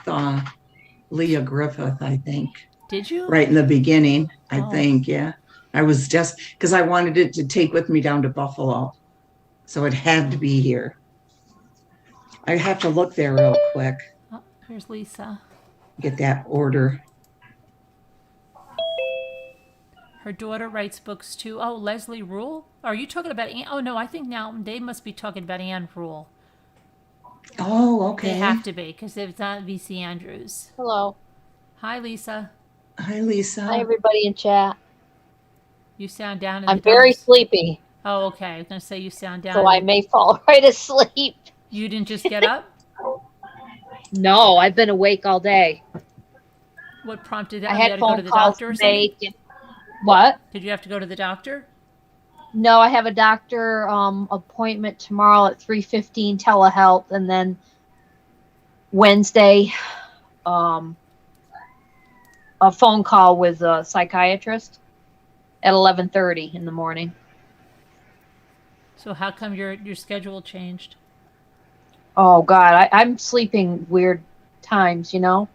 Leah Griffith, I think.
Did you?
Right in the beginning, I think, yeah. I was just, because I wanted it to take with me down to Buffalo. So it had to be here. I have to look there real quick.
Oh, here's Lisa.
Get that order.
Her daughter writes books too. Oh, Leslie Rule? Are you talking about Anne? Oh, no, I think now they must be talking about Anne Rule.
Oh, okay.
They have to be because it's not VC Andrews.
Hello.
Hi, Lisa.
Hi, Lisa.
Hi, everybody in chat.
You sound down in
I'm
the
very
dumps.
sleepy,
Oh, okay. I was going to say you sound down.
so I may fall right asleep.
You didn't just get up?
No, I've been awake all day.
What prompted that?
I
You
had
had to go
phone
to the
calls
doctor or
to
something?
make. What?
Did you have to go to the doctor?
No, I have a doctor appointment tomorrow at 3:15 telehealth, and then Wednesday, a phone call with a psychiatrist at 11:30 in the morning.
So how come your schedule changed?
Oh God, I'm sleeping weird times, you know,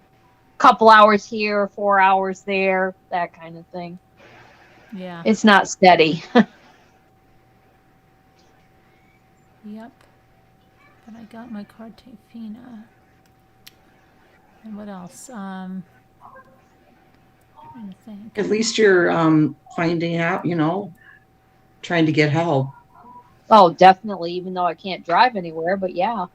couple hours here, 4 hours there, that kind of thing.
Yeah.
It's not steady.
Yep. But I got my Carte Fina. And what else? Trying to think.
At least you're finding out, you know, trying to get help.
Oh, definitely, even though I can't drive anywhere, but yeah.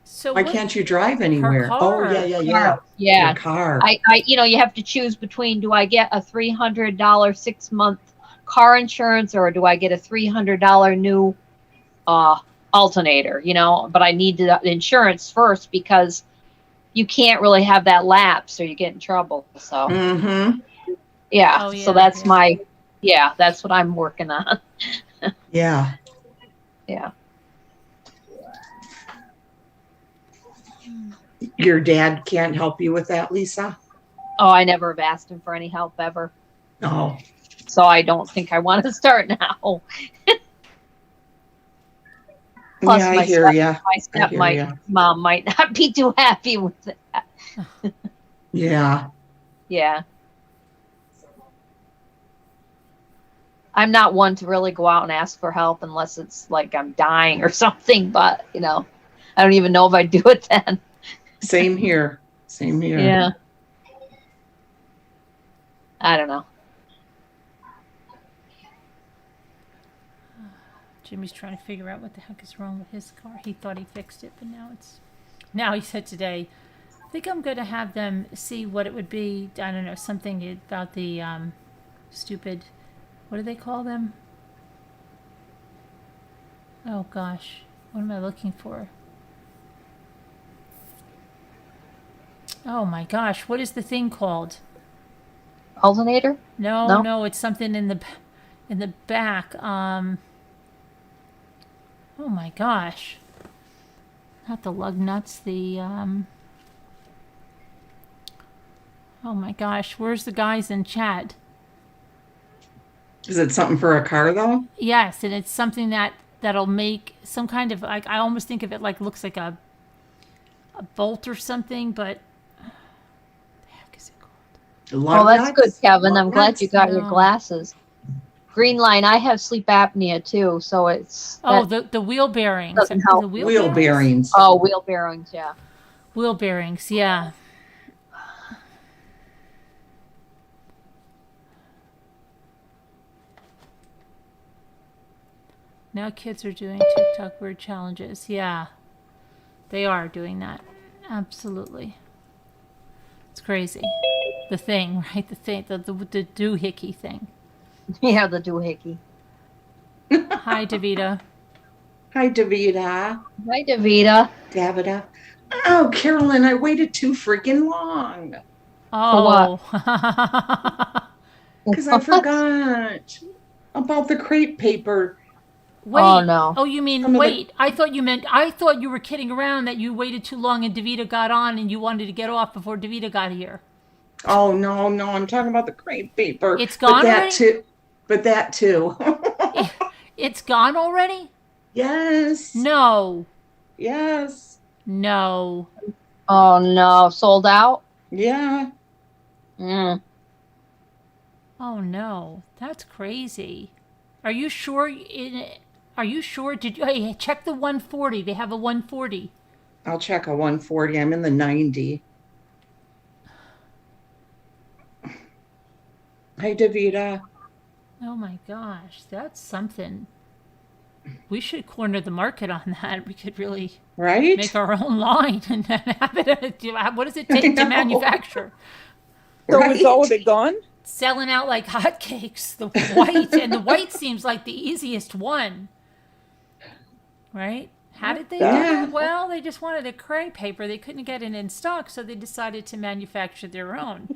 So
Why can't you drive anywhere?
car.
Oh, yeah.
Yeah.
Your car.
You have to choose between, do I get a $300 6-month car insurance, or do I get a $300 new alternator, you know, but I need the insurance first because you can't really have that lapse or you get in trouble. So, yeah.
Oh, yeah,
So that's that's what I'm working on.
Yeah.
Yeah.
Your dad can't help you with that, Lisa?
Oh, I never have asked him for any help ever.
Oh.
So I don't think I want to start now. Plus,
yeah, I
my
hear ya.
my mom might not be too happy with that.
Yeah.
Yeah. I'm not one to really go out and ask for help unless it's like I'm dying or something, but, you know, I don't even know if I'd do it then.
Same here. Same here.
Yeah. I don't know.
Jimmy's trying to figure out what the heck is wrong with his car. He thought he fixed it, but now he said today, I think I'm going to have them see what it would be. I don't know, something about the stupid, what do they call them? Oh gosh, what am I looking for? Oh my gosh, what is the thing called?
Alternator?
No, it's something in the back. Oh my gosh. Not the lug nuts, the oh my gosh, where's the guys in chat?
Is it something for a car though?
Yes, and it's something that'll make some kind of, like, I almost think of it like looks like a bolt or something, but the heck is it called?
Oh, that's good, Kevin. I'm glad you got your glasses. Green line, I have sleep apnea too, so it's...
Oh, the wheel bearings.
Doesn't help.
The
wheel bearings.
Oh, wheel bearings, yeah.
Wheel bearings, yeah. Now kids are doing TikTok word challenges. Yeah, they are doing that. Absolutely. It's crazy. The thing, right? The thing, the doohickey thing.
Yeah, the doohickey.
Hi, Davida.
Hi, Davida.
Hi, Davida.
Davida. Oh, Carolyn, I waited too freaking long.
Oh.
Because I forgot about the crepe paper.
Wait.
Oh, no.
Oh, you mean, wait. I thought you were kidding around that you waited too long and Davita got on and you wanted to get off before Davita got here.
Oh, no, I'm talking about the crepe paper.
It's gone already?
But that too.
It's gone already?
Yes.
No.
Yes.
No.
Oh, no. Sold out?
Yeah.
Mm.
Oh, no. That's crazy. Are you sure? Are you sure? Hey, check the 140. They have a 140.
I'll check a 140. I'm in the 90. Hey, Davita.
Oh my gosh, that's something. We should corner the market on that. We could really make our own line and have it. What does it take to manufacture?
So is all of it gone?
Selling out like hotcakes. The white, and the white seems like the easiest one, right? How did they do it? Well, they just wanted a crepe paper. They couldn't get it in stock, so they decided to manufacture their own.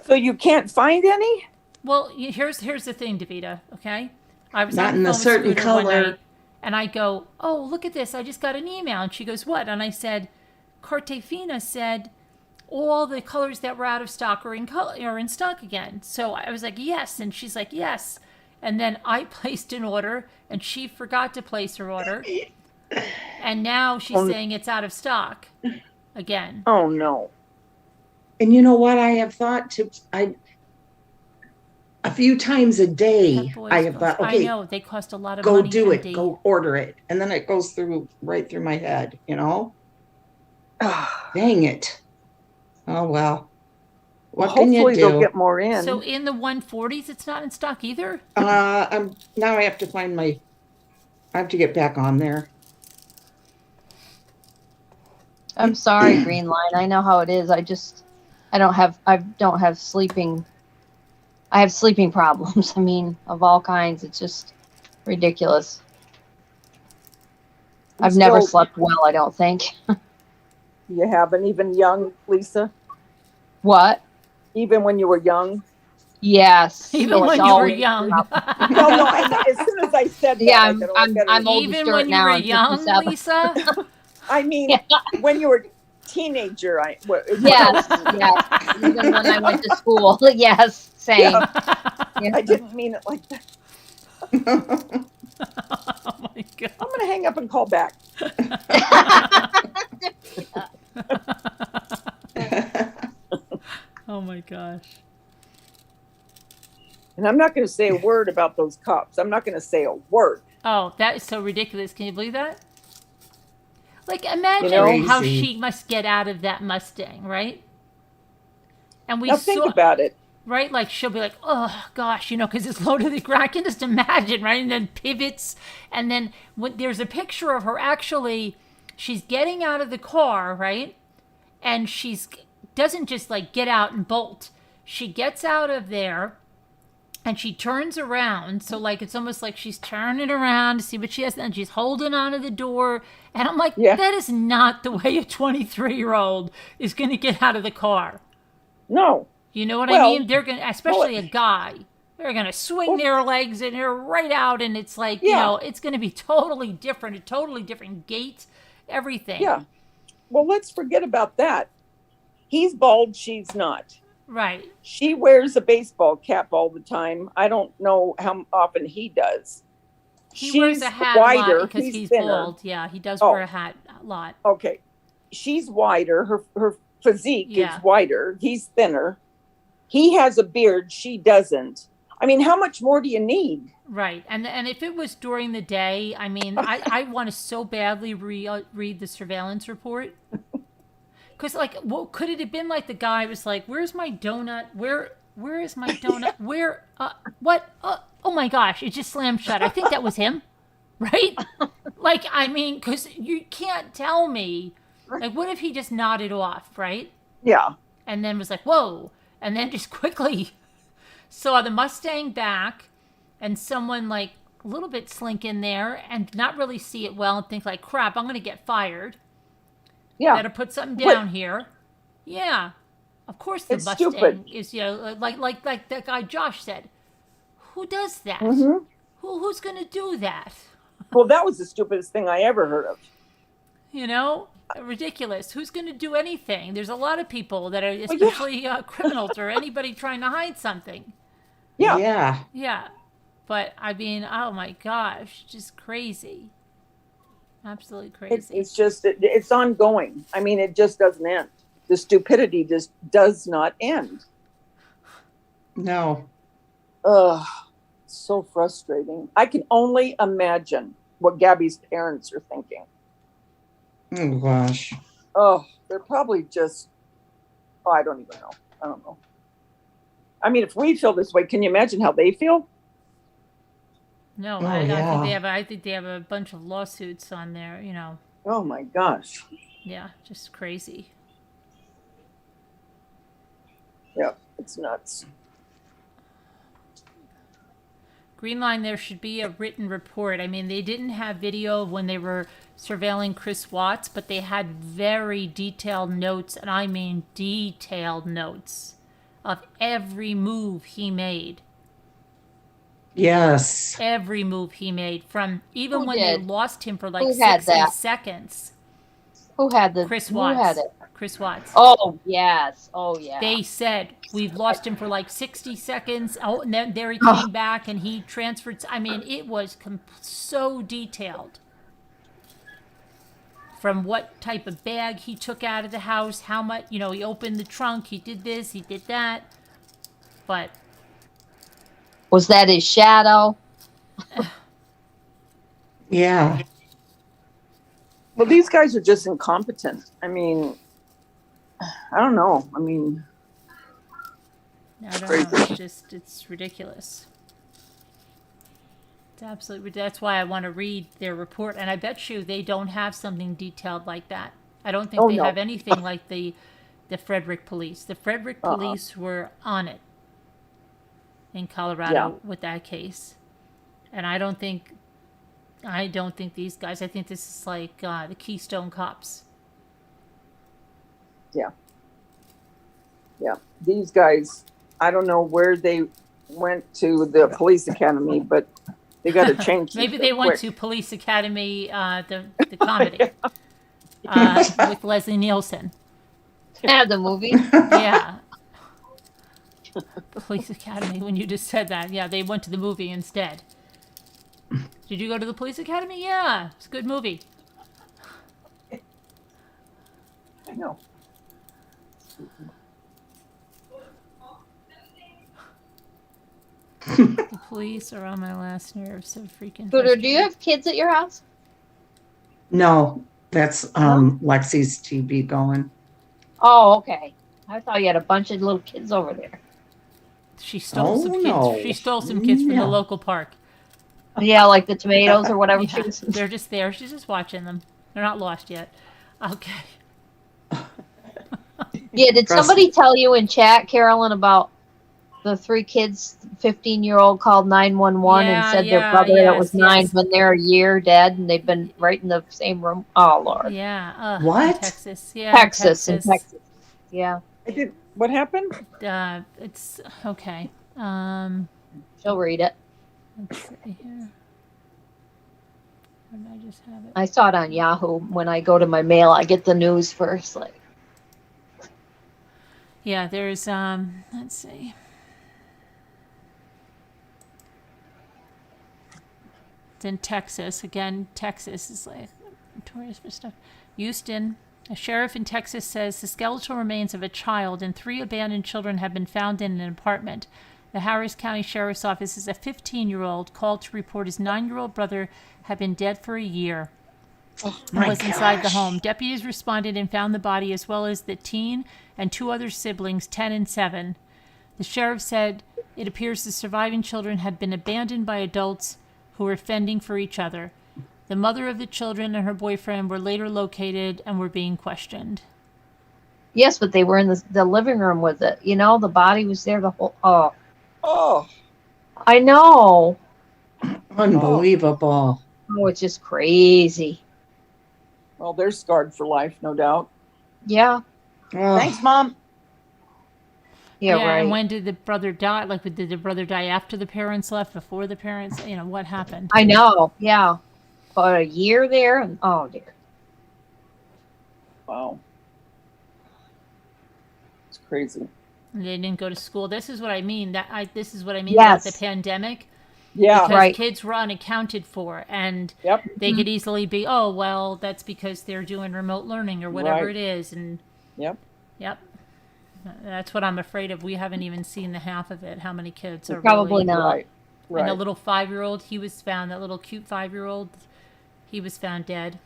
So you can't find any?
Well, here's the thing, Davita. Okay, I was
not
on the
in a
phone with
certain
Scooter one
color.
night, and I go, "Oh, look at this! I just got an email." And she goes, "What?" And I said, "Cartefina said all the colors that were out of stock are in stock again." So I was like, "Yes," and she's like, "Yes." And then I placed an order, and she forgot to place her order, and now she's saying it's out of stock again.
Oh no!
And you know what? I have thought a few times a day. I have thought, okay,
I know they cost a lot of
go
money.
do it, go order it, and then it goes right through my head. You know? Dang it! Oh well. What can you do?
Hopefully they'll get more in.
So in the 140s, it's not in stock either.
Now I have to find I have to get back on there.
I'm sorry, Green Line. I know how it is. I don't have sleeping. I have sleeping problems. I mean, of all kinds. It's just ridiculous. I've never slept well, I don't think.
You haven't, even young, Lisa?
What?
Even when you were young?
Yes.
Even when you were young.
No, as soon as I said that,
Yeah,
I'm
even when you were young, Lisa?
I mean, when you were a teenager,
yes. Even when I went to school. Yes, same.
Yeah. I didn't mean it like that.
Oh my God.
I'm going to hang up and call back.
Oh my gosh.
And I'm not going to say a word about those cups. I'm not going to say a word.
Oh, that is so ridiculous. Can you believe that? Like, imagine how she must get out of that Mustang, right? And
now think about it.
Right? Like, she'll be like, oh, gosh, because it's low to the ground. I can just imagine, right? And then pivots. And then there's a picture of her actually, she's getting out of the car, right? And doesn't just, like, get out and bolt. She gets out of there, and she turns around. So, like, it's almost like she's turning around to see what she has. And she's holding onto the door. And I'm like, that is not the way a 23-year-old is going to get out of the car.
No.
You know what I mean? They're going to, especially a guy, they're going to swing their legs in here right out. And it's like, it's going to be totally different, a totally different gait, everything.
Yeah. Well, let's forget about that. He's bald. She's not.
Right.
She wears a baseball cap all the time. I don't know how often he does.
He
She's
wears a hat
wider.
a lot because he's bald. Yeah, he does wear a hat a lot.
Okay. She's wider. Her physique is wider. He's thinner. He has a beard. She doesn't. I mean, how much more do you need?
Right. And if it was during the day, I mean, I want to so badly read the surveillance report. Because, like, could it have been like the guy was like, where's my donut? Where is my donut? Where, what? Oh my gosh, it just slammed shut. I think that was him, right? Like, I mean, because you can't tell me, like, what if he just nodded off, right?
Yeah.
And then was like, whoa. And then just quickly saw the Mustang back and someone, like, a little bit slink in there and not really see it well and think like, crap, I'm going to get fired.
Yeah.
Better put something down here. Yeah. Of course the Mustang
stupid.
is, like that guy Josh said. Who does that?
Mm-hmm.
Who's going to do that?
Well, that was the stupidest thing I ever heard of.
Ridiculous. Who's going to do anything? There's a lot of people that are, especially criminals or anybody trying to hide something.
Yeah.
Yeah.
Yeah. But, I mean, oh my gosh, just crazy. Absolutely crazy.
It's just, it's ongoing. I mean, it just doesn't end. The stupidity just does not end.
No.
Ugh, so frustrating. I can only imagine what Gabby's parents are thinking.
Oh, gosh.
Oh, they're probably just, I don't even know. I don't know. I mean, if we feel this way, can you imagine how they feel?
No,
Oh,
I think they have a bunch of lawsuits on there,
Oh my gosh.
Yeah, just crazy.
Yeah, it's nuts.
Green Line, there should be a written report. I mean, they didn't have video when they were surveilling Chris Watts, but they had very detailed notes, and I mean detailed notes of every move he made.
Yes.
Every move he made, from even when they lost him for like
Who had
60
that?
seconds.
Who had the?
Chris
Who
Watts.
had it?
Chris Watts.
Oh yes. Oh yeah.
They said, we've lost him for like 60 seconds. Oh, and then there he came back and he transferred. I mean, it was so detailed. From what type of bag he took out of the house, how much, he opened the trunk, he did this, he did that. But.
Was that his shadow?
Yeah.
Well, these guys are just incompetent. I mean, I don't know. I mean,
I don't know. It's ridiculous. It's absolutely, that's why I want to read their report. And I bet you they don't have something detailed like that. I don't think they have anything like the Frederick police. The Frederick police were on it in Colorado with that case. And I don't think these guys, I think this is like the Keystone Cops.
Yeah. Yeah. These guys, I don't know where they went to the police academy, but they got to change.
Maybe they went to Police Academy, the comedy with Leslie Nielsen.
Yeah, the movie.
Yeah. Police Academy, when you just said that. Yeah, they went to the movie instead. Did you go to the Police Academy? Yeah, it's a good movie.
I know.
The police are on my last nerve, so freaking.
Scooter, do you have kids at your house?
No, that's Lexi's TV going.
Oh, okay. I thought you had a bunch of little kids over there.
She stole some kids. She stole some kids from the local park.
Yeah, like the tomatoes or whatever.
Yeah, they're just there. She's just watching them. They're not lost yet. Okay.
Yeah, did somebody tell you in chat, Carolyn, about the 3 kids, 15-year-old called 911 and said their brother that was 9 been there a year dead, and they've been right in the same room? Oh, Lord.
Yeah.
What?
In Texas. Yeah.
Texas. Yeah.
What happened?
It's okay.
She'll read it.
Let's see here. Where did I just have it?
I saw it on Yahoo. When I go to my mail, I get the news first.
Yeah, there's let's see. It's in Texas. Again, Texas is like notorious for stuff. Houston. A sheriff in Texas says the skeletal remains of a child and 3 abandoned children have been found in an apartment. The Harris County Sheriff's Office is a 15-year-old called to report his 9-year-old brother had been dead for a year and was inside the home. Deputies responded and found the body as well as the teen and 2 other siblings, 10 and 7. The sheriff said it appears the surviving children had been abandoned by adults who were fending for each other. The mother of the children and her boyfriend were later located and were being questioned.
Yes, but they were in the living room with it. The body was there the whole... Oh.
Oh.
I know.
Unbelievable.
Oh, it's just crazy.
Well, they're scarred for life, no doubt.
Yeah.
Thanks, Mom.
Yeah, right.
And when did the brother die? Like, did the brother die after the parents left, before the parents? You know, what happened?
I know. Yeah. About a year there. And, oh, dear.
Wow. It's crazy.
And they didn't go to school. This is what I mean. This is what I mean
Yes.
about the pandemic.
Yeah,
because
right.
kids were unaccounted for, and
Yep.
they could easily be, oh, well, that's because they're doing remote learning or whatever
Right.
it is. And
Yep.
That's what I'm afraid of. We haven't even seen the half of it. How many kids are
Probably
really,
not.
Right.
And a
Right.
little 5-year-old, he was found. That little cute 5-year-old, he was found dead.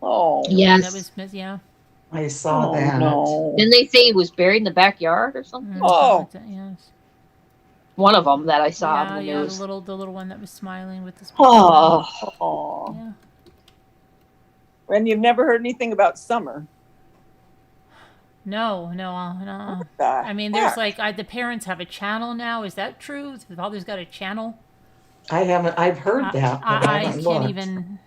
Oh.
Yes.
That was yeah.
I saw that.
No.
Didn't they say he was buried in the backyard or something?
Oh.
Yes.
One of them that I saw
Yeah,
on the
yeah,
news.
the little one that was smiling with this.
Oh.
Yeah.
And you've never heard anything about Summer?
No. I mean, there's like the parents have a channel now. Is that true? The father's got a channel.
I haven't. I've heard that, but I
I
haven't
can't
looked.
even.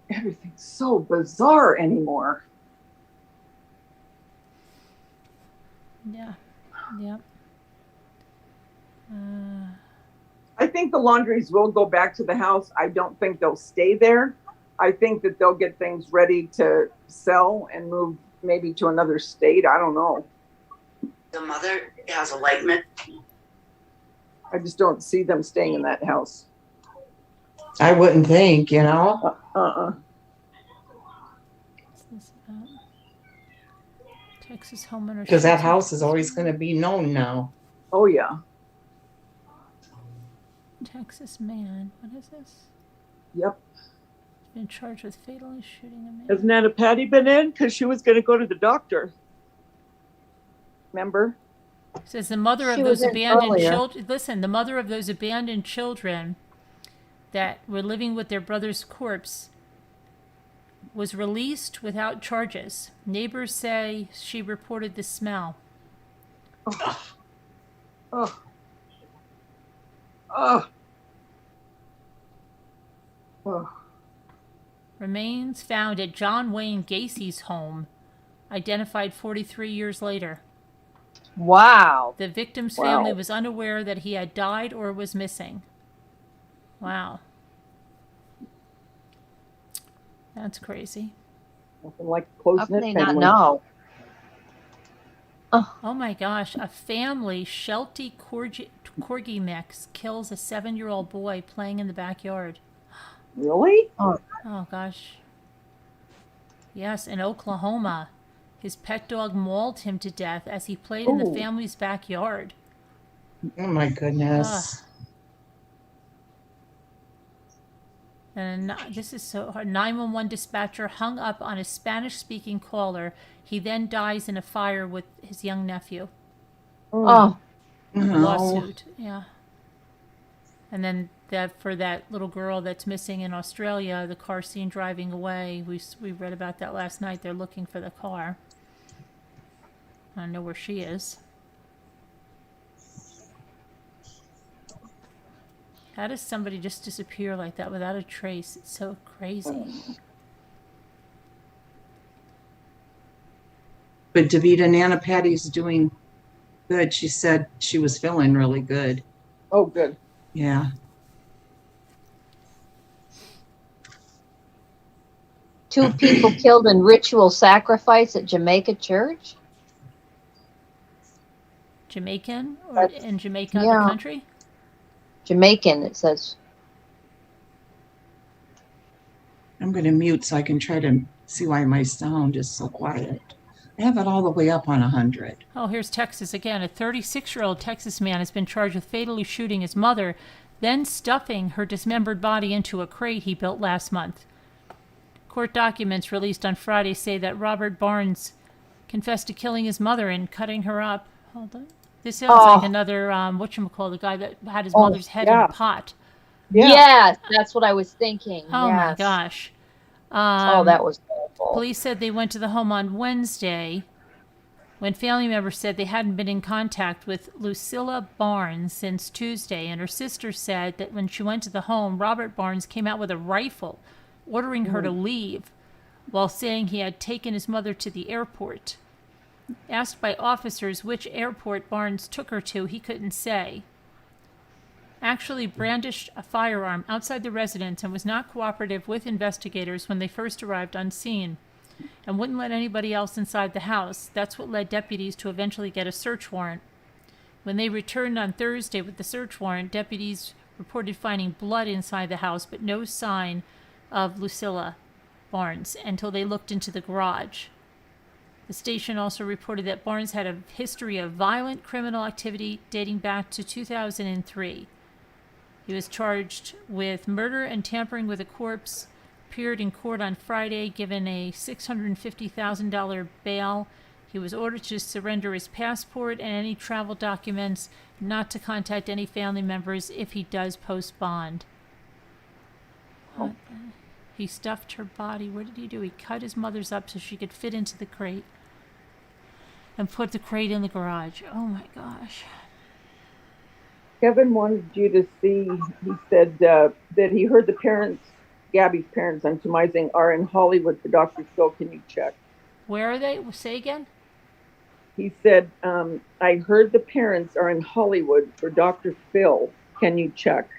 Everything's so bizarre anymore.
Yeah. Yep.
I think the Laundries will go back to the house. I don't think they'll stay there. I think that they'll get things ready to sell and move maybe to another state. I don't know.
The mother has a light.
I just don't see them staying in that house.
I wouldn't think, you know.
Texas homeowner.
Because that house is always going to be known now.
Oh yeah.
Texas man. What is this?
Yep.
Been charged with fatally shooting a man.
Hasn't Anna Patty been in? Because she was going to go to the doctor. Remember?
Says the mother of
She
those
was in
abandoned
earlier.
children. Listen, the mother of those abandoned children that were living with their brother's corpse was released without charges. Neighbors say she reported the smell.
Oh.
Remains found at John Wayne Gacy's home, identified 43 years later.
Wow.
The victim's
Wow.
family was unaware that he had died or was missing. Wow. That's crazy.
Nothing like
How
close
can they
knit
not
family.
know?
Oh my gosh. A family Sheltie Corgi mix kills a 7-year-old boy playing in the backyard.
Really?
Oh gosh. Yes, in Oklahoma. His pet dog mauled him to death as he played in the
Ooh.
family's backyard.
Oh my goodness.
And this is so hard. 911 dispatcher hung up on a Spanish-speaking caller. He then dies in a fire with his young nephew.
Oh.
Lawsuit, yeah. And then for that little girl that's missing in Australia, the car seen driving away. We read about that last night. They're looking for the car. I don't know where she is. How does somebody just disappear like that without a trace? It's so crazy.
But Davita, Nana Patty's doing good. She said she was feeling really good.
Oh, good.
Yeah.
Two people killed in ritual sacrifice at Jamaica church?
Jamaican? Or in Jamaica, the country?
Jamaican, it says.
I'm going to mute so I can try to see why my sound is so quiet. I have it all the way up on 100.
Oh, here's Texas again. A 36-year-old Texas man has been charged with fatally shooting his mother, then stuffing her dismembered body into a crate he built last month. Court documents released on Friday say that Robert Barnes confessed to killing his mother and cutting her up. Hold on. This sounds like another, whatchamacallit, the guy that had his mother's head in a pot.
Yeah.
Yes, that's what I was thinking.
Oh, my
Yes.
gosh.
Oh, that was awful.
Police said they went to the home on Wednesday when family members said they hadn't been in contact with Lucilla Barnes since Tuesday, and her sister said that when she went to the home, Robert Barnes came out with a rifle, ordering her to leave, while saying he had taken his mother to the airport. Asked by officers which airport Barnes took her to, he couldn't say. Actually brandished a firearm outside the residence and was not cooperative with investigators when they first arrived on scene, and wouldn't let anybody else inside the house. That's what led deputies to eventually get a search warrant. When they returned on Thursday with the search warrant, deputies reported finding blood inside the house, but no sign of Lucilla Barnes until they looked into the garage. The station also reported that Barnes had a history of violent criminal activity dating back to 2003. He was charged with murder and tampering with a corpse, appeared in court on Friday, given a $650,000 bail. He was ordered to surrender his passport and any travel documents, not to contact any family members if he does post bond. He stuffed her body. What did he do? He cut his mother's up so she could fit into the crate and put the crate in the garage. Oh my gosh.
Kevin wanted you to see, he said that he heard the parents, Gabby's parents, I'm surmising, are in Hollywood for Dr. Phil. Can you check?
Where are they? Say again?
He said, I heard the parents are in Hollywood for Dr. Phil. Can you check?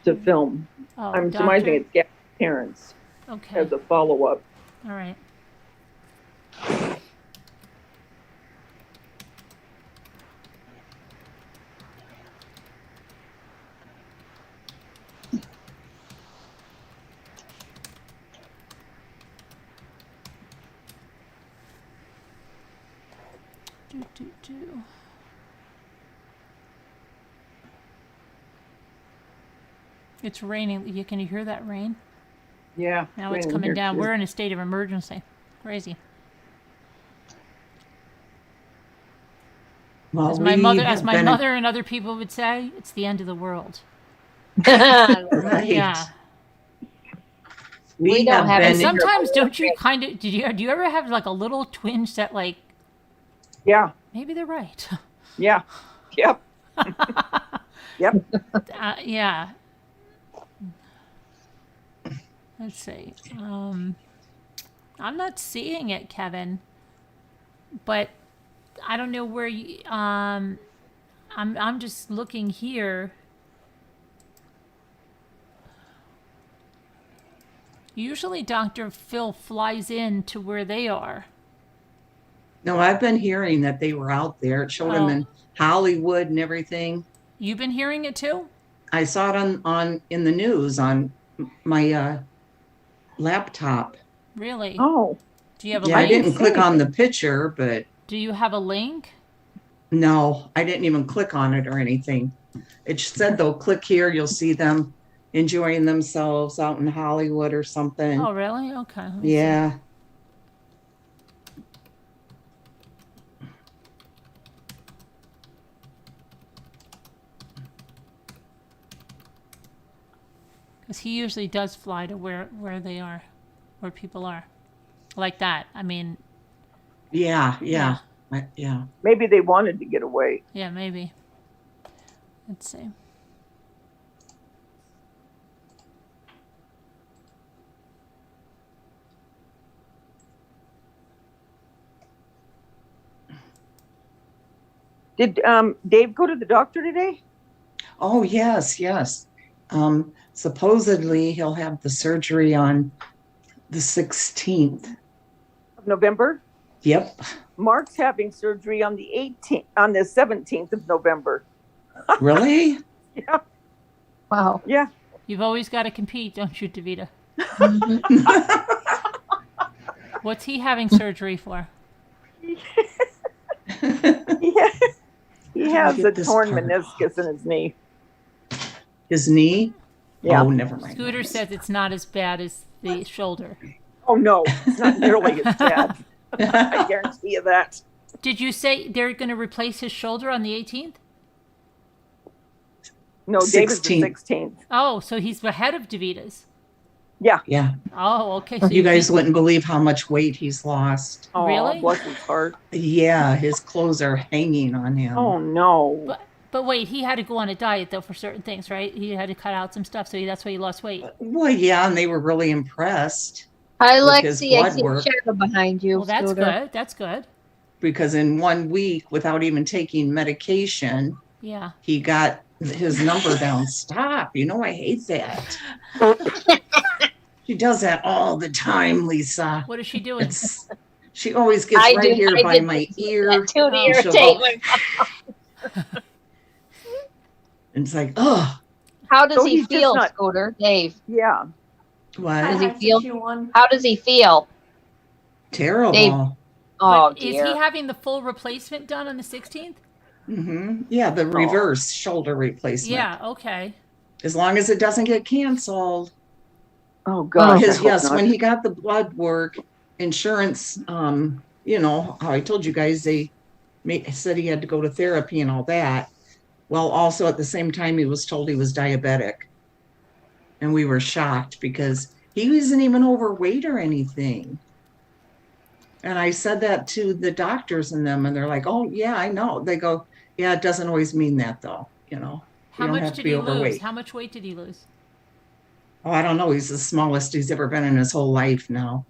To film.
Oh,
I'm surmising it's Gabby's parents.
Okay.
As a follow-up.
All right. It's raining. Can you hear that rain?
Yeah.
Now it's coming down. We're in a state of emergency. Crazy.
Well,
as my mother and other people would say, it's the end of the world.
Right.
Yeah.
We don't have.
And sometimes, don't you kind of? Do you ever have like a little twinge that like?
Yeah.
Maybe they're right.
Yeah. Yep. Yep.
Yeah. Let's see. I'm not seeing it, Kevin. But I don't know where you. I'm just looking here. Usually, Dr. Phil flies in to where they are.
No, I've been hearing that they were out there. It showed them in Hollywood and everything.
You've been hearing it too?
I saw it on in the news on my laptop.
Really?
Oh.
Do you have a
link? I didn't click on the picture, but...
Do you have a link?
No, I didn't even click on it or anything. It said, though, click here, you'll see them enjoying themselves out in Hollywood or something.
Oh, really? Okay.
Yeah.
Because he usually does fly to where they are, where people are. Like that. I mean...
Yeah.
Maybe they wanted to get away.
Yeah, maybe. Let's see.
Did Dave go to the doctor today?
Oh, yes. Supposedly he'll have the surgery on the 16th.
Of November?
Yep.
Mark's having surgery on the 17th of November.
Really?
Yeah.
Wow.
Yeah.
You've always got to compete, don't you, Davida? What's he having surgery for?
He has a torn meniscus in his knee.
His knee?
Yeah.
Oh, never mind.
Scooter says it's not as bad as the shoulder.
Oh, no. It's not nearly as bad. I guarantee you that.
Did you say they're going to replace his shoulder on the 18th?
No, David's the 16th.
Oh, so he's ahead of Davita's.
Yeah.
Yeah.
Oh, okay. So
You guys wouldn't believe how much weight he's lost.
Oh,
Really?
bless his heart.
Yeah, his clothes are hanging on him.
Oh no.
But wait, he had to go on a diet though for certain things, right? He had to cut out some stuff, so that's why he lost weight.
Well, yeah, and they were really impressed.
Hi,
with his
Lexi. I
blood
see a
work.
shadow behind you.
Well, that's
Scooter.
good. That's good.
Because in 1 week, without even taking medication,
Yeah.
he got his number down. Stop. You know I hate that. She does that all the time, Lisa.
What is she doing?
She always gets
I
right
do-
here
I
by
did
my
that
ear.
too to
and she'll
irritate
go-
my
And it's like, oh,
How does
So
he
he's just
feel,
not-
Scooter? Dave.
Yeah.
what?
Does he feel? How does he feel?
Terrible.
Dave. Oh,
But is
dear.
he having the full replacement done on the 16th?
Yeah, the reverse shoulder replacement.
Yeah. Okay.
As long as it doesn't get canceled.
Oh gosh. I hope
Yes,
not.
when he got the blood work, insurance, you know, how I told you guys, they said he had to go to therapy and all that. Well, also at the same time, he was told he was diabetic. And we were shocked because he wasn't even overweight or anything. And I said that to the doctors and them, and they're like, oh, yeah, I know. They go, yeah, it doesn't always mean that, though. You know,
How
you don't
much
have to
did
be
he
overweight.
lose? How much weight did he lose?
Oh, I don't know. He's the smallest he's ever been in his whole life now.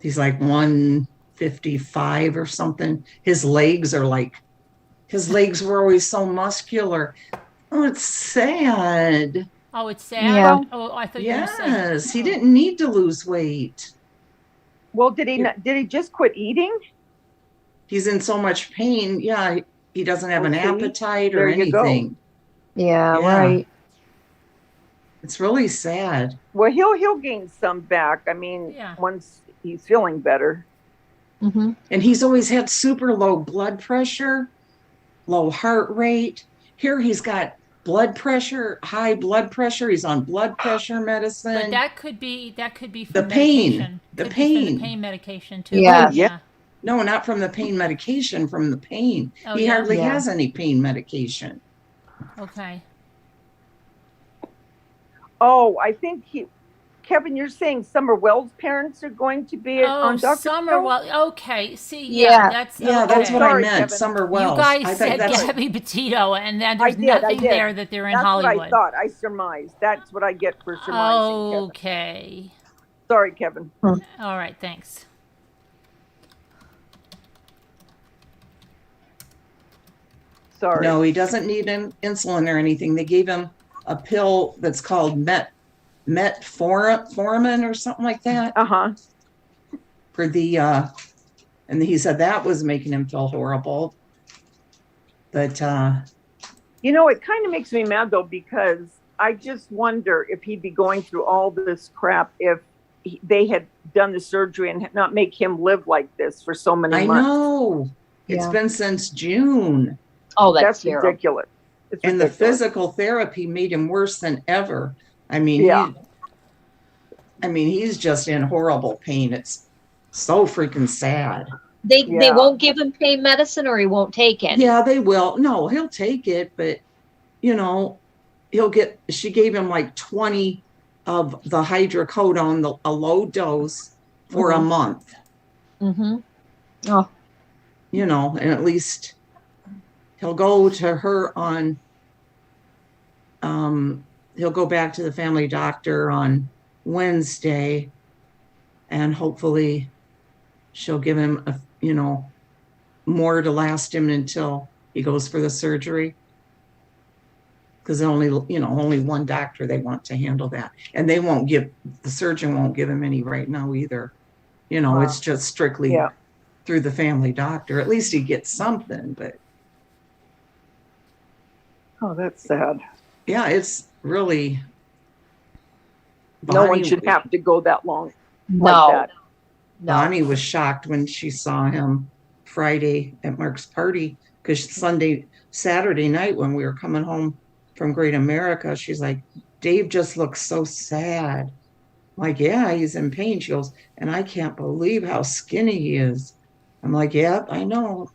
He's like 155 or something. His legs were always so muscular. Oh, it's sad.
Oh, it's sad.
Yeah.
Oh, I thought you were saying.
Yes, he didn't need to lose weight.
Well, did he just quit eating?
He's in so much pain. Yeah, he doesn't have an
Okay.
appetite or
There you go.
anything.
Yeah,
Yeah.
right.
It's really sad.
Well, he'll gain some back. I mean, once he's feeling better.
Mm-hmm.
And he's always had super low blood pressure, low heart rate. Here he's got blood pressure, high blood pressure. He's on blood pressure medicine.
But that could be from
The pain.
medication.
The
Could be from
pain.
the pain medication too.
Oh,
Yeah.
No, not from the pain medication, from the pain.
Oh,
He
yeah?
hardly
Yeah.
has any pain medication.
Okay.
Oh, I think Kevin, you're saying Summer Wells' parents are going to be on Dr.
Summer
Phil?
Well. Okay. See,
Yeah.
that's
Yeah, that's
okay.
what I
Sorry,
meant.
Kevin.
Summer Wells.
You guys
I think
said
that's
Gabby Petito, and then
I
there's
did,
nothing
I did.
there that they're in
That's
Hollywood.
what I thought. I surmised. That's what I get for surmising, Kevin.
Okay.
Sorry, Kevin.
All right. Thanks.
Sorry.
No, he doesn't need an insulin or anything. They gave him a pill that's called metformin or something like that.
Uh-huh.
For the and he said that was making him feel horrible. But
You know, it kind of makes me mad though, because I just wonder if he'd be going through all this crap if they had done the surgery and not make him live like this for so many
I
months.
know. It's
Yeah.
been since June.
Oh,
That's ridiculous. It's
And the
ridiculous.
physical therapy made him worse than ever. I mean,
Yeah.
he's just in horrible pain. It's so freaking sad.
They
Yeah.
won't give him pain medicine, or he won't take it.
Yeah, they will. No, he'll take it, but you know, she gave him like 20 of the hydrocodone, a low dose for a
Mhm.
month,
Mm-hmm. Oh,
you know, and at least he'll go to her on, he'll go back to the family doctor on Wednesday, and hopefully she'll give him more to last him until he goes for the surgery. Because only one doctor they want to handle that. And the surgeon won't give him any right now either. You know,
Wow.
it's just strictly through the family doctor. At least he gets something, but
Oh, that's sad.
yeah, it's really.
No one
Bonnie-
should have to go that long
no.
like that.
Bonnie was shocked when she saw him Friday at Mark's party, because Saturday night when we were coming home from Great America, she's like, Dave just looks so sad. I'm like, yeah, he's in pain. She goes, and I can't believe how skinny he is. I'm like, yeah, I know.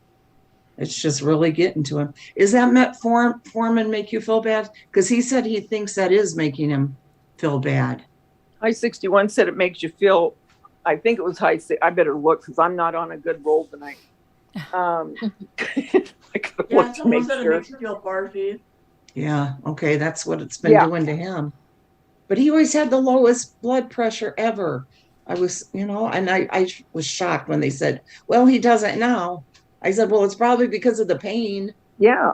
It's just really getting to him. Is that metformin make you feel bad? Because he said he thinks that is making him feel bad.
High 61 said it makes you feel, I think it was I better look because I'm not on a good roll tonight. I could look to make sure.
Makes you feel barfy.
Yeah, okay, that's what it's been doing to him. But he always had the lowest blood pressure ever. I was, and I was shocked when they said, well, he doesn't now. I said, well, it's probably because of the pain.
Yeah.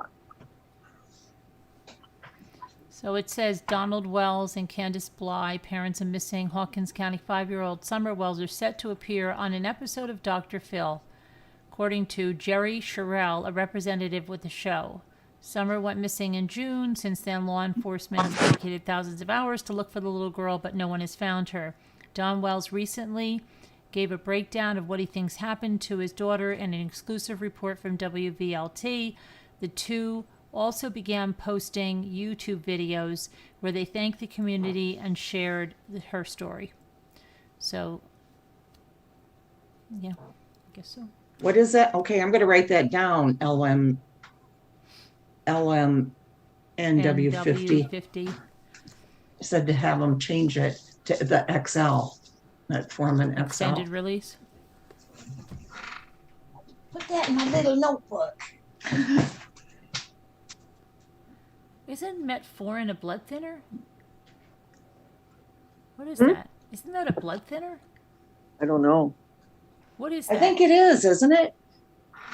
So it says Donald Wells and Candace Bly, parents of missing Hawkins County 5-year-old Summer Wells, are set to appear on an episode of Dr. Phil, according to Jerry Sherrill, a representative with the show. Summer went missing in June. Since then, law enforcement has dedicated thousands of hours to look for the little girl, but no one has found her. Don Wells recently gave a breakdown of what he thinks happened to his daughter in an exclusive report from WVLT. The two also began posting YouTube videos where they thanked the community and shared her story. So, yeah, I guess so.
What is that? Okay, I'm going to write that down. NW50 said to have them change it to the XL, that Foreman XL.
Extended release.
Put that in my little notebook.
Isn't metformin a blood thinner? What is that? Isn't that a blood thinner?
I don't know.
What is that?
I think it is, isn't it?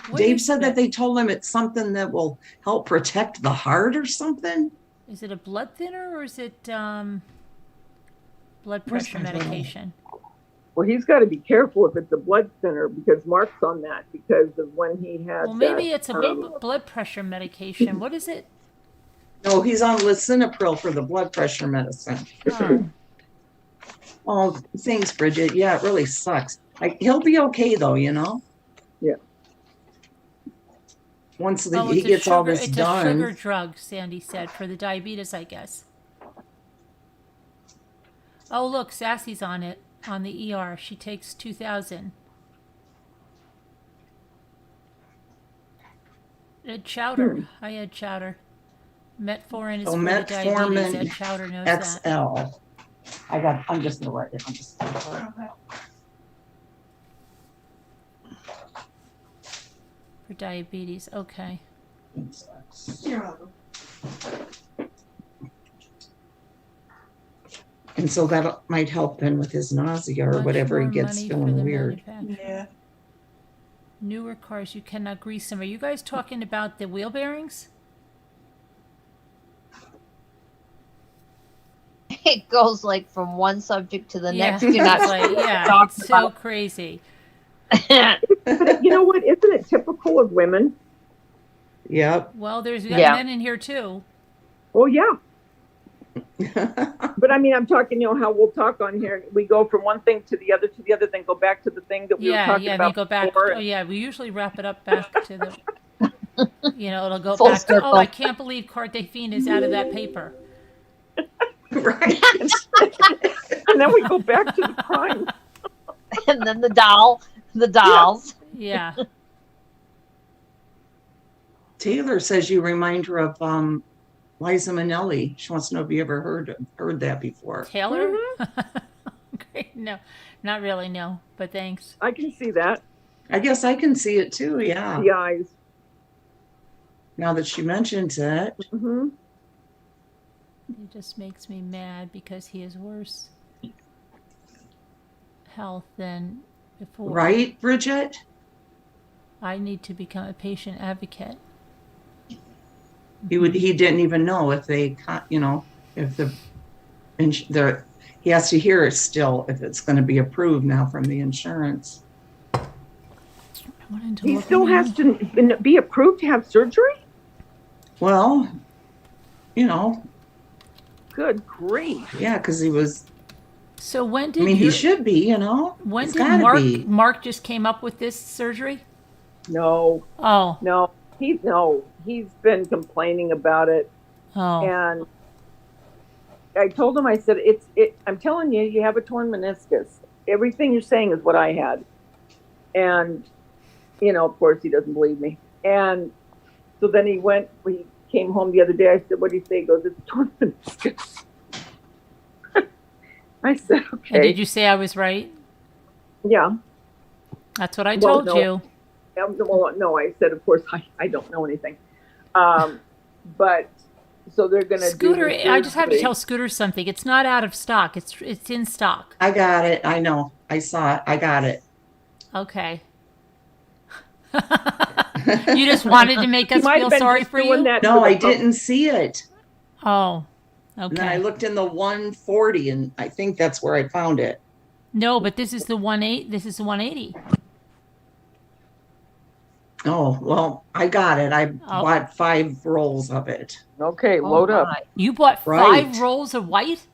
What
Dave
is
said that they told him it's something that will help protect the heart or something.
Is it a blood thinner or is it blood pressure medication?
Well, he's got to be careful if it's a blood thinner because Mark's on that because of when he had.
Well, maybe it's a blood pressure medication. What is it?
No, he's on lisinopril for the blood pressure medicine. Oh, thanks, Bridget. Yeah, it really sucks. He'll be okay though,
Yeah.
Once he gets all this done.
It's a sugar drug, Sandy said, for the diabetes, I guess. Oh, look, Sassy's on it, on the ER. She takes 2,000. Chowder. I had chowder. Metformin is for the diabetes. Ed Chowder knows
XL.
that.
I'm just gonna write it.
For diabetes, okay.
You're welcome.
And so that might help him with his nausea or whatever he gets feeling weird.
Yeah.
Newer cars, you cannot grease them. Are you guys talking about the wheel bearings?
It goes like from one subject to the next. You're not
it's so crazy.
But you know what? Isn't it typical of women?
Yep.
Well, there's men in here too.
Oh yeah. But I mean, I'm talking, how we'll talk on here. We go from one thing to the other, then go back to the thing that we were talking about.
Go back.
Before.
We usually wrap it up back to the. It'll go
Full
back
circle.
to. Oh, I can't believe Carte Fine is out of that paper.
Right.
And then we go back to the crime.
And then the dolls.
Yeah.
Taylor says you remind her of Liza Minnelli. She wants to know if you ever heard that before.
Taylor?
Mm-hmm.
Great. No, not really. No, but thanks.
I can see that.
I guess I can see it too. Yeah.
The eyes.
Now that she mentions it.
Mm-hmm.
It just makes me mad because he has worse health than before.
Right, Bridget?
I need to become a patient advocate.
He didn't even know if they, if he has to hear it still if it's going to be approved now from the insurance.
He still has to be approved to have surgery?
Well,
Good grief.
Yeah, because he was.
So when did
he should be,
When
He's
did Mark just came up with this surgery?
No.
Oh.
No. He's been complaining about it.
Oh.
And I told him, I said, I'm telling you, you have a torn meniscus. Everything you're saying is what I had. And, of course he doesn't believe me. And so then he came home the other day. I said, what do you say? He goes, it's torn meniscus. I said, okay.
And did you say I was right?
Yeah.
That's what I told you.
Well, no, I said, of course, I don't know anything. But so they're going to
Scooter,
do
I just have to tell Scooter something. It's not out of stock. It's in stock.
I got it. I know. I saw it. I got it.
Okay. You just wanted to make us feel sorry for you?
No, I didn't see it.
Oh, okay.
And then I looked in the 140, and I think that's where I found it.
No, but this is the 180. This is the 180.
Oh, well, I got it. I bought 5 rolls of it.
Okay, load up.
You bought
Right.
5 rolls of white?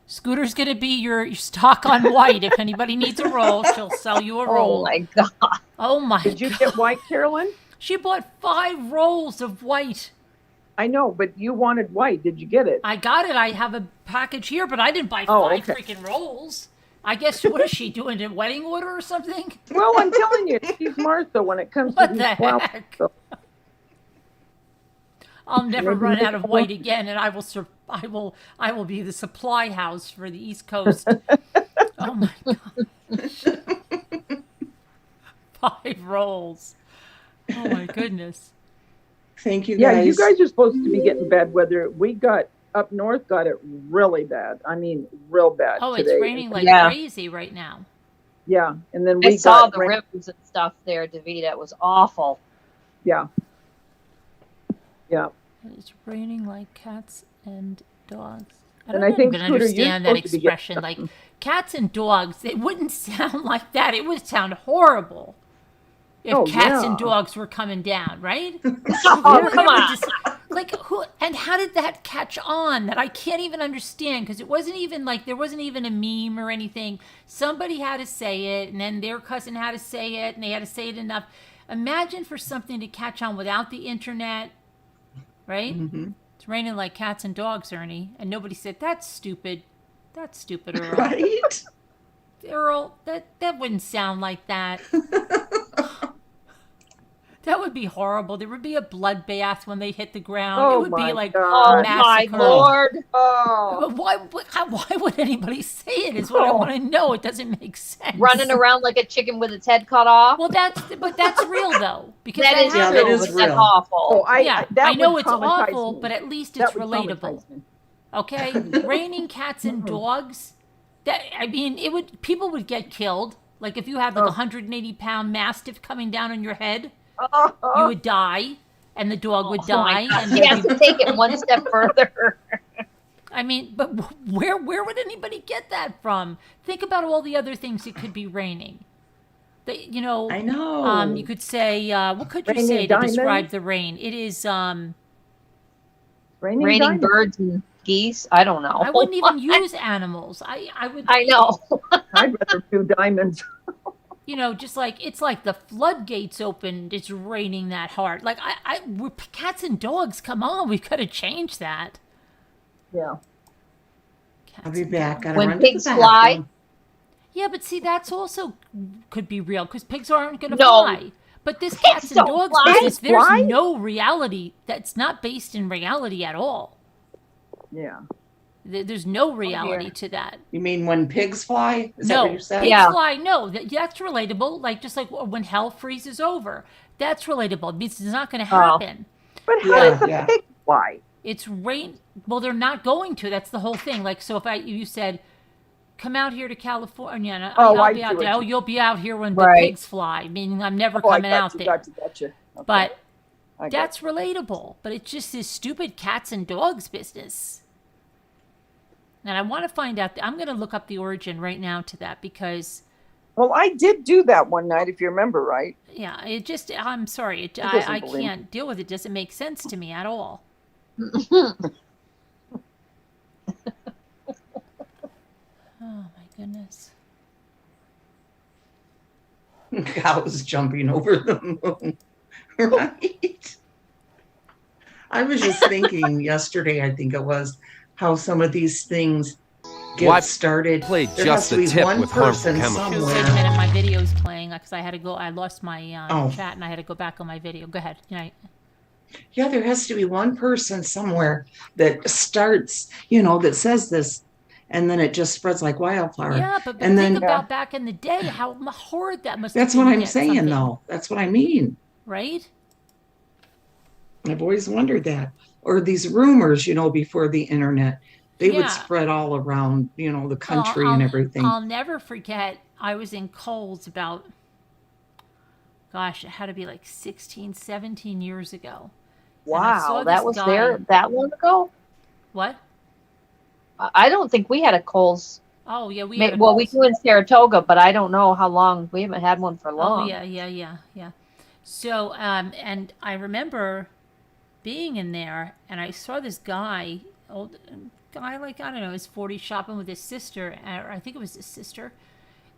Scooter's going to be your stock on white. If anybody needs a roll, she'll sell you a roll.
Oh, my God.
Oh, my God.
Did you get white, Carolyn?
She bought 5 rolls of white.
I know, but you wanted white. Did you get it?
I got it. I have a package here, but I didn't buy 5 freaking rolls. I guess, what is she doing, a wedding order or something?
Well, I'm telling you, she's Martha when it comes to these flowers. So.
I'll never run out of white again, and I will be the supply house for the East Coast. Oh my God. 5 rolls. Oh my goodness.
Thank you,
guys. Yeah,
guys.
you guys are supposed to be getting bad weather. We got up north, got it really bad. I mean, real bad.
Oh,
today.
It's raining like crazy right now.
Yeah, and then
I saw the rivers and stuff there, Davida. It was awful.
Yeah. Yeah.
It's raining like cats and dogs. I
And I think,
can
Scooter,
understand
you're
that
supposed to be getting
expression. Like cats and dogs, it wouldn't sound like that. It would sound horrible if cats and dogs were coming down, right?
Oh, come on.
Like who? And how did that catch on? That I can't even understand, because it wasn't even like there wasn't even a meme or anything. Somebody had to say it, and then their cousin had to say it, and they had to say it enough. Imagine for something to catch on without the internet, right?
Mm-hmm.
It's raining like cats and dogs, Ernie, and nobody said that's stupid. That's stupid, Earl.
Right?
Earl, that wouldn't sound like that. That would be horrible. There would be a bloodbath when they hit the ground.
Oh,
it would
my
be like
God.
a massacre.
Oh, my Lord.
Oh.
But why would anybody say it is what I want to know. It doesn't make sense.
Running around like a chicken with its head cut off.
Well, that's real, though. Because
that is
happens.
true,
that is
but that's
real.
awful.
I know
would
it's
traumatize
awful,
me.
but at least
That
it's
would
relatable.
traumatize me.
Okay? Raining cats and dogs, people would get killed. Like if you had like a 180-pound mastiff coming down on your head, you would die, and the dog would die. And
You have to take it one step further.
I mean, but where would anybody get that from? Think about all the other things it could be raining. I know. You could say, what could you say to describe the rain? It is
raining birds and geese. I don't know.
I wouldn't even use animals. I would.
I know.
I'd rather do diamonds.
Just like it's like the floodgates opened. It's raining that hard. Like we're cats and dogs. Come on, we've got to change that.
Yeah.
I'll be back. Gotta
When
run to the
pigs
bathroom.
fly.
Yeah, but see, that's also could be real because pigs aren't going to
No.
fly. But this cats and
don't
dogs
fly.
business, there's
Fly?
no reality. That's not based in reality at all.
Yeah.
There's no reality to that.
You mean when pigs fly? Is that
No,
what you said?
pigs fly. No, that's relatable. Like just like when hell freezes over, that's relatable. It means it's not going to happen.
But how does a pig fly?
It's rain. Well, they're not going to. That's the whole thing. Like so, if you said, "Come out here to California," and I'll be out there. Oh, you'll be out here when the pigs fly. Meaning, I'm never coming out there.
Gotcha. Okay.
But that's relatable. But it's just this stupid cats and dogs business. And I want to find out. I'm going to look up the origin right now to that because.
Well, I did do that one night, if you remember, right?
Yeah, I'm sorry. I can't deal with it. It doesn't make sense to me at all. Oh, my goodness.
Cows jumping over the moon. Right? I was just thinking yesterday, I think it was, how some of these things get started.
Play
There
just
has to
the
be
tip
one
with harmful
person
chemicals.
Wait a
somewhere.
minute, my video's playing because I had to go. I lost my chat and I had to go back on my video. Go ahead.
Yeah, there has to be one person somewhere that starts, that says this. and then it just spreads like wildfire.
Yeah, but
and
think
then
about back in the day, how horrid that must have
that's
been.
what
to
I'm
get
saying,
something,
though. That's what I mean.
right?
I've always wondered that. Or these rumors, before the internet, they would
Yeah.
spread all around, the
Well,
country and everything.
I'll never forget, I was in Kohl's about, gosh, it had to be like 16, 17 years ago. And I saw
Wow,
this
that was
guy-
there that long ago?
What?
I don't think we had a Kohl's.
Oh, yeah, we
May-
had a
well, we
Kohl's.
do in Saratoga, but I don't know how long. We haven't had one for long.
Oh, yeah. So, and I remember being in there, and I saw this guy, old guy, like, I don't know, his 40s, shopping with his sister, or I think it was his sister.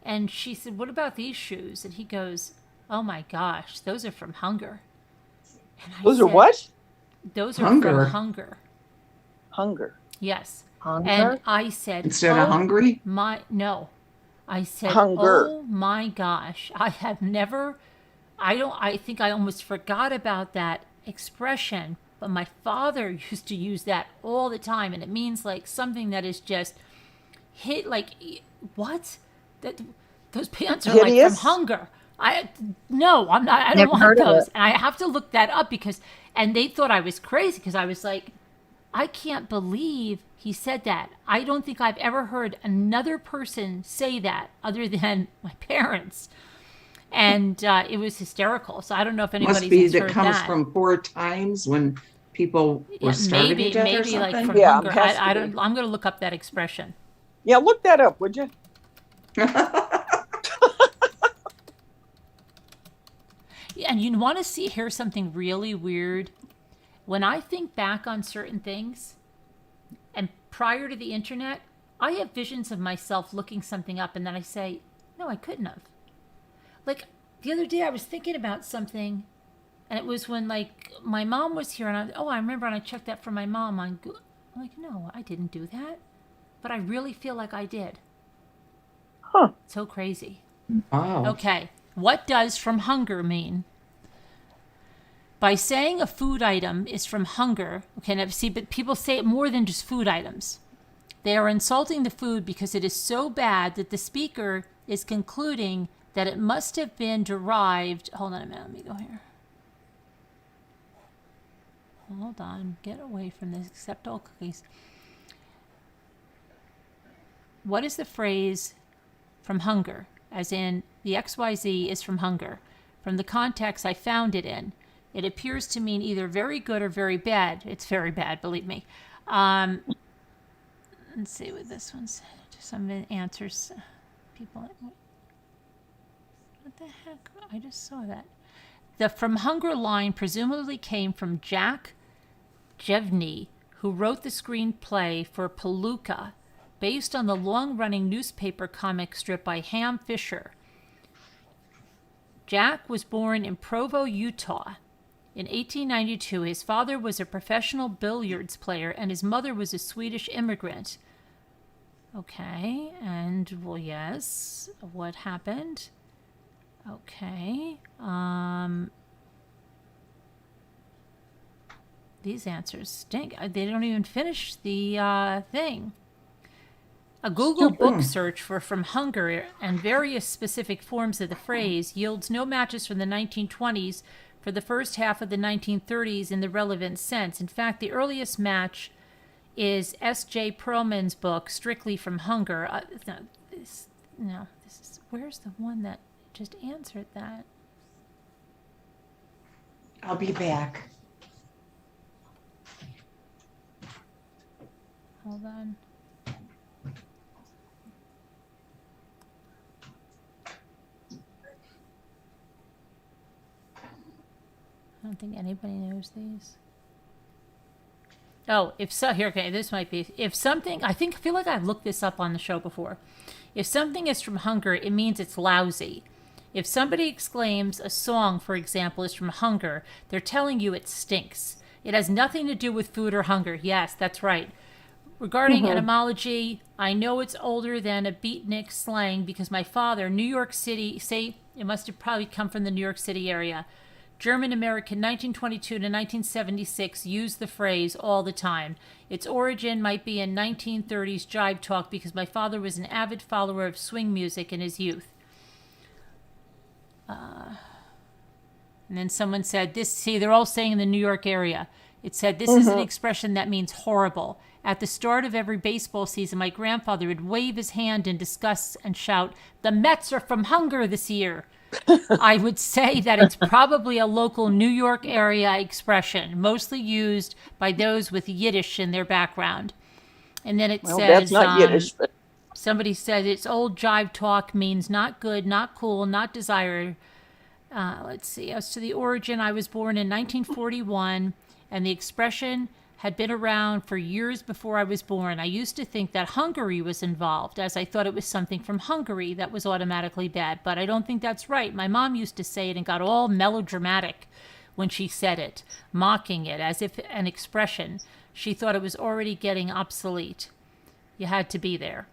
And she said, "What about these shoes?" And he goes, "Oh my gosh, those are from Hunger." And I
Those are
said,
what?
Those are
Hunger?
from Hunger.
Hunger.
Yes.
Hunger?
And I said,
Instead of hungry?
No. I said,
Hunger.
"Oh my gosh, I have never, I think I almost forgot about that expression, but my father used to use that all the time, and it means like something that is just hit, like, what? Those pants are like from
Hideous?
Hunger." No, I'm not, I don't
Never
want
heard of
those.
it.
And I have to look that up and they thought I was crazy because I was like, I can't believe he said that. I don't think I've ever heard another person say that other than my parents. And it was hysterical. So I don't know if anybody's
Must be
has
that
heard
comes
that.
from 4 times when people were
Yeah,
starving to death or
maybe
something.
like from
Yeah,
Hunger.
it has to
I
be.
don't. I'm going to look up that expression.
Yeah, look that up, would you?
Yeah, and you want to hear something really weird? When I think back on certain things, and prior to the internet, I have visions of myself looking something up, and then I say, no, I couldn't have. Like, the other day I was thinking about something, and it was when, like, my mom was here, and I remember, and I checked that for my mom on Google. I'm like, no, I didn't do that. But I really feel like I did.
Huh.
So crazy.
Wow.
Okay, what does from hunger mean? By saying a food item is from hunger, okay, now see, but people say it more than just food items. They are insulting the food because it is so bad that the speaker is concluding that it must have been derived. Hold on a minute, let me go here. Hold on, get away from this, accept all cookies. What is the phrase from hunger? As in, the XYZ is from hunger. From the context I found it in, it appears to mean either very good or very bad. It's very bad, believe me. Let's see what this one's. Just some answers. People. What the heck? I just saw that. The from hunger line presumably came from Jack Jevney, who wrote the screenplay for Palooka, based on the long-running newspaper comic strip by Ham Fisher. Jack was born in Provo, Utah. In 1892, his father was a professional billiards player and his mother was a Swedish immigrant. Okay, and, well, yes, what happened? Okay, these answers stink. They don't even finish the thing. A Google book search for from hunger and various specific forms of the phrase yields no matches from the 1920s for the first half of the 1930s in the relevant sense. In fact, the earliest match is S.J. Perlman's book, Strictly from Hunger. This is, where's the one that just answered that?
I'll be back.
Hold on. I don't think anybody knows these. Oh, if so, here, okay, this might be. If something, I feel like I've looked this up on the show before. If something is from hunger, it means it's lousy. If somebody exclaims a song, for example, is from hunger, they're telling you it stinks. It has nothing to do with food or hunger. Yes, that's right. Regarding etymology, I know it's older than a beatnik slang because my father, New York City, say it must have probably come from the New York City area, German American 1922 to 1976 used the phrase all the time. Its origin might be in 1930s jive talk because my father was an avid follower of swing music in his youth. And then someone said, this, see, they're all saying in the New York area. It said, this is an expression that means horrible. At the start of every baseball season, my grandfather would wave his hand in disgust and shout, the Mets are from hunger this year. I would say that it's probably a local New York area expression, mostly used by those with Yiddish in their background. And then it says,
that's not Yiddish, but
somebody said it's old jive talk, means not good, not cool, not desired. Let's see. As to the origin, I was born in 1941, and the expression had been around for years before I was born. I used to think that Hungary was involved, as I thought it was something from Hungary that was automatically bad, but I don't think that's right. My mom used to say it and got all melodramatic when she said it, mocking it as if an expression. She thought it was already getting obsolete. You had to be there.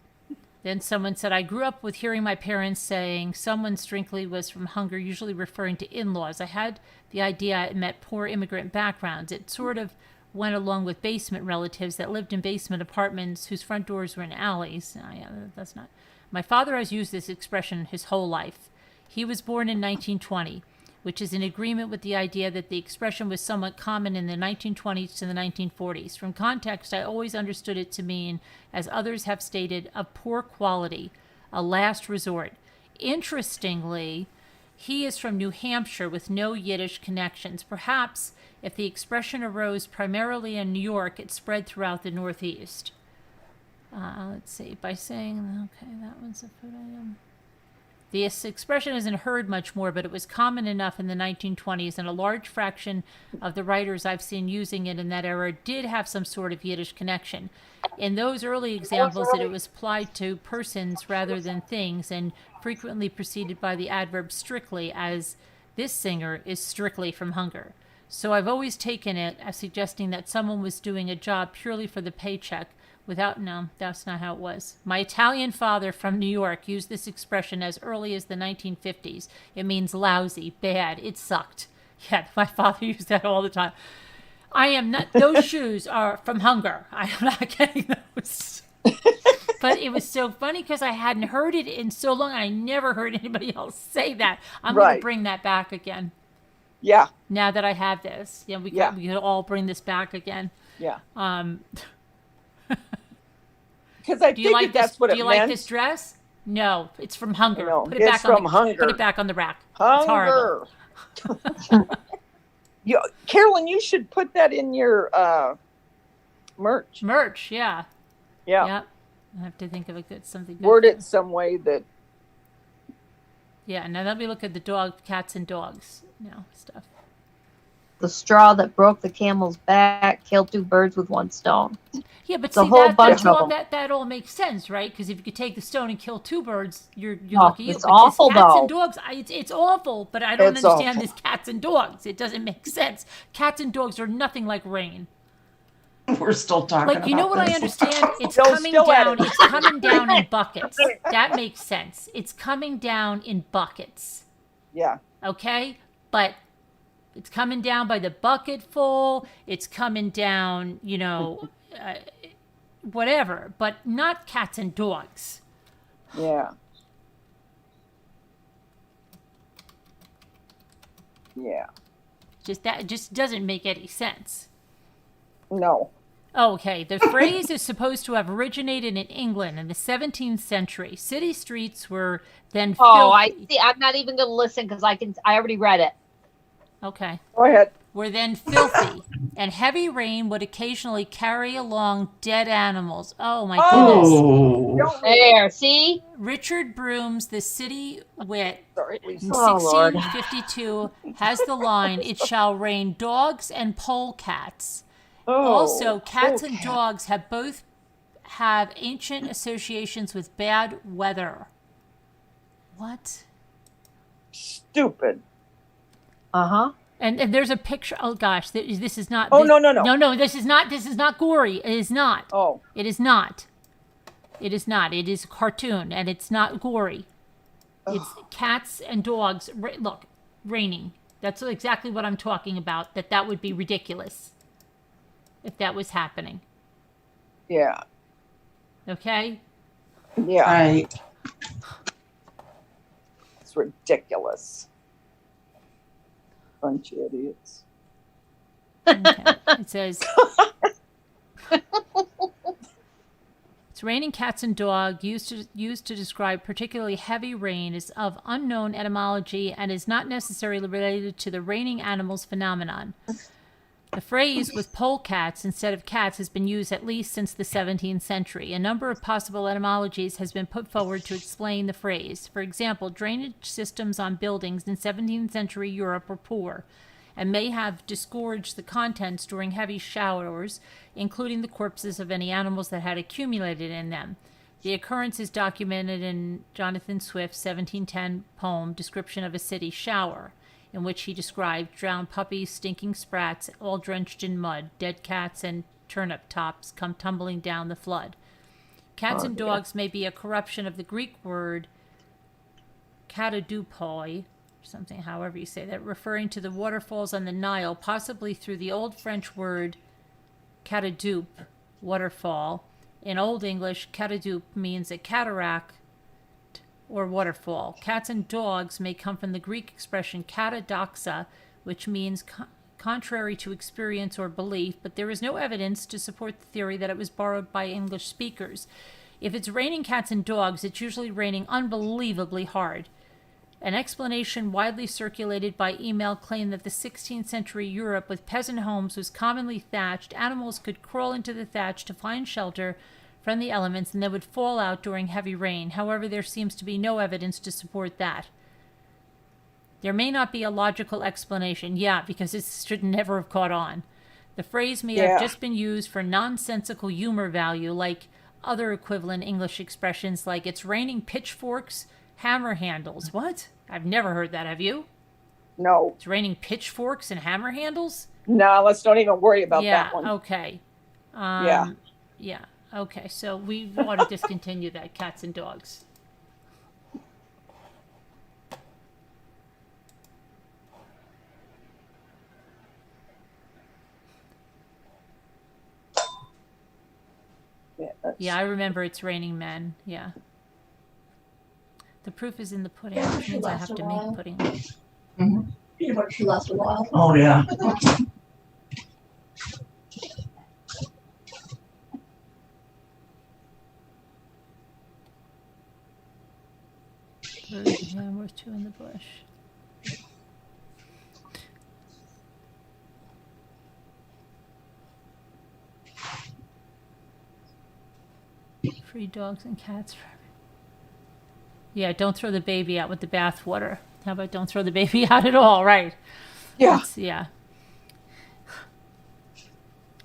Then someone said, I grew up with hearing my parents saying someone strictly was from Hungary, usually referring to in-laws. I had the idea it meant poor immigrant backgrounds. It sort of went along with basement relatives that lived in basement apartments whose front doors were in alleys. Oh, yeah, that's not. My father has used this expression his whole life. He was born in 1920, which is in agreement with the idea that the expression was somewhat common in the 1920s to the 1940s. From context, I always understood it to mean, as others have stated, of poor quality, a last resort. Interestingly, he is from New Hampshire with no Yiddish connections. Perhaps if the expression arose primarily in New York, it spread throughout the Northeast. Let's see, by saying, okay, that one's a food item. This expression isn't heard much more, but it was common enough in the 1920s, and a large fraction of the writers I've seen using it in that era did have some sort of Yiddish connection. In those early examples, it was applied to persons rather than things, and frequently preceded by the adverb strictly, as this singer is strictly from hunger. So I've always taken it as suggesting that someone was doing a job purely for the paycheck without, no, that's not how it was. My Italian father from New York used this expression as early as the 1950s. It means lousy, bad, it sucked. Yeah, my father used that all the time. I am not, those shoes are from hunger. I am not getting those. But it was so funny because I hadn't heard it in so long. I never heard anybody else say that. I'm going to bring that back again.
Yeah.
Now that I have this, we could all bring this back again.
Yeah. Because I think that's what it meant.
Do you like this dress? No, it's from hunger.
No,
put it
it's
back
from
on
hunger.
Put it back on the rack.
Hunger.
It's horrible.
Carolyn, you should put that in your merch.
Merch, yeah.
Yeah.
Yep. I have to think of something good.
Word it some way that.
Yeah. Now let me look at the cats and dogs. Stuff.
The straw that broke the camel's back killed 2 birds with 1 stone.
Yeah, but
it's a
see,
whole bunch of them.
That all makes sense, right? Because if you could take the stone and kill 2 birds, you're
No,
lucky.
it's
But
awful,
this cats
though.
and dogs, it's awful, but I don't
It's
understand
awful.
this cats and dogs. It doesn't make sense. Cats and dogs are nothing like rain.
We're still talking
Like, you know
about
what
this.
I understand? It's
Still
coming
at
down.
it.
It's coming down in buckets. That makes sense. It's coming down in buckets.
Yeah.
Okay? But it's coming down by the bucket full. It's coming down, whatever. But not cats and dogs.
Yeah. Yeah.
That just doesn't make any sense.
No.
Okay, the phrase is supposed to have originated in England in the 17th century. City streets were then
Oh,
filthy.
I see. I'm not even going to listen because I already read it.
Okay.
Go ahead.
Were then filthy, and heavy rain would occasionally carry along dead animals. Oh my goodness.
Oh.
There, see?
Richard Broome's The City Wit in
Oh, Lord.
1652 has the line, "It shall rain dogs and polecats."
Oh,
Also, cats and
polecat.
dogs have ancient associations with bad weather. What?
Stupid.
Uh-huh.
And there's a picture. Oh gosh, this is not.
Oh,
this,
no.
No, this is not gory. It is not.
Oh.
It is not. It is not. It is a cartoon, and it's not gory. It's cats and dogs. Look, raining. That's exactly what I'm talking about, that would be ridiculous if that was happening.
Yeah.
Okay?
Yeah.
Right.
It's ridiculous. Bunch of idiots.
Okay. It says, it's raining cats and dogs used to describe particularly heavy rain is of unknown etymology and is not necessarily related to the raining animals phenomenon. The phrase with polecats instead of cats has been used at least since the 17th century. A number of possible etymologies has been put forward to explain the phrase. For example, drainage systems on buildings in 17th century Europe were poor and may have disgorged the contents during heavy showers, including the corpses of any animals that had accumulated in them. The occurrence is documented in Jonathan Swift's 1710 poem, Description of a City Shower, in which he described drowned puppies, stinking sprats, all drenched in mud, dead cats and turnip tops come tumbling down the flood. Cats and dogs may be a corruption of the Greek word katadupoi, something, however you say that, referring to the waterfalls on the Nile, possibly through the Old French word catadoup, waterfall. In Old English, catadoup means a cataract or waterfall. Cats and dogs may come from the Greek expression katadoxa, which means contrary to experience or belief, but there is no evidence to support the theory that it was borrowed by English speakers. If it's raining cats and dogs, it's usually raining unbelievably hard. An explanation widely circulated by email claimed that the 16th century Europe with peasant homes was commonly thatched. Animals could crawl into the thatch to find shelter from the elements and then would fall out during heavy rain. However, there seems to be no evidence to support that. There may not be a logical explanation. Yeah, because it should never have caught on. The phrase may have just been used for nonsensical humor value, like other equivalent English expressions like it's raining pitchforks, hammer handles. What? I've never heard that. Have you?
No.
It's raining pitchforks and hammer handles?
No, let's don't even worry about that one.
Okay.
Yeah.
Okay, so we want to discontinue that, cats and dogs. Yeah, I remember it's raining men. Yeah. The proof is in the pudding, which means I have to make pudding.
Peanut butter should last a while.
Oh, yeah.
Yeah, we're two in the bush. Free dogs and cats. Yeah, don't throw the baby out with the bathwater. How about don't throw the baby out at all, right?
Yeah.
Yeah.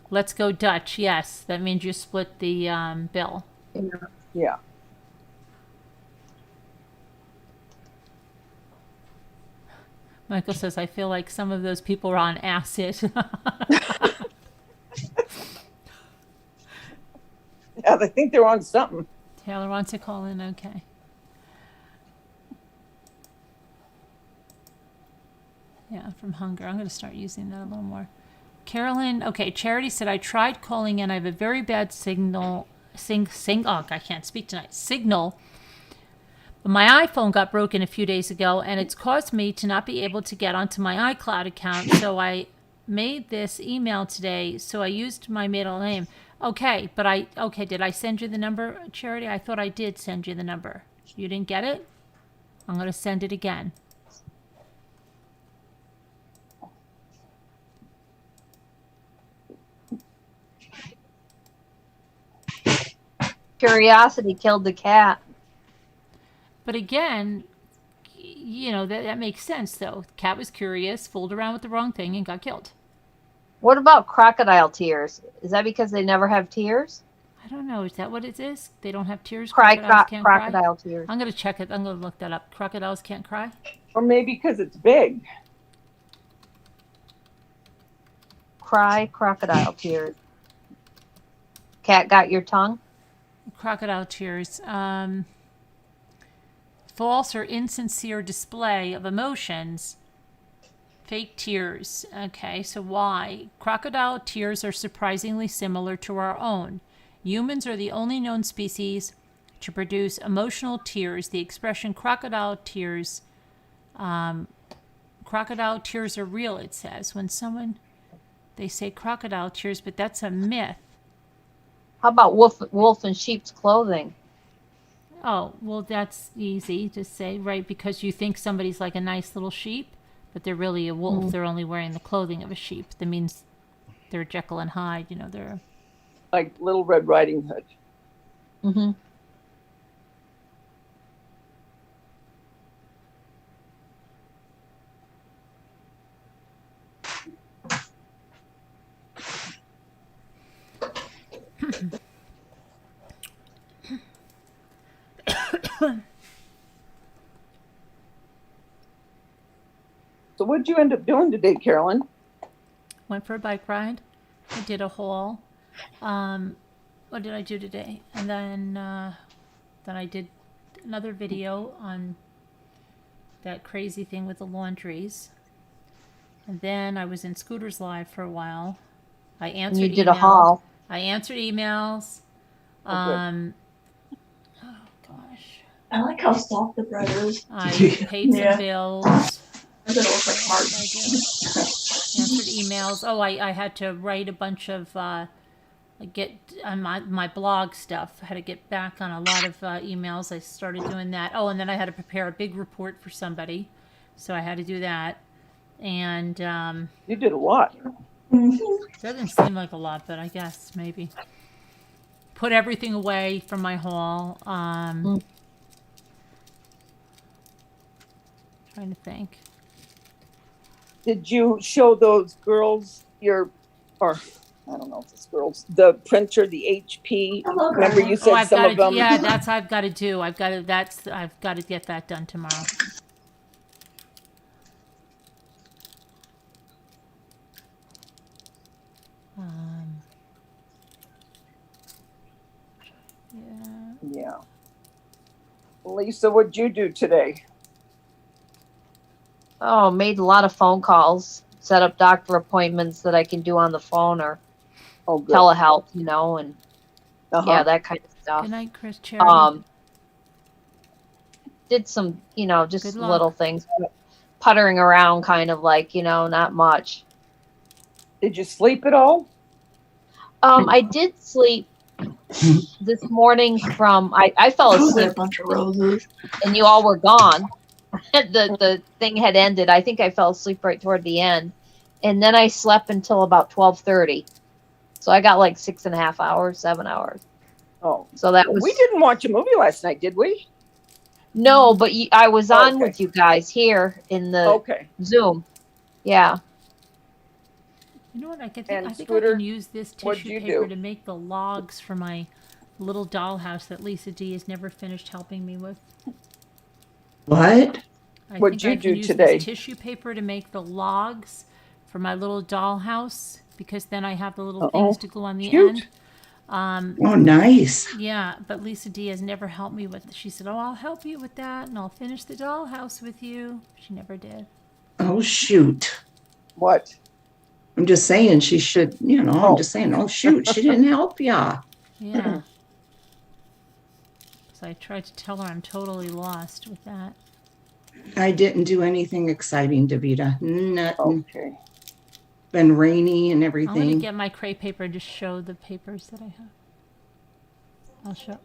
Let's go Dutch. Yes, that means you split the bill.
Yeah.
Michael says, I feel like some of those people are on acid.
Yeah, they think they're on something.
Taylor wants to call in. Okay. Yeah, from hunger. I'm going to start using that a little more. Carolyn, okay, Charity said, I tried calling in. I have a very bad signal. Oh, I can't speak tonight. Signal. My iPhone got broken a few days ago, and it's caused me to not be able to get onto my iCloud account. So I made this email today, so I used my middle name. Okay, but did I send you the number, Charity? I thought I did send you the number. You didn't get it? I'm going to send it again.
Curiosity killed the cat.
But again, you know, that makes sense, though. The cat was curious, fooled around with the wrong thing, and got killed.
What about crocodile tears? Is that because they never have tears?
I don't know. Is that what it is? They don't have tears?
Crocodile
cry?
tears.
I'm going to check it. I'm going to look that up. Crocodiles can't cry?
Or maybe because it's big.
Cry crocodile tears. Cat got your tongue?
Crocodile tears. False or insincere display of emotions Fake tears. Okay, so why? Crocodile tears are surprisingly similar to our own. Humans are the only known species to produce emotional tears. The expression crocodile tears are real, it says. When they say crocodile tears, but that's a myth.
How about wolf in sheep's clothing?
Oh, well, that's easy to say, right? Because you think somebody's like a nice little sheep, but they're really a wolf. They're only wearing the clothing of a sheep. That means they're Jekyll and Hyde. They're
like Little Red Riding Hood.
Mm-hmm.
So what'd you end up doing today, Carolyn?
Went for a bike ride. I did a haul. What did I do today? And then I did another video on that crazy thing with the laundries. And then I was in Scooters Live for a while. I answered
You did a haul.
I answered emails. Oh gosh.
I like how soft the bread is.
I paid some bills.
I bet it looks like hard.
Answered emails. Oh, I had to write a bunch of get on my blog stuff. I had to get back on a lot of emails. I started doing that. Oh, and then I had to prepare a big report for somebody, so I had to do that. And
you did a lot.
Doesn't seem like a lot, but I guess maybe. Put everything away from my haul. Trying to think.
Did you show those girls or I don't know if it's girls, the printer, the HP? Remember you said some of them?
Yeah, that's I've got to do. I've got to get that done tomorrow.
Yeah. Lisa, what'd you do today?
Oh, made a lot of phone calls, set up doctor appointments that I can do on the phone or telehealth, and yeah, that kind of stuff.
Good night, Chris. Charity.
Did some, just little things, puttering around, kind of like, not much.
Did you sleep at all?
I did sleep this morning from I fell asleep.
A bunch of roses.
And you all were gone. the thing had ended. I think I fell asleep right toward the end, and then I slept until about 12:30. So I got like 6.5 hours, 7 hours.
Oh,
so that was.
We didn't watch a movie last night, did we?
No, but I was on with you guys here in the Zoom. Yeah.
You know what? I think I can use this tissue paper to make the logs for my little dollhouse that Lisa D has never finished helping me with.
What?
What'd you do
use
today?
This tissue paper to make the logs for my little dollhouse, because then I have the little things to go on the end.
Oh, nice.
Yeah, but Lisa D has never helped me with. She said, "Oh, I'll help you with that, and I'll finish the dollhouse with you." She never did.
Oh, shoot.
What?
I'm just saying she should. I'm just saying. Oh, shoot, she didn't help ya.
Yeah. So I tried to tell her I'm totally lost with that.
I didn't do anything exciting, Davida. Nothing.
Okay.
Been rainy and
I'm
everything.
going to get my crepe paper and just show the papers that I have. I'll show.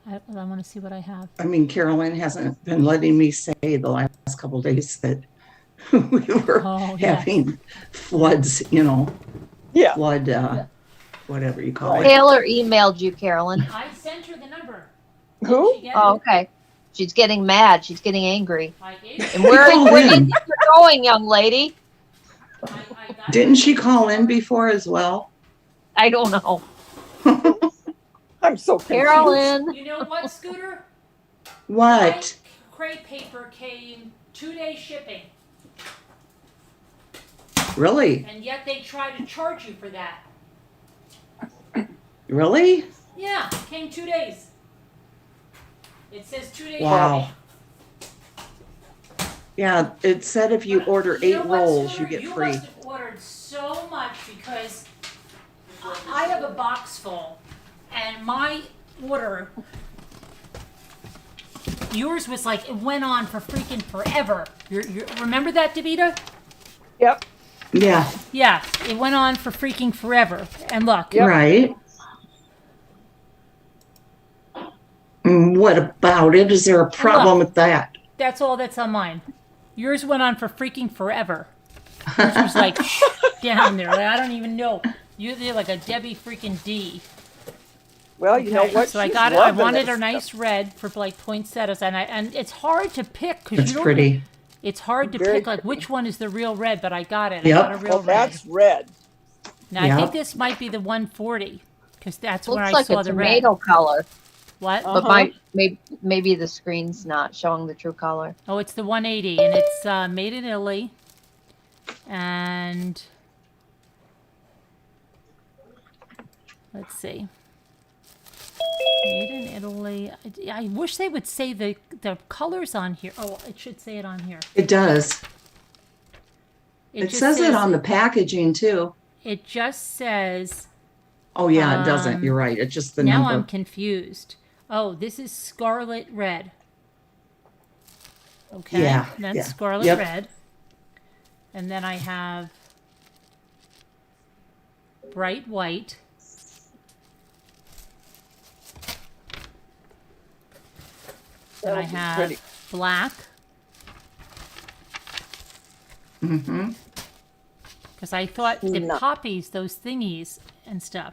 I want to see what I have.
I mean, Carolyn hasn't been letting me say the last couple of days that we were having floods,
Yeah.
Flood, whatever you call it.
Taylor emailed you, Carolyn.
I sent her the number.
Who?
Oh, okay. She's getting mad. She's getting angry.
I gave
And where do you think you're going, young lady?
Didn't she call in before as well?
I don't know.
I'm so confused.
Carolyn.
You know what, Scooter?
What?
My crepe paper came 2-day shipping.
Really?
And yet they try to charge you for that.
Really?
Yeah, it came 2 days. It says 2 days
Wow.
shipping.
Yeah, it said if you order 8 rolls, you get free.
You must have ordered so much because I have a box full, and my order, yours was like, it went on for freaking forever. You remember that, Davida?
Yep.
Yeah.
Yeah, it went on for freaking forever. And look.
Yep. Right. What about it? Is there a problem with that?
That's all that's on mine. Yours went on for freaking forever. Yours was like down there. Like, I don't even know. You're like a Debbie freaking D.
Well, you know what?
So I got it. I wanted a nice red for like poinsettias, and it's hard to pick because you don't.
Pretty.
It's hard to pick like which one is the real red, but I got it.
Yep.
I got a real red.
That's red.
Now I think this might be the 140 because that's where
Looks
I
like
saw
a
the red.
tomato color.
What?
But maybe the screen's not showing the true color.
Oh, it's the 180, and it's made in Italy. And let's see. Made in Italy. I wish they would say the colors on here. Oh, it should say it on here.
It does. It
just
says it on the packaging too.
It just says.
Oh yeah, it doesn't. You're right. It's just the
now
number.
I'm confused. Oh, this is scarlet red. Okay.
Yeah.
That's scarlet red. And then I have bright white. And I have black.
Mm-hmm.
Because I thought the poppies, those thingies and stuff.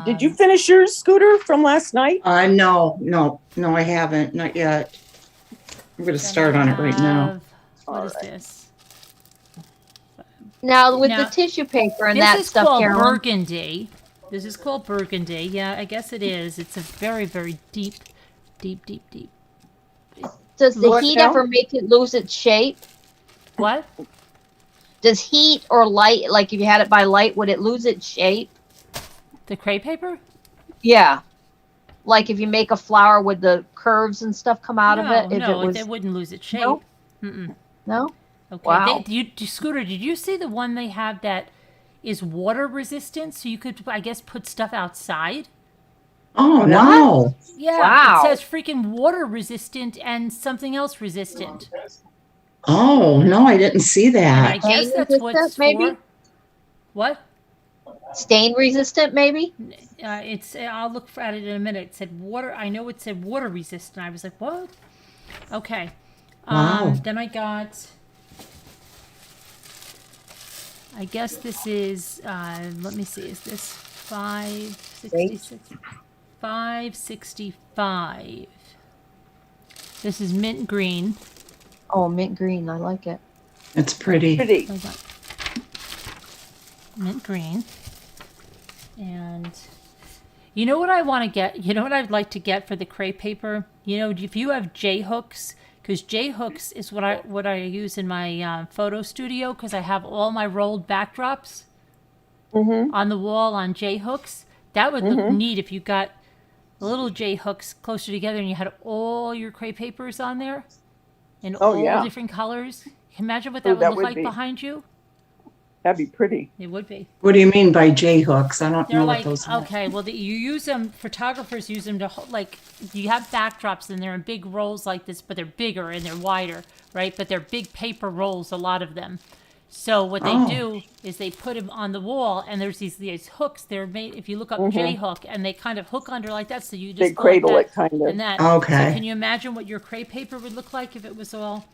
Did you finish yours, Scooter, from last night?
No, I haven't. Not yet. I'm going to start on it right now.
What is this?
Now, with the tissue paper and that stuff,
This is called
Carolyn.
burgundy. This is called burgundy. Yeah, I guess it is. It's a very, very deep.
Does the heat ever make it lose its shape?
What?
Does heat or light, like if you had it by light, would it lose its shape?
The crepe paper?
Yeah. Like if you make a flower, would the curves and stuff come out of it?
It wouldn't lose its shape.
No?
Mm-mm.
No?
Okay.
Wow.
Scooter, did you see the one they have that is water resistant? So you could, I guess, put stuff outside?
Oh, wow.
Yeah.
Wow.
It says freaking water resistant and something else resistant.
Oh, no, I didn't see
And
that.
I guess that's what it's
maybe?
for. What?
Stain resistant, maybe?
I'll look at it in a minute. It said water. I know it said water resistant. I was like, what? Okay.
Wow.
Then I got. I guess this is. Let me see. Is this 566? 565. This is mint green.
Oh, mint green. I like it.
It's pretty.
Mint green. And you know what I want to get? You know what I'd like to get for the crepe paper? You know, if you have J hooks, because J hooks is what I use in my photo studio, because I have all my rolled backdrops on the wall on J hooks. That would look neat if you got little J hooks closer together and you had all your crepe papers on there in all different colors. Imagine what that would look like behind you.
That'd be pretty.
It would be.
What do you mean by J hooks? I don't
They're
know
like,
what those are.
okay, well, you use them, photographers use them to, like, you have backdrops and they're in big rolls like this, but they're bigger and they're wider, right? But they're big paper rolls, a lot of them. So what they do is they put them on the wall, and there's these hooks. They're made, if you look up J hook, and they kind of hook under like that, so you just
They cradle
like
it, kind of.
and that.
Okay.
So can you imagine what your crepe paper would look like if it was all?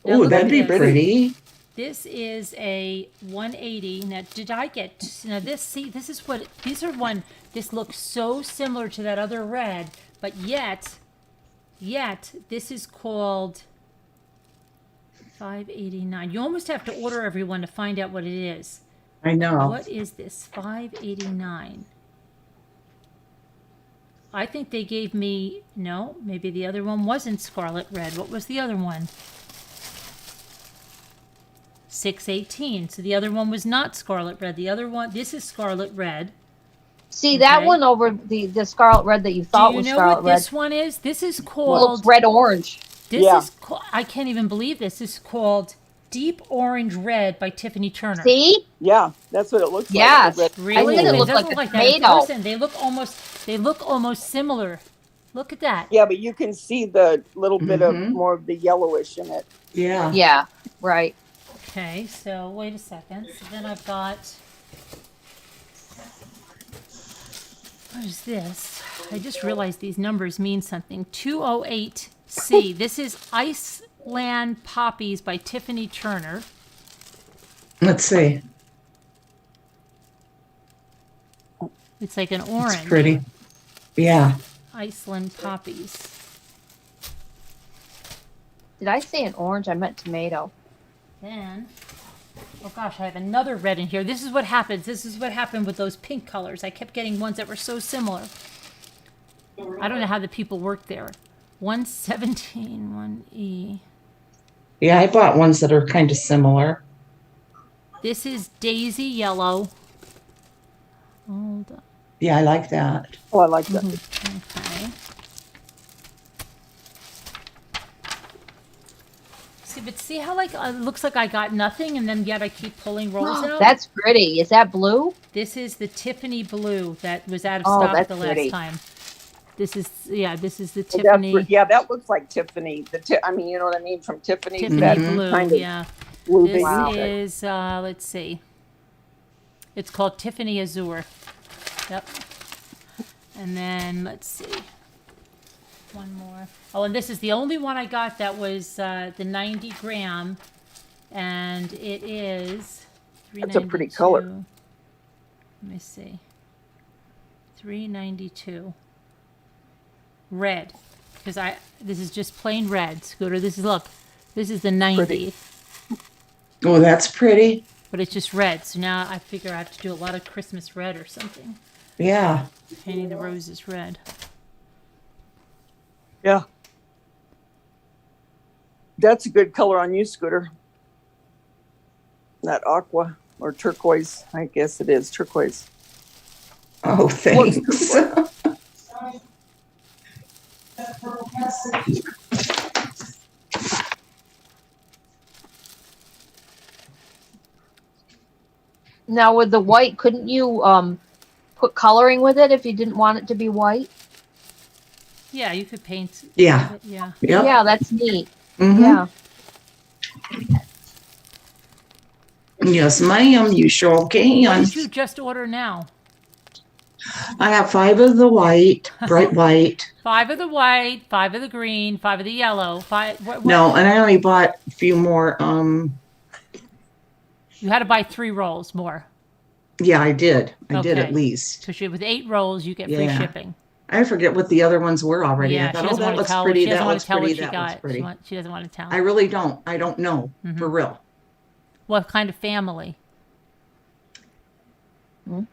Oh, that'd be pretty.
This is a 180. Now, did I get, now this, see, this is what, these are this looks so similar to that other red, but yet, this is called 589. You almost have to order everyone to find out what it is.
I know.
What is this? 589. I think they gave me, no, maybe the other one wasn't scarlet red. What was the other one? 618. So the other one was not scarlet red. The other one, this is scarlet red.
See, that one over the scarlet red that you thought was scarlet red.
Do you know what this one is? This is called...
Well, it's red orange.
This is, I can't even believe this. This is called Deep Orange Red by Tiffany Turner.
See?
Yeah, that's what it looks
Yes.
like.
Really?
I said it
It
looked
doesn't
like
look
a
like that in
tomato.
person. They look almost similar. Look at that.
Yeah, but you can see the little bit of more of the yellowish in it.
Yeah.
Yeah, right.
Okay, so wait a second. So then I've got, what is this? I just realized these numbers mean something. 208C. This is Iceland Poppies by Tiffany Turner.
Let's see.
It's like an orange.
It's pretty. Yeah.
Iceland Poppies.
Did I say an orange? I meant tomato.
Then, oh gosh, I have another red in here. This is what happens. This is what happened with those pink colors. I kept getting ones that were so similar. I don't know how the people worked there. 117, 1E.
Yeah, I bought ones that are kind of similar.
This is Daisy Yellow. Hold on.
Yeah, I like that.
Oh, I like that.
Okay. See how like it looks like I got nothing, and then yet I keep pulling rolls out.
That's pretty. Is that blue?
This is the Tiffany blue that was out of
Oh,
stock
that's
the last
pretty.
time. This is the
So
Tiffany.
that looks like Tiffany. I mean, you know what I mean, from Tiffany.
Tiffany
that
blue,
kind of
yeah.
blue
This
base.
is let's see. It's called Tiffany Azure. Yep. And then let's see. One more. Oh, and this is the only one I got that was the 90 gram, and it is $3.92.
That's a pretty color.
Let me see. $3.92. Red, because this is just plain red. Scooter, this is the 90.
Pretty.
Oh, that's pretty.
But it's just red. So now I figure I have to do a lot of Christmas red or something.
Yeah.
Painting the roses red.
Yeah. That's a good color on you, Scooter. That aqua or turquoise. I guess it is turquoise.
Oh, thanks.
Now with the white, couldn't you put coloring with it if you didn't want it to be white?
Yeah, you could paint.
Yeah.
Yeah.
Yep.
Yeah, that's neat.
Mhm.
Yeah.
Yes, ma'am, you sure
What
can.
did you just order now?
I have 5 of the white, bright white.
5 of the white, 5 of the green, 5 of the yellow. 5. What?
No, and I only bought a few more.
You had to buy 3 rolls more.
Yeah, I did. I did
Okay.
at least.
Because with 8 rolls, you get free
Yeah.
shipping.
I forget what the other ones were already.
Yeah,
I thought,
she
oh,
doesn't
that
want to
looks
tell.
pretty.
She doesn't
That
want
looks
to tell
pretty.
what she
That looks
got.
pretty.
She doesn't want to tell.
I really don't. I don't know for real.
What kind of family? The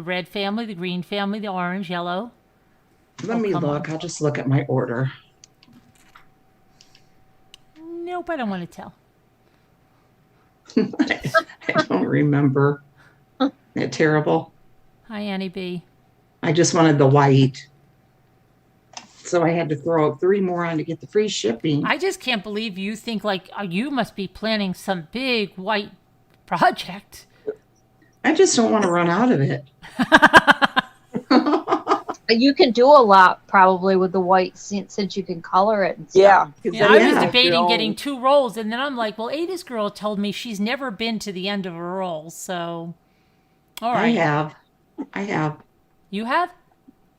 red family, the green family, the orange, yellow.
Let me look. I'll just look at my order.
Nope, I don't want to tell.
I don't remember. Isn't it terrible?
Hi, Annie B.
I just wanted the white. So I had to throw 3 more on to get the free shipping.
I just can't believe you think like you must be planning some big white project.
I just don't want to run out of it.
You can do a lot probably with the white since you can color it and stuff.
Yeah.
Yeah, I was debating getting 2 rolls, and then I'm like, well, Ada's girl told me she's never been to the end of a roll, so all right.
I have.
You have?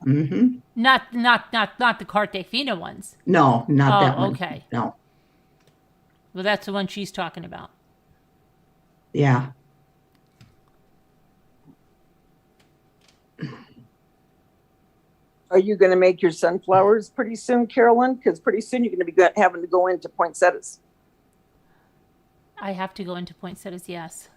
Mm-hmm.
Not the Carte Fina ones.
No, not that one.
Okay.
No.
Well, that's the one she's talking about.
Yeah.
Are you going to make your sunflowers pretty soon, Carolyn? Because pretty soon you're going to be having to go into poinsettias.
I have to go into poinsettias, yes.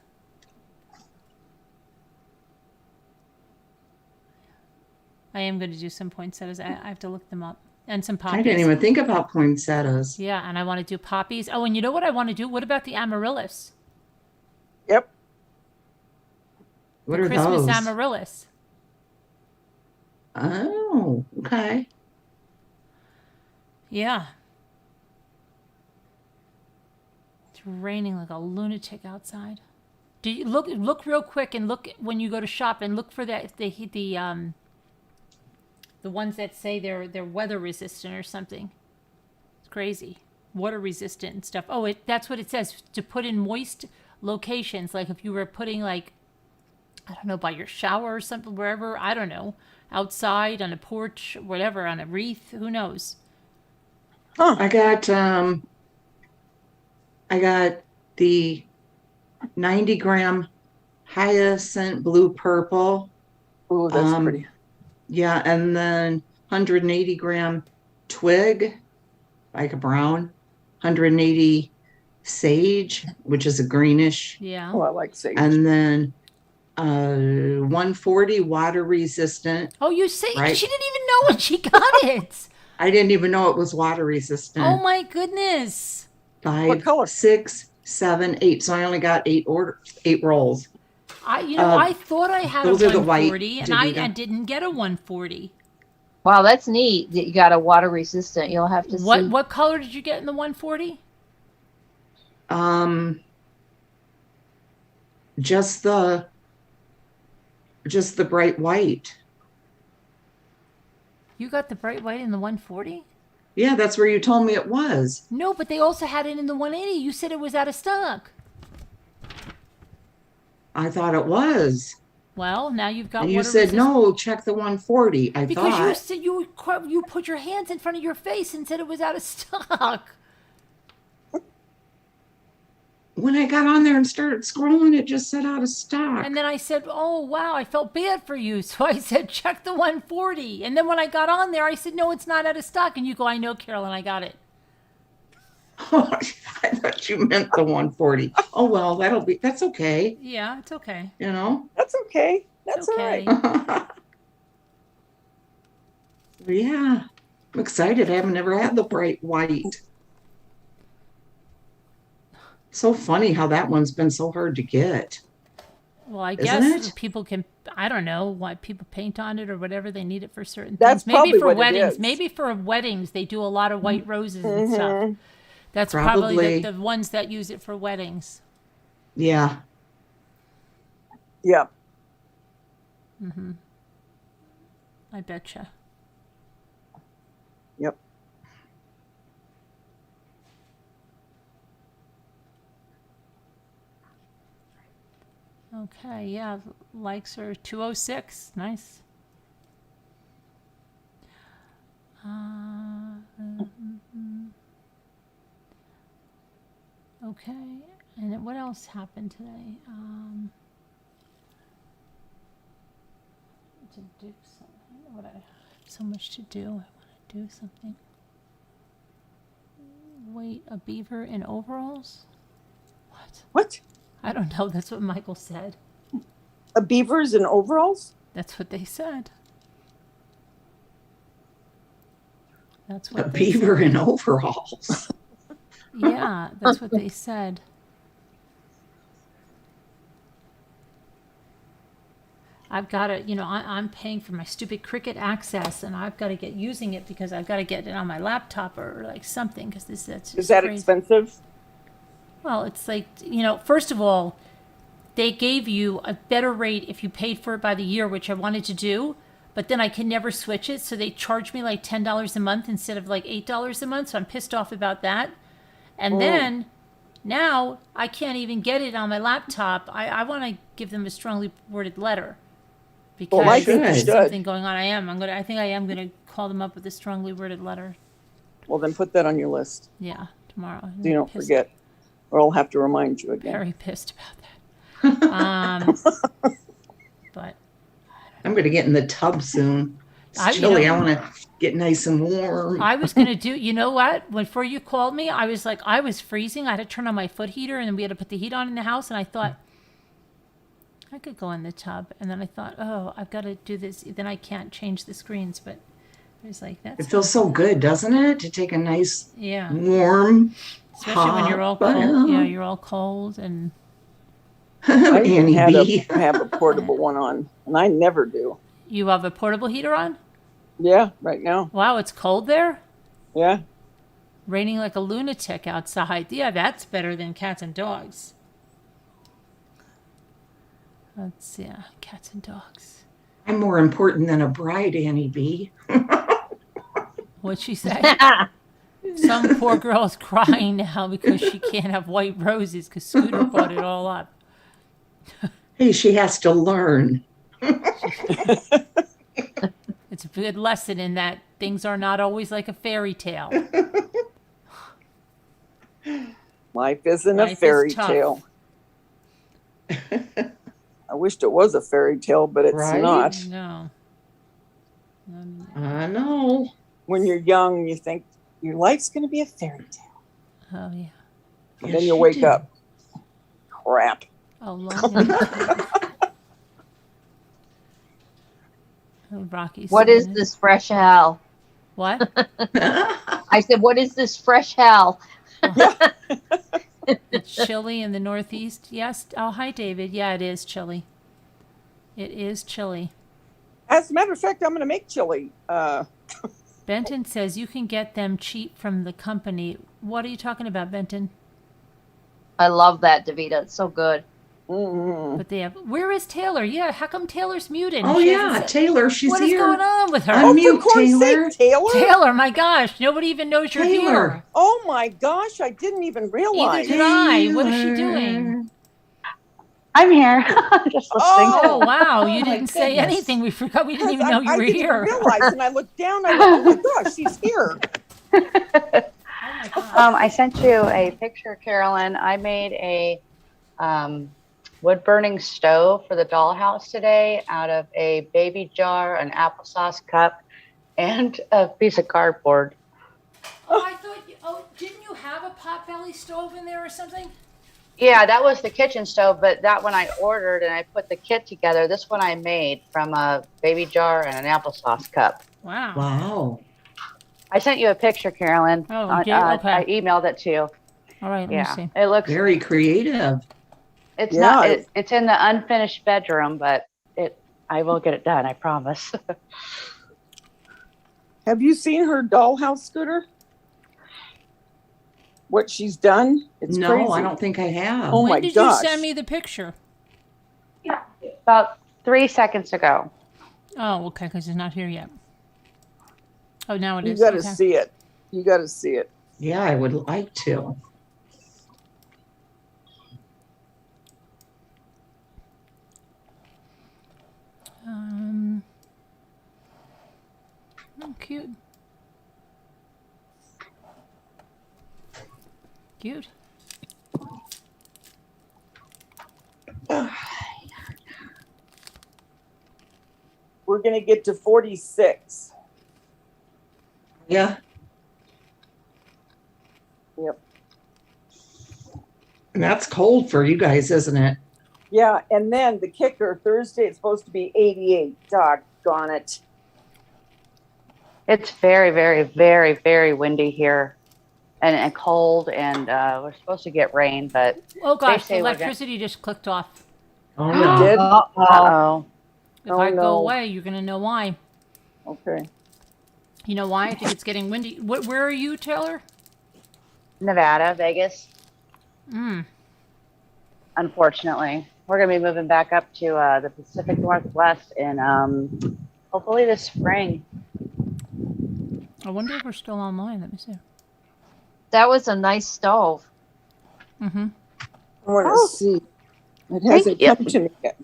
I am going to do some poinsettias. I have to look them up. And some poppies.
I didn't even think about poinsettias.
Yeah, and I want to do poppies. Oh, and you know what I want to do? What about the amaryllis?
Yep.
What
the
are
Christmas
those?
amaryllis.
Oh, okay.
Yeah. It's raining like a lunatic outside. Do you look real quick and look when you go to shop and look for that the ones that say they're weather resistant or something. It's crazy. Water resistant and stuff. Oh, that's what it says, to put in moist locations, like if you were putting, like, I don't know, by your shower or something, wherever, I don't know, outside, on a porch, whatever, on a wreath, who knows.
I got the 90 gram hyacinth blue purple.
Oh, that's pretty.
Yeah, and then 180 gram twig, like a brown, 180 sage, which is a greenish.
Yeah.
Oh, I like sage.
And then 140 water resistant.
Oh, you say
right?
She didn't even know when she got it.
I didn't even know it was water resistant.
Oh my goodness.
5, 6, 7, 8. So I only got 8 rolls.
I thought I had a
those are the
140,
white,
and I
Davida.
didn't get a 140.
Wow, that's neat that you got a water resistant. You'll have to see.
What color did you get in the 140?
Just the bright white.
You got the bright white in the 140?
Yeah, that's where you told me it was.
No, but they also had it in the 180. You said it was out of stock.
I thought it was.
Well, now you've got.
And you
water
said,
resistant.
no, check the 140. I
Because
thought.
you said you put your hands in front of your face and said it was out of stock.
When I got on there and started scrolling, it just said out of stock.
And then I said, oh, wow, I felt bad for you. So I said, check the 140. And then when I got on there, I said, no, it's not out of stock. And you go, I know, Carolyn, I got it.
I thought you meant the 140. Oh, well, that's okay.
Yeah, it's okay.
You know?
That's okay. That's
It's okay.
all right.
Yeah. I'm excited. I haven't never had the bright white. So funny how that one's been so hard to get.
Well, I
Isn't
guess
it?
people can, I don't know why people paint on it or whatever. They need it for certain
That's
things. Maybe
probably
for
what it
weddings.
is.
Maybe for weddings, they do a lot of white roses and
Mhm.
stuff. That's probably
Probably.
the ones that use it for weddings.
Yeah.
Yeah.
Mm-hmm. I betcha.
Yep.
Okay, yeah, likes are 206. Nice. Okay, and then what else happened today? To do something. What I have so much to do. I want to do something. Wait, a beaver in overalls? What?
What?
I don't know. That's what Michael said.
A beavers in overalls?
That's what they said. That's
A
what they
beaver
said.
in overalls.
Yeah, that's what they said. I've got to, I'm paying for my stupid Cricut access, and I've got to get using it because I've got to get it on my laptop or like something because that's
Is that
crazy.
expensive?
Well, it's like, first of all, they gave you a better rate if you paid for it by the year, which I wanted to do, but then I can never switch it. So they charge me like $10 a month instead of like $8 a month. So I'm pissed off about that. And then now I can't even get it on my laptop. I want to give them a strongly worded letter because
Well, I think you
there's
should.
something going on. I think I am going to call them up with a strongly worded letter.
Well, then put that on your list
Yeah, tomorrow.
so you don't forget, or I'll have to remind you again.
Very pissed about that. But
I'm going to get in the tub soon. It's chilly. I want to get nice and warm.
I was going to do, you know what? Before you called me, I was like, I was freezing. I had to turn on my foot heater and then we had to put the heat on in the house. And I thought, I could go in the tub. And then I thought, oh, I've got to do this. Then I can't change the screens. But I was like, that's.
It feels so good, doesn't it? To take a nice,
Yeah.
warm,
Especially when you're all
hot
cold.
bath.
Yeah, you're all cold. And
I
Annie
had
B.
have a portable one on, and I never do.
you have a portable heater on?
Yeah, right now.
Wow, it's cold there?
Yeah.
Raining like a lunatic outside. Yeah, that's better than cats and dogs. Let's see. Cats and dogs.
I'm more important than a bride, Annie B.
What'd she say? Some poor girl's crying now because she can't have white roses because Scooter brought it all up.
Hey, she has to learn.
It's a good lesson in that things are not always like a fairy tale.
Life isn't
Life
a
is
fairy
tough.
tale. I wished it was a fairy tale, but it's
Right?
not.
No.
I know.
When you're young, you think your life's going to be a fairy tale.
Oh, yeah.
And
Yes,
then you
you
wake
do.
up. Crap.
Oh, long. Oh, Rocky's
What
saying
is
it.
this fresh hell?
What?
I said, what is this fresh hell?
It's chilly in the Northeast. Yes. Oh, hi, David. Yeah, it is chilly. It is chilly.
As a matter of fact, I'm going to make chili.
Benton says you can get them cheap from the company. What are you talking about, Benton?
I love that, Davita. It's so good.
But they have. Where is Taylor? Yeah, how come Taylor's muted?
Oh,
She
yeah,
hasn't said-
Taylor, she's
What is
here.
going on with her?
Unmute,
for corn's
Taylor.
sake, Taylor.
Taylor, my gosh, nobody even knows you're
Taylor.
here.
Oh my gosh, I didn't even
Either
realize.
did I. What is she doing?
I'm here. Just listening.
Oh, wow, you
my
didn't say
goodness.
anything. We forgot. We didn't even know you
I
were
didn't
here.
realize, and I looked down. I went, oh my gosh, she's here.
I sent you a picture, Carolyn. I made a wood-burning stove for the dollhouse today out of a baby jar, an applesauce cup, and a piece of cardboard.
Oh, I thought. Didn't you have a potbelly stove in there or something?
Yeah, that was the kitchen stove, but that one I ordered and I put the kit together. This one I made from a baby jar and an applesauce cup.
Wow.
Wow.
I sent you a picture, Carolyn.
Oh, you did? Okay.
I emailed it to you.
All right, let
Yeah,
me see.
it looks.
Very creative.
It's
Yeah.
not. It's in the unfinished bedroom, but I will get it done. I promise.
Have you seen her dollhouse, Scooter? What she's done? It's
No,
crazy.
I don't think I have.
Oh
When
my
did
gosh.
you send me the picture?
About 3 seconds ago.
Oh, okay, because it's not here yet. Oh, now it
You
is.
got to
Okay.
see it. You got to see it.
Yeah, I would like to.
Oh, cute. Cute.
We're going to get to 46.
Yeah.
Yep.
And that's cold for you guys, isn't it?
Yeah, and then the kicker, Thursday, it's supposed to be 88. Doggone it.
It's very, very, very, very windy here, and cold, and we're supposed to get rain, but
Oh gosh, the
say we're gonna-
electricity just clicked off.
Oh,
You
no.
did?
Uh-oh.
If
Oh,
I go
no.
away, you're gonna know why.
Okay.
You know why? I think it's getting windy. Where are you, Taylor?
Nevada, Vegas. Unfortunately, we're gonna be moving back up to the Pacific Northwest in hopefully this spring.
I wonder if we're still online. Let me see.
That was a nice stove.
Mm-hmm.
I want to
Oh.
see. It hasn't
you.
come to me yet.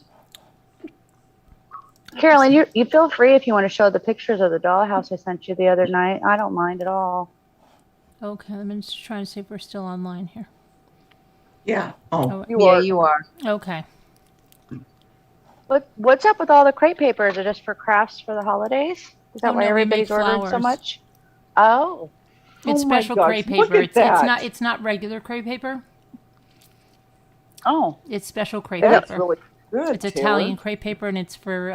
Carolyn, you feel free if you want to show the pictures of the dollhouse I sent you the other night. I don't mind at all.
Okay, I'm just trying to see if we're still online here.
Yeah. Oh,
You are.
Okay.
What's up with all the crepe paper? Is it just for crafts for the holidays? Is that
Oh,
why
no, we
everybody's
make
ordering so
flowers.
much? Oh,
It's
Oh my
special
gosh,
crepe
look
paper.
at that.
It's not regular crepe paper.
oh,
It's special crepe
That's
paper.
really good.
It's
Taylor.
Italian crepe paper, and it's for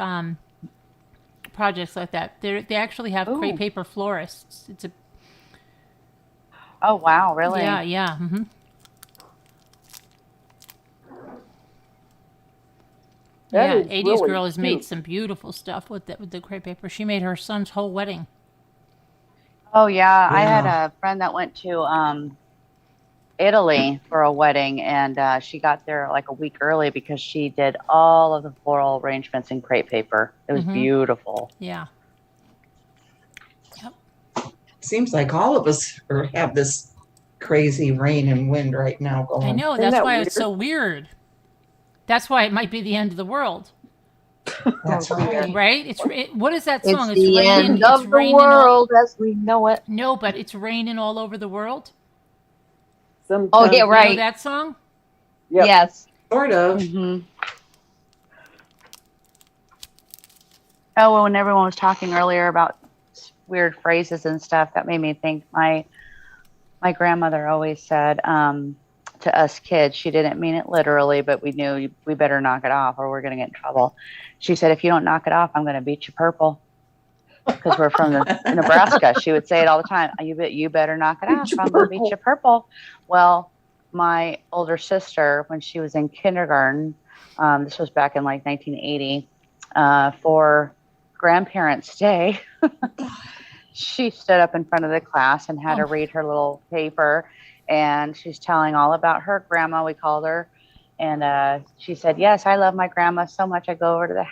projects like that. They actually have crepe
Ooh.
paper florists. It's a
oh wow, really?
yeah. Mm-hmm.
That
Yeah,
is
80s
really
girl has made
cute.
some beautiful stuff with the crepe paper. She made her son's whole wedding.
Oh yeah, I had
Yeah.
a friend that went to Italy for a wedding, and she got there like a week early because she did all of the floral arrangements in crepe paper. It was beautiful.
Yeah.
Seems like all of us have this crazy rain and wind right now going.
I know. That's why it's so weird. That's why it might be the end of the world.
That's right.
Right? What is that song?
It's the
raining.
end of
It's
the
raining
world as we know it.
No, but it's raining all over the world.
Oh yeah,
You know
right.
that song?
Yep. Yes.
Sort of.
Oh, well, when everyone was talking earlier about weird phrases and stuff, that made me think my grandmother always said to us kids, she didn't mean it literally, but we knew we better knock it off or we're going to get in trouble. She said, if you don't knock it off, I'm going to beat you purple. Because we're from Nebraska. She would say it all the time. You better knock it off. I'm going to beat you purple. Well, my older sister, when she was in kindergarten, this was back in like 1980, for Grandparents' Day, she stood up in front of the class and had to read her little paper. And she's telling all about her grandma, we called her. And she said, yes, I love my grandma so much. I go over to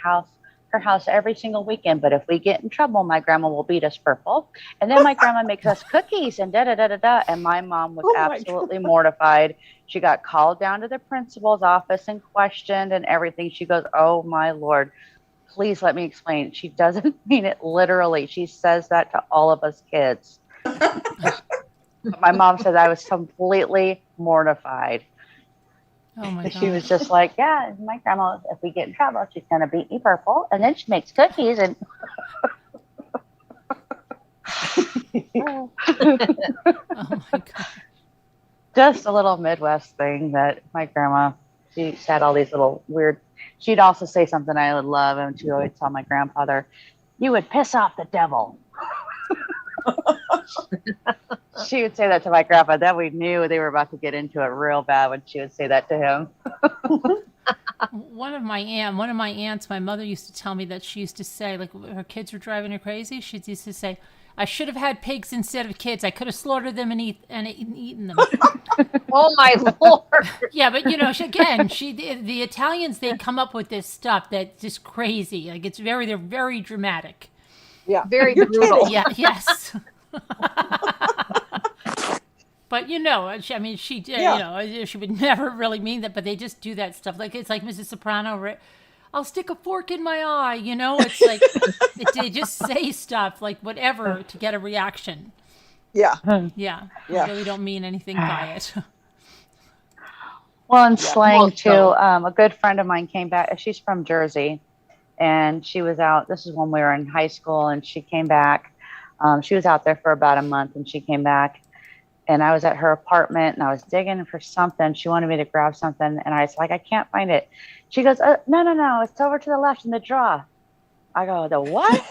her house every single weekend. But if we get in trouble, my grandma will beat us purple. And then my grandma makes us cookies and da-da-da-da-da. And my mom was absolutely mortified. She got called down to the principal's office and questioned and everything. She goes, oh, my Lord, please let me explain. She doesn't mean it literally. She says that to all of us kids. My mom said I was completely mortified.
Oh my God.
She was just like, yeah, my grandma, if we get in trouble, she's going to beat me purple. And then she makes cookies and...
Oh my God.
Just a little Midwest thing that my grandma, she had all these little weird... She'd also say something I would love, and she always tell my grandfather, you would piss off the devil. She would say that to my grandpa. Then we knew they were about to get into it real bad when she would say that to him.
One of my aunts, my mother used to tell me that she used to say, like, her kids were driving her crazy. She used to say, I should have had pigs instead of kids. I could have slaughtered them and eaten them.
Oh my Lord.
Yeah, but the Italians, they come up with this stuff that's just crazy. Like they're very dramatic.
Yeah.
Very brutal.
Yeah, yes. But she would never really mean that, but they just do that stuff. Like it's like Mrs. Soprano, right? I'll stick a fork in my eye, It's like they just say stuff like whatever to get a reaction.
Yeah.
Yeah.
Yeah.
They really don't mean anything by it.
Well, in slang too, a good friend of mine came back. She's from Jersey, and she was out. This is when we were in high school, and she came back. She was out there for about a month, and she came back. And I was at her apartment, and I was digging for something. She wanted me to grab something, and I was like, I can't find it. She goes, no, it's over to the left in the drawer. I go, the what?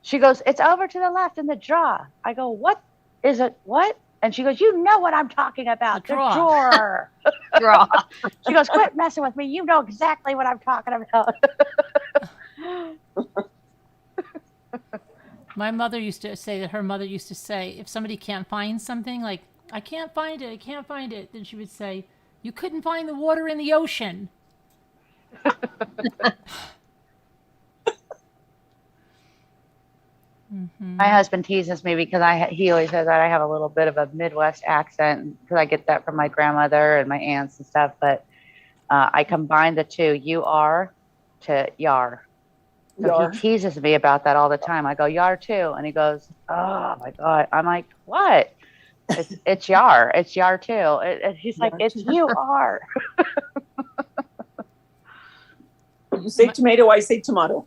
She goes, it's over to the left in the drawer. I go, what is it? What? And she goes, you know what I'm talking about. The drawer. Drawer. She goes, quit messing with me. You know exactly what I'm talking about.
My mother used to say that her mother used to say, if somebody can't find something, like, I can't find it, then she would say, you couldn't find the water in the ocean.
My husband teases me because he always says that I have a little bit of a Midwest accent because I get that from my grandmother and my aunts and stuff. But I combine the two, you are to yar. So he teases me about that all the time. I go, yar too. And he goes, oh my God. I'm like, what? It's yar. It's yar too. He's like, it's you are.
You say tomato, I say tomato.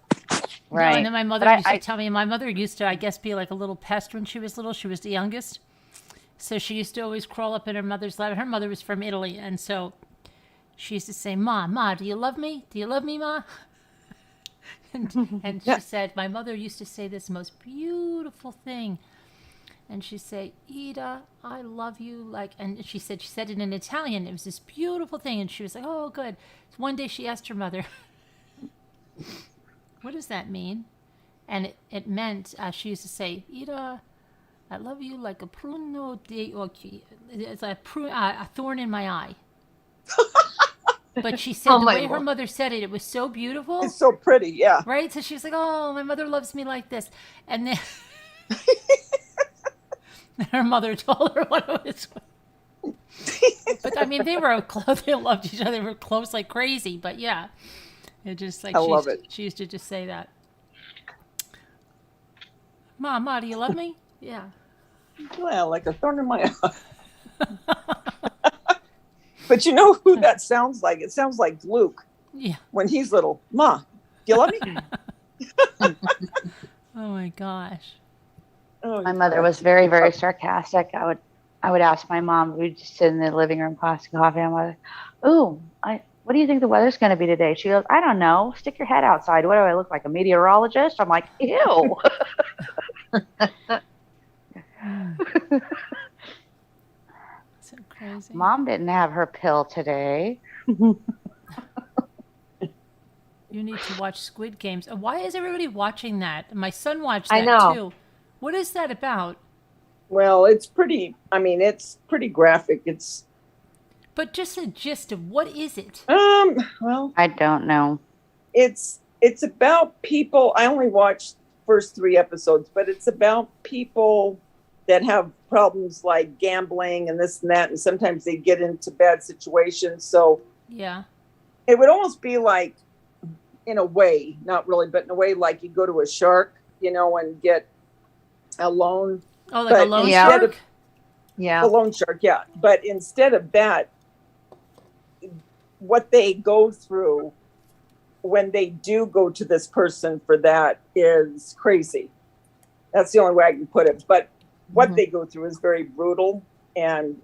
Right.
No, and then my mother used to tell me, my mother used to, I guess, be like a little pest when she was little. She was the youngest. So she used to always crawl up in her mother's lap. Her mother was from Italy. And so she used to say, Ma, do you love me? Do you love me, Ma? And she said, my mother used to say this most beautiful thing. And she'd say, Ida, I love you. And she said it in Italian. It was this beautiful thing. And she was like, oh, good. So one day she asked her mother, what does that mean? And it meant, she used to say, Ida, I love you like a pruno de occhi. It's a thorn in my eye. But she said the way her mother said it, it was so beautiful.
It's so pretty, yeah.
Right? So she was like, oh, my mother loves me like this. And then her mother told her what it was. But I mean, they were close. They loved each other. They were close like crazy. But yeah, it just like she used to just say that. Ma, do you love me? Yeah.
Well, like a thorn in my eye. But you know who that sounds like? It sounds like Luke.
Yeah.
When he's little. Ma, do you love me?
Oh my gosh.
Oh,
my mother was very, very sarcastic. I would ask my mom, we'd just sit in the living room, classic coffee. I'm like, ooh, what do you think the weather's going to be today? She goes, I don't know. Stick your head outside. What do I look like, a meteorologist? I'm like, ew.
So crazy.
Mom didn't have her pill today.
You need to watch Squid Games. Why is everybody watching that? My son watched that too. What is that about?
Well, it's pretty graphic.
But just a gist of what is it?
Well,
I don't know.
It's about people. I only watched first 3 episodes, but it's about people that have problems like gambling and this and that, and sometimes they get into bad situations. So
yeah,
it would almost be like, in a way, not really, but in a way, like you go to a shark, and get a loan.
Oh, like a loan shark?
A loan shark, yeah. But instead of that, what they go through when they do go to this person for that is crazy. That's the only way I can put it. But what they go through is very brutal and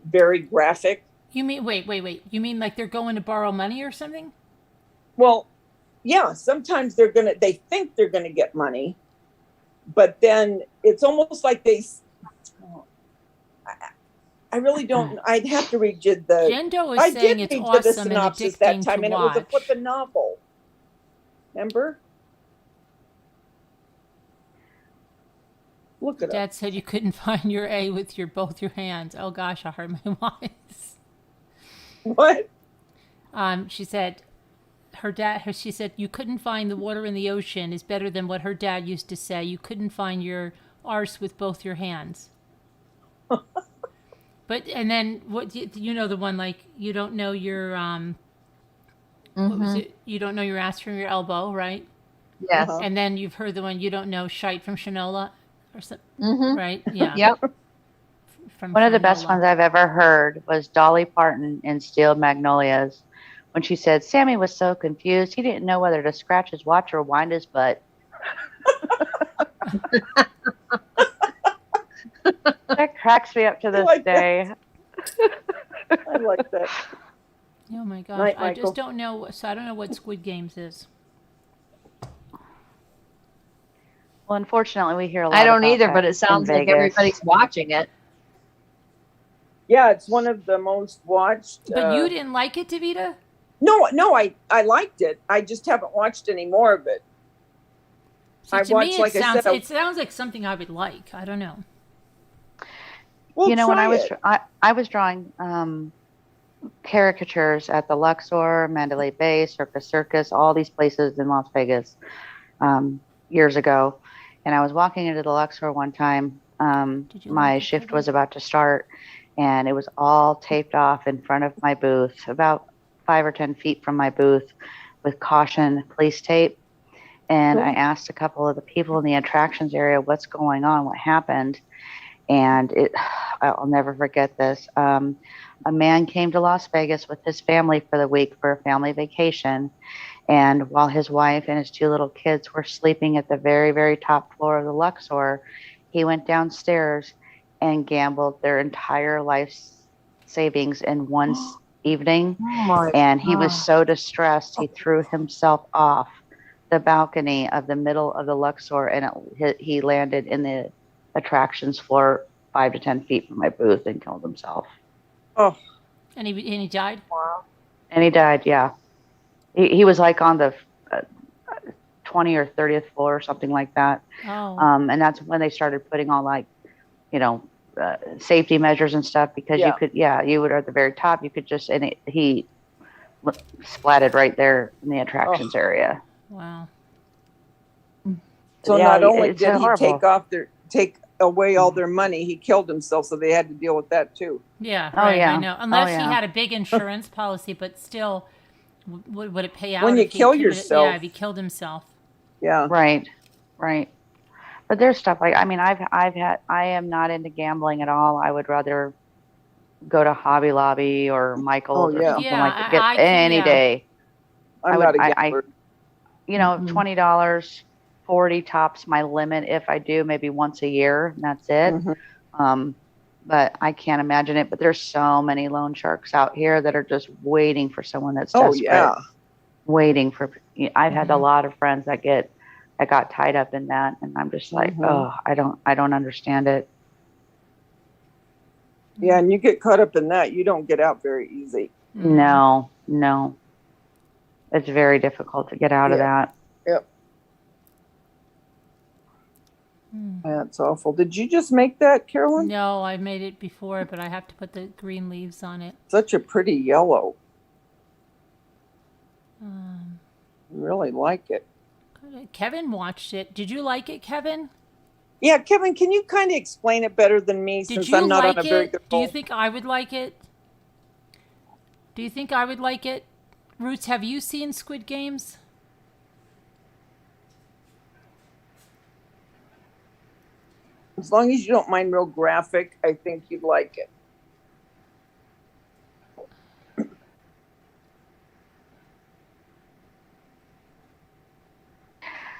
very graphic.
You mean, wait. You mean like they're going to borrow money or something?
Well, yeah, sometimes they think they're gonna get money, but then it's almost like I really don't. I'd have to read you the.
Jendo is saying it's awesome and addicting
that time,
to
and
watch.
it was a flippin' novel. Remember? Look at
Dad said you couldn't find your A with both your hands. Oh gosh, I heard my voice.
What?
She said. She said, you couldn't find the water in the ocean is better than what her dad used to say. You couldn't find your arse with both your hands. But, and then, what the one, like, you don't know your, what was it? You don't know your ass from your elbow, right?
Yes.
And then you've heard the one, you don't know shite from Shinola or something, right? Yeah.
Yep.
One of the best ones I've ever heard was Dolly Parton in Steel Magnolias. When she said, Sammy was so confused, he didn't know whether to scratch his watch or wind his butt. That cracks me up to this day.
I like that.
Oh my gosh.
Right,
I just don't know. So I don't know what Squid Games is.
Well, unfortunately, we hear a lot
I don't
about
either,
that
but it sounds
in
like
Vegas.
everybody's watching it.
Yeah, it's one of the most watched.
But you didn't like it, Davida?
No, I liked it. I just haven't watched any more of it.
So to me, it sounds like something I would like. I don't know.
Well,
when I was drawing caricatures at the Luxor, Mandalay Bay, Circus, all these places in Las Vegas years ago, and I was walking into the Luxor one time. My shift was about to start, and it was all taped off in front of my booth, about 5 or 10 feet from my booth, with caution police tape. And I asked a couple of the people in the attractions area, what's going on, what happened? And I'll never forget this. A man came to Las Vegas with his family for the week for a family vacation. And while his wife and his 2 little kids were sleeping at the very, very top floor of the Luxor, he went downstairs and gambled their entire life savings in one evening. And he was so distressed, he threw himself off the balcony of the middle of the Luxor, and he landed in the attractions floor 5 to 10 feet from my booth and killed himself.
Oh.
And he died?
Wow.
And he died, yeah. He was like on the 20th or 30th floor or something like that.
Oh.
And that's when they started putting all like safety measures and stuff, because
Yeah.
you could, you would at the very top, you could just, and he splatted right there in the attractions area.
Wow.
So
Yeah,
not only
it's
did he
horrible.
take away all their money, he killed himself, so they had to deal with that too.
Yeah,
Oh,
right.
yeah.
I know.
Oh,
Unless he
yeah.
had a big insurance policy, but still, would it pay out
When you
if he
kill
committed-
yourself.
Yeah, if he killed himself.
Yeah.
Right. But there's stuff like, I am not into gambling at all. I would rather go to Hobby Lobby or Michael's or something
Yeah,
like that.
I
Any
yeah.
day.
I'm not a gambler.
$20, 40 tops my limit if I do, maybe once a year, and that's it. But I can't imagine it. But there's so many loan sharks out here that are just waiting for someone that's desperate.
Yeah.
Waiting for. I've had a lot of friends that got tied up in that, and I'm just like, oh, I don't understand it.
Yeah, and you get caught up in that, you don't get out very easy.
No. It's very difficult to get out of that.
Yep. That's awful. Did you just make that, Carolyn?
No, I made it before, but I have to put the green leaves on it.
Such a pretty yellow. Really like it.
Kevin watched it. Did you like it, Kevin?
Yeah, Kevin, can you kind of explain it better than me,
Did
since
you
I'm not
like
on a very
it?
good
Do you
roll?
think I would like it? Do you think I would like it? Roots, have you seen Squid Games?
As long as you don't mind real graphic, I think you'd like it.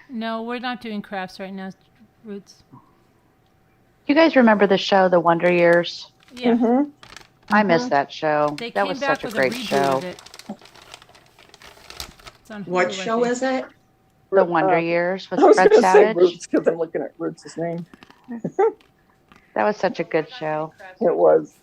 No, we're not doing crafts right now, Roots.
You guys remember the show, The Wonder Years?
Yeah.
I missed that show.
They
That
came
was
back
such a
with
great
reboot
show.
of it. It's on
What
Hulu, I
show
think.
is it?
The Wonder Years with
I was
Fred
going to say
Savage.
Roots because I'm looking at Roots' name.
That was such a good show.
It was.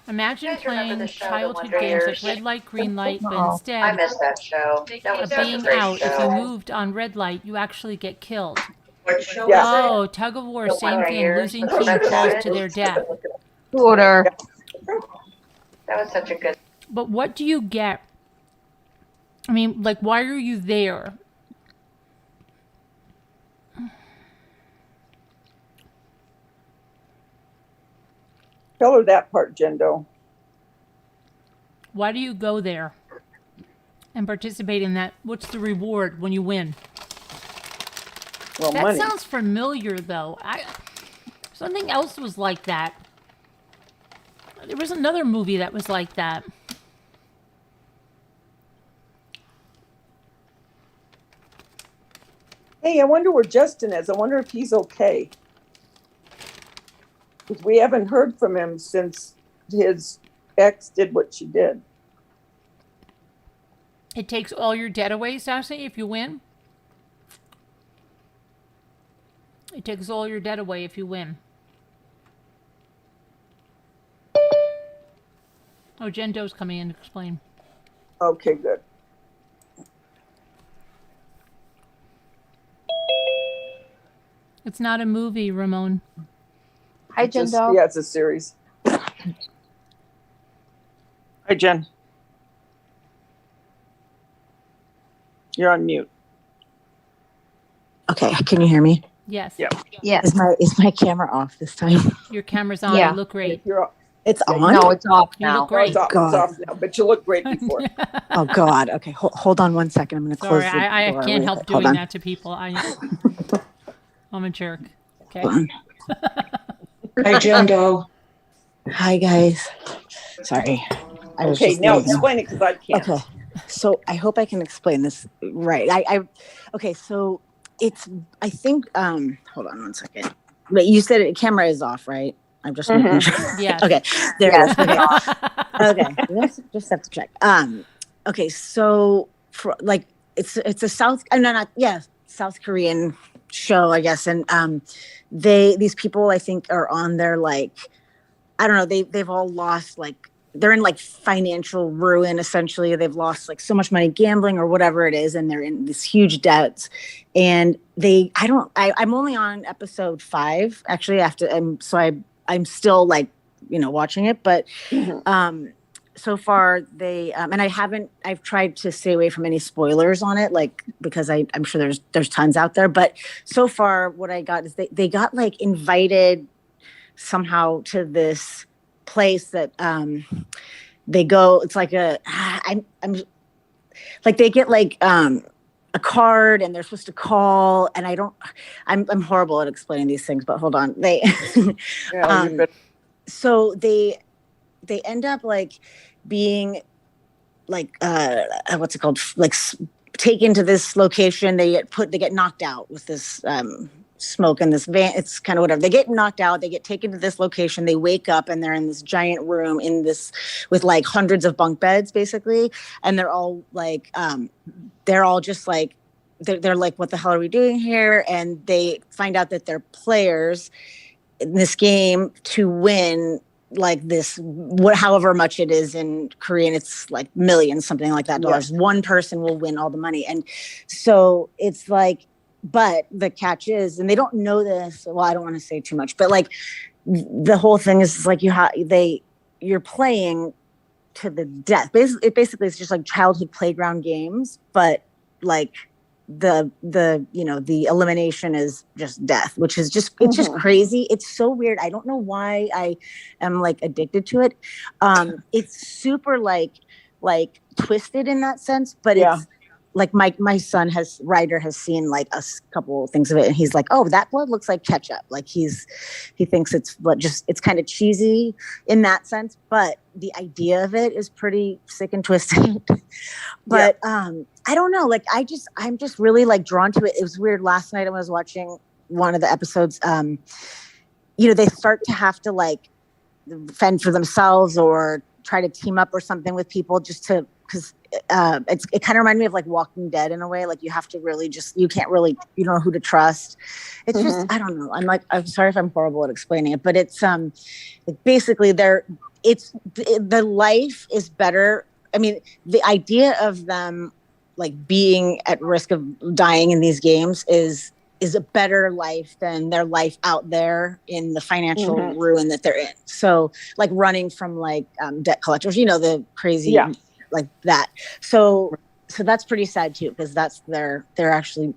Imagine
guys remember
playing
the show, The
childhood
Wonder
games
Years?
like red light, green light, but
I
instead
missed that show. That was
of
such a
being
great
out, if you
show.
moved on red light, you actually get killed.
What show
Yeah.
is it?
Oh, tug of war,
The
same
Wonder
thing.
Years
Losing
with
team
Fred
falls
Savage.
to their death.
Order.
That was such a good.
But what do you get? I mean, like, why are you there?
Tell her that part, Jendo.
Why do you go there and participate in that? What's the reward when you win?
Well,
That
money.
sounds familiar, though. Something else was like that. There was another movie that was like that.
Hey, I wonder where Justin is. I wonder if he's okay. Because we haven't heard from him since his ex did what she did.
It takes all your debt away, Sassy, if you win. It takes all your debt away if you win. Oh, Jen Doe's coming in to explain.
Okay, good.
It's not a movie, Ramon.
Hi,
It's a-
Jendo.
Yeah, it's a series. Hi, Jen. You're on mute.
Okay, can you hear me?
Yes.
Yeah.
Yes.
Is my camera off this time?
Your camera's on.
Yeah.
You look great.
It's
Yeah,
on?
No, it's off
You
now.
look great.
It's off
God.
now, but you look great before.
Oh God. Okay, hold on one second. I'm going to close
Sorry,
the
I
door
can't
really
help
quick. Hold
doing
on.
that to people. I'm a jerk. Okay.
Hold on.
Hi, Jendo.
Hi guys. Sorry. I was
Okay,
just
now
leaving.
explain it because I can't.
Okay. So I hope I can explain this right. Okay, so it's I think hold on one second. But you said it camera is off, right? I'm just making sure.
Yes.
Okay. There
Yes.
it is. Okay. Okay. Just have to check. Okay, so for like it's a South Korean show, I guess. And these people I think are on their like I don't know, they've all lost like they're in like financial ruin. Essentially, they've lost like so much money gambling or whatever it is, and they're in this huge debts. And I'm only on episode 5 actually. I'm still like, watching it, but so far they and I've tried to stay away from any spoilers on it, like, because I'm sure there's tons out there, but so far what I got is they got like invited somehow to this place that they go. It's like I'm like, they get like a card and they're supposed to call, and I'm horrible at explaining these things, but hold on. So they end up like being like what's it called, like taken to this location. They get knocked out with this smoke in this van. It's kind of whatever. They get knocked out. They get taken to this location. They wake up and they're in this giant room with like hundreds of bunk beds basically, and they're all like they're all just like they're like, what the hell are we doing here? And they find out that they're players in this game to win like this, however much it is in Korean, it's like millions, something like that, dollars. Yeah. One person will win all the money. And so it's like, but the catch is, and they don't know this, well, I don't want to say too much, but like the whole thing is like you're playing to the death. Basically it's just like childhood playground games, but like the elimination is just death, which is just, it's just crazy. It's so weird. I don't know why I am like addicted to it. It's super like twisted in that sense, but it's like my son Ryder has seen like a couple things of it, and he's like, oh, that blood looks like ketchup. Like he thinks it's kind of cheesy in that sense, but the idea of it is pretty sick and twisted. But I don't know, like I'm just really like drawn to it. It was weird. Last night I was watching one of the episodes, they start to have to like fend for themselves or try to team up or something with people because it kind of reminded me of like Walking Dead in a way. Like you have to really you don't know who to trust. It's just, I don't know. I'm sorry if I'm horrible at explaining it, but it's basically the life is better. I mean, the idea of them like being at risk of dying in these games is a better life than their life out there in the financial ruin that they're in. So like running from like debt collectors, the crazy like that. So that's pretty sad too, because that's they're actually,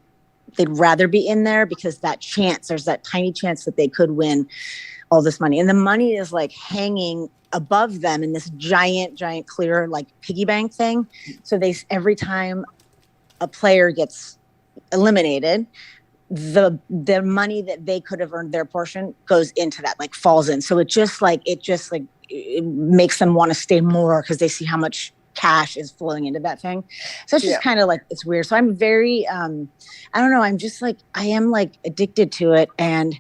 they'd rather be in there because there's that tiny chance that they could win all this money. And the money is like hanging above them in this giant clear like piggy bank thing. So every time a player gets eliminated, the money that they could have earned their portion goes into that, like falls in. So it makes them want to stay more because they see how much cash is flowing into that thing. So it's just kind of like, it's weird. So I'm very, I don't know. I'm just like, I am like addicted to it. And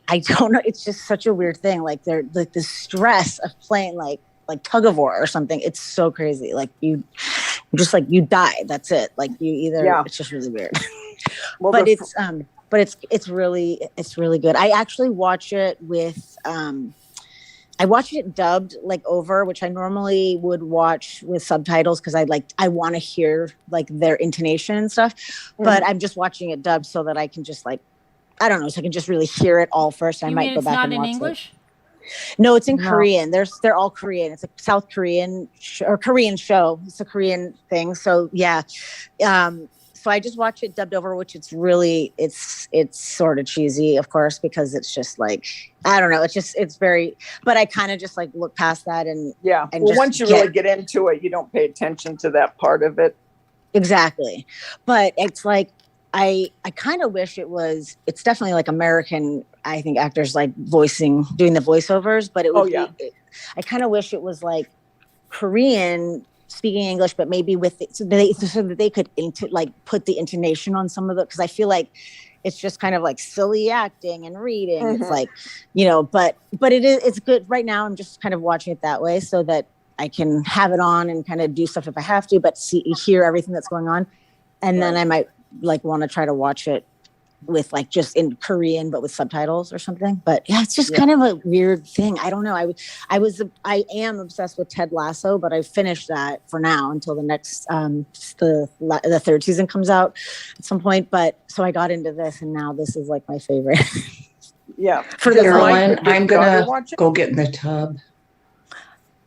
I don't know. It's just such a weird thing. Like they're like the stress of playing like tug of war or something. It's so crazy. Like you die. That's it. Like it's just really weird. Well, but it's really good. I actually watch it with, I watched it dubbed like over, which I normally would watch with subtitles because I want to hear like their intonation and stuff. But I'm just watching it dubbed so that I can just like, I don't know, so I can just really hear it all first. I might go back and watch it. It's not in English? No, it's in Korean. They're all Korean. It's a South Korean or Korean show. It's a Korean thing. So yeah. So I just watch it dubbed over, which it's sort of cheesy, of course, because it's just like, I don't know. It's very, but I kind of just like look past that and
once you really get into it, you don't pay attention to that part of it.
Exactly. But it's like, I kind of wish it's definitely like American, I think, actors like doing the voiceovers, but it would I kind of wish it was like Korean speaking English, but maybe with it, so that they could put the intonation on some of the, because I feel like it's just kind of like silly acting and reading. It's like, but it's good right now. I'm just kind of watching it that way so that I can have it on and kind of do stuff if I have to, but hear everything that's going on. And then I might like want to try to watch it with like just in Korean, but with subtitles or something. But yeah, it's just kind of a weird thing. I don't know. I am obsessed with Ted Lasso, but I finished that for now until the next, the third season comes out at some point. But so I got into this, and now this is like my favorite.
Yeah.
For the
Carolyn, I'm gonna go get in the tub.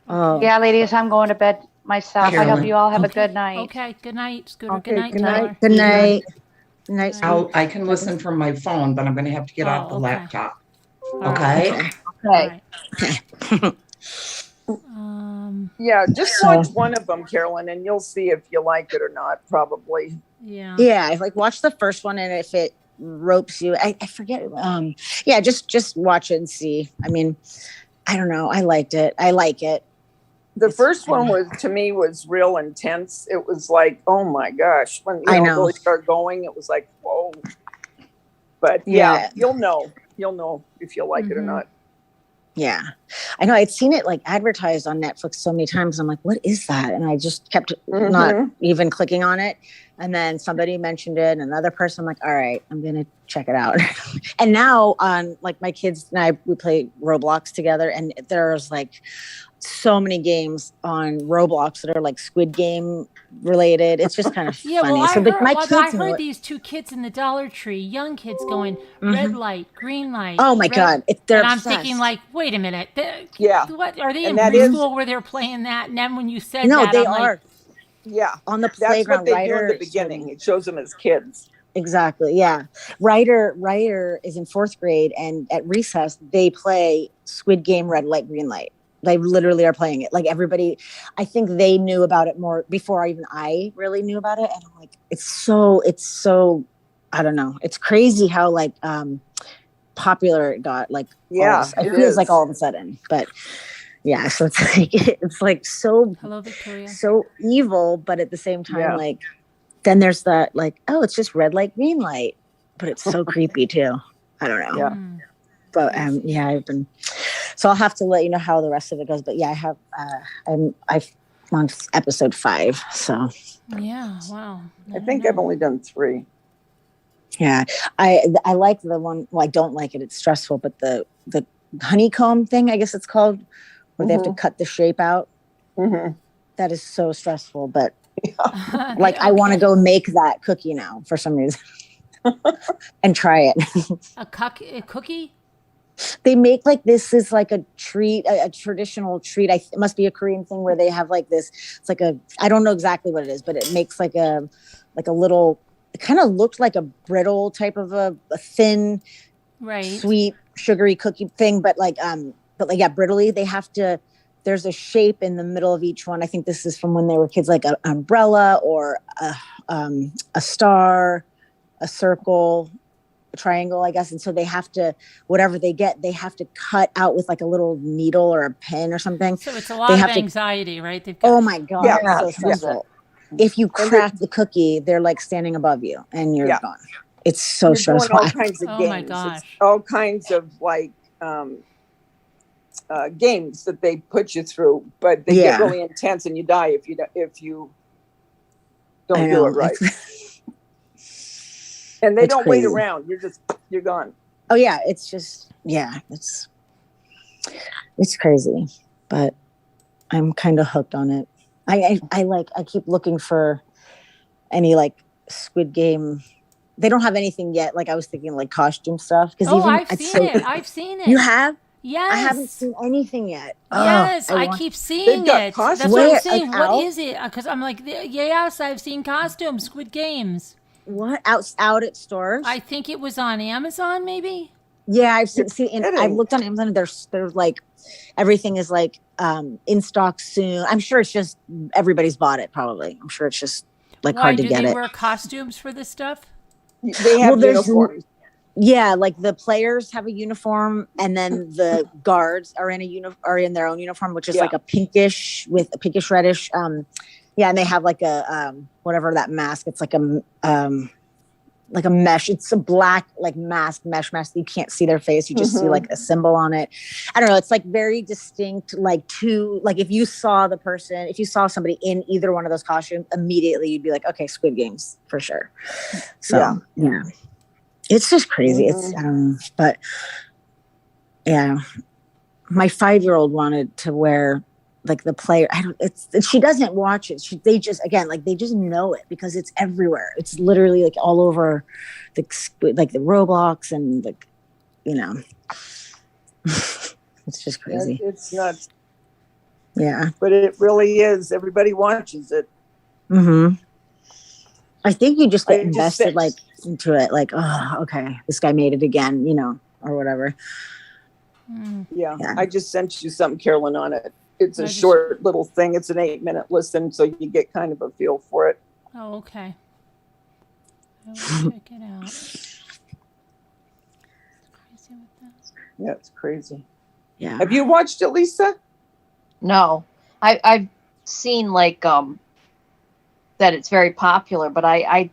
Oh.
Yeah, ladies, I'm going to bed myself. I hope you all have a good night.
Okay, good night, Scooter.
Okay,
good night,
good night.
Tyler.
Good night. Good night.
I can listen from my phone, but I'm going to have to get off the laptop. Okay.
Okay. Yeah, just
So-
watch one of them, Carolyn, and you'll see if you like it or not, probably.
Yeah.
Yeah, I like watch the first one, and if it ropes you, I forget. Yeah, just watch it and see. I mean, I don't know. I liked it. I like it.
The first one was real intense. It was like, oh my gosh, when you know, really start going, it was like, whoa. But yeah, you'll know if you like it or not.
Yeah, I know. I'd seen it like advertised on Netflix so many times. I'm like, what is that? And I just kept not even clicking on it. And then somebody mentioned it, and another person. I'm like, all right, I'm gonna check it out. And now on like my kids and I, we play Roblox together, and there's like so many games on Roblox that are like Squid Game related. It's just kind of
Yeah,
funny.
well,
So
I
know
heard
it.
these two kids in the Dollar Tree, young kids going red light, green light.
Oh my God, they're
and I'm
obsessed.
thinking like, wait a minute, what are they
And
in
that
preschool where they're playing that? And then when you said
No,
that,
they
I'm like,
are.
Yeah,
on the
that's
playground.
what they do in
Ryder
the beginning. It shows them as kids.
Exactly. Yeah. Ryder is in 4th grade, and at recess they play Squid Game red light, green light. They literally are playing it. Like everybody, I think they knew about it more before I really knew about it. And I'm like, it's so, I don't know. It's crazy how like popular it got. Like,
Yeah,
it
it
feels
is.
like all of a sudden, but yeah. So it's like so,
hello, Victoria.
so evil, but at the same time,
Yeah.
like, then there's that like, oh, it's just red light, green light, but it's so creepy too. I don't know.
Yeah.
But yeah, so I'll have to let you know how the rest of it goes. But yeah, I have, I'm on episode 5. So
yeah, wow.
I think I've only done 3.
yeah, I like the one. Well, I don't like it. It's stressful, but the honeycomb thing, I guess it's called, where they have to cut the shape out. That is so stressful. But like, I want to go make that cookie now for some reason and try it.
A cookie?
They make like, this is like a treat, a traditional treat. It must be a Korean thing where they have like this. It's like I don't know exactly what it is, but it makes like a little. It kind of looked like a brittle type of a thin, sweet, sugary cookie thing, but yeah, brittly. They have to. There's a shape in the middle of each one. I think this is from when they were kids, like an umbrella or a star, a circle, a triangle, I guess. And so they have to, whatever they get, they have to cut out with like a little needle or a pen or something.
So it's a lot of anxiety, right? They've got,
oh my God.
Yeah.
It's so stressful. If you crack the cookie, they're like standing above you and you're gone. It's so
You're
stressful.
doing all kinds of
Oh
games.
my gosh.
It's all kinds of like games that they put you through, but they get really intense and you die if you don't do it right. And they
It's
don't wait
crazy.
around. You're gone.
Oh yeah, it's just it's crazy, but I'm kind of hooked on it. I keep looking for any like Squid Game. They don't have anything yet. Like I was thinking like costume stuff.
I've seen it.
You have?
Yes.
I haven't seen anything yet.
Yes, I keep seeing
got
it.
costumes.
That's what I'm
Where?
saying.
Like
What
out?
is it? Because I'm like, yes, I've seen costumes, Squid Games.
What out at stores?
I think it was on Amazon, maybe.
Yeah, I've seen. And I've looked on Amazon. And they're like, everything is like in stock soon. I'm sure it's just everybody's bought it. Probably. I'm sure it's just like
Why
hard to
do
get
they
it.
wear costumes for this stuff?
They have
there's-
uniforms.
Yeah, like the players have a uniform, and then the guards are in their own uniform, which is like a pinkish reddish. Yeah, and they have like a whatever that mask. It's like a mesh. It's a black like mesh mask. You can't see their face. You just see like a symbol on it. I don't know. It's like very distinct. Like if you saw somebody in either one of those costumes, immediately you'd be like, okay, Squid Games for sure. So yeah. It's just crazy. It's but yeah, my 5-year-old wanted to wear like the player. She doesn't watch it. They just know it because it's everywhere. It's literally like all over the Roblox and it's just crazy.
It's nuts.
Yeah.
But it really is. Everybody watches it.
Mm-hmm. I think you just get invested into it. Like, oh, okay, this guy made it again, or whatever.
Yeah. I just sent you something, Carolyn, on it. It's a short little thing. It's an 8-minute listen, so you get kind of a feel for it.
Oh, okay. I will check it out. It's crazy with that.
Yeah, it's crazy.
Yeah.
Have you watched it, Lisa?
No, I've seen that it's very popular, but I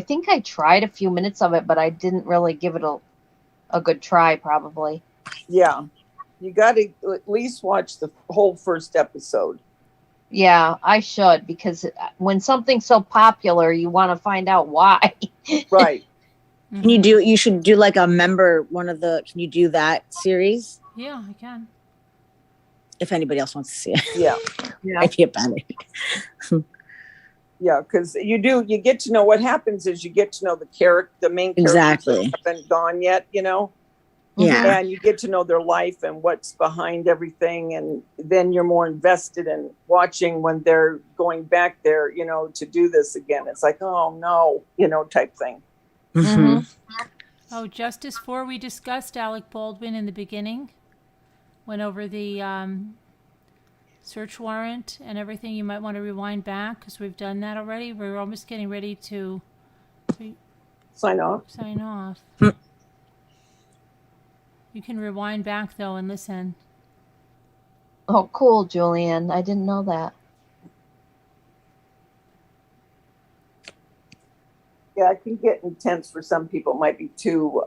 think I tried a few minutes of it, but I didn't really give it a good try, probably.
Yeah. You got to at least watch the whole first episode.
Yeah, I should, because when something's so popular, you want to find out why.
Right.
Can you should do like a member, can you do that series?
Yeah, I can.
If anybody else wants to see it.
Yeah.
I feel bad.
Yeah, because you get to know what happens is you get to know the main characters
Exactly.
that haven't gone yet,
Yeah.
And you get to know their life and what's behind everything. And then you're more invested in watching when they're going back there, to do this again. It's like, oh no, type thing.
Mm-hmm.
Oh, Justice 4, we discussed Alec Baldwin in the beginning. Went over the search warrant and everything. You might want to rewind back because we've done that already. We're almost getting ready to
sign off.
You can rewind back though and listen.
Oh, cool, Julian. I didn't know that.
Yeah, it can get intense for some people. It might be too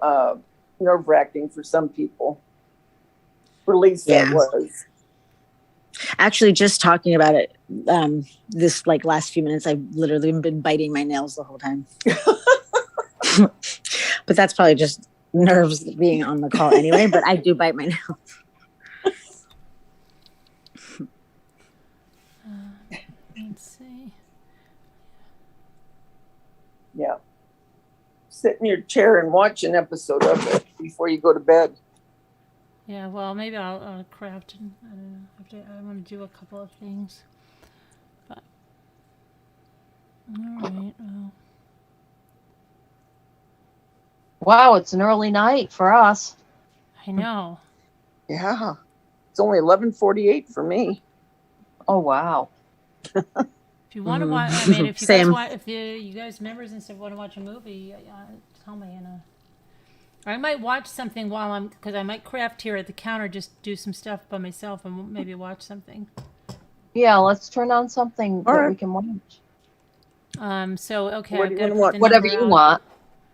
nerve-wracking for some people. For Lisa, it was.
Actually, just talking about it, this last few minutes, I've literally been biting my nails the whole time. But that's probably just nerves being on the call anyway. But I do bite my nails.
Let's see.
Yeah. Sit in your chair and watch an episode of it before you go to bed.
Yeah, well, maybe I'll craft. I don't know. I want to do a couple of things. But all right. Well.
Wow, it's an early night for us.
I know.
Yeah, it's only 11:48 for me.
Oh wow.
If you want to watch, I mean, if you guys want, if you guys members and stuff want to watch a movie, tell me, I might watch something because I might craft here at the counter, just do some stuff by myself and maybe watch something.
Yeah, let's turn on something that we can watch.
So, okay.
What do you want to watch?
Whatever you want.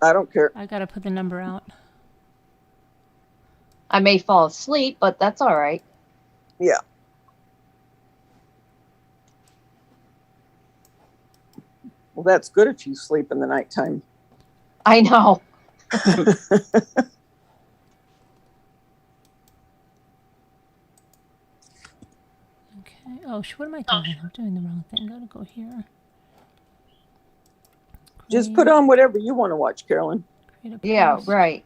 I don't care.
I got to put the number out.
I may fall asleep, but that's all right.
Yeah. Well, that's good if you sleep in the nighttime.
I know.
Okay. Oh, what am I doing? I'm doing the wrong thing. Gotta go here.
Just put on whatever you want to watch, Carolyn.
Yeah, right.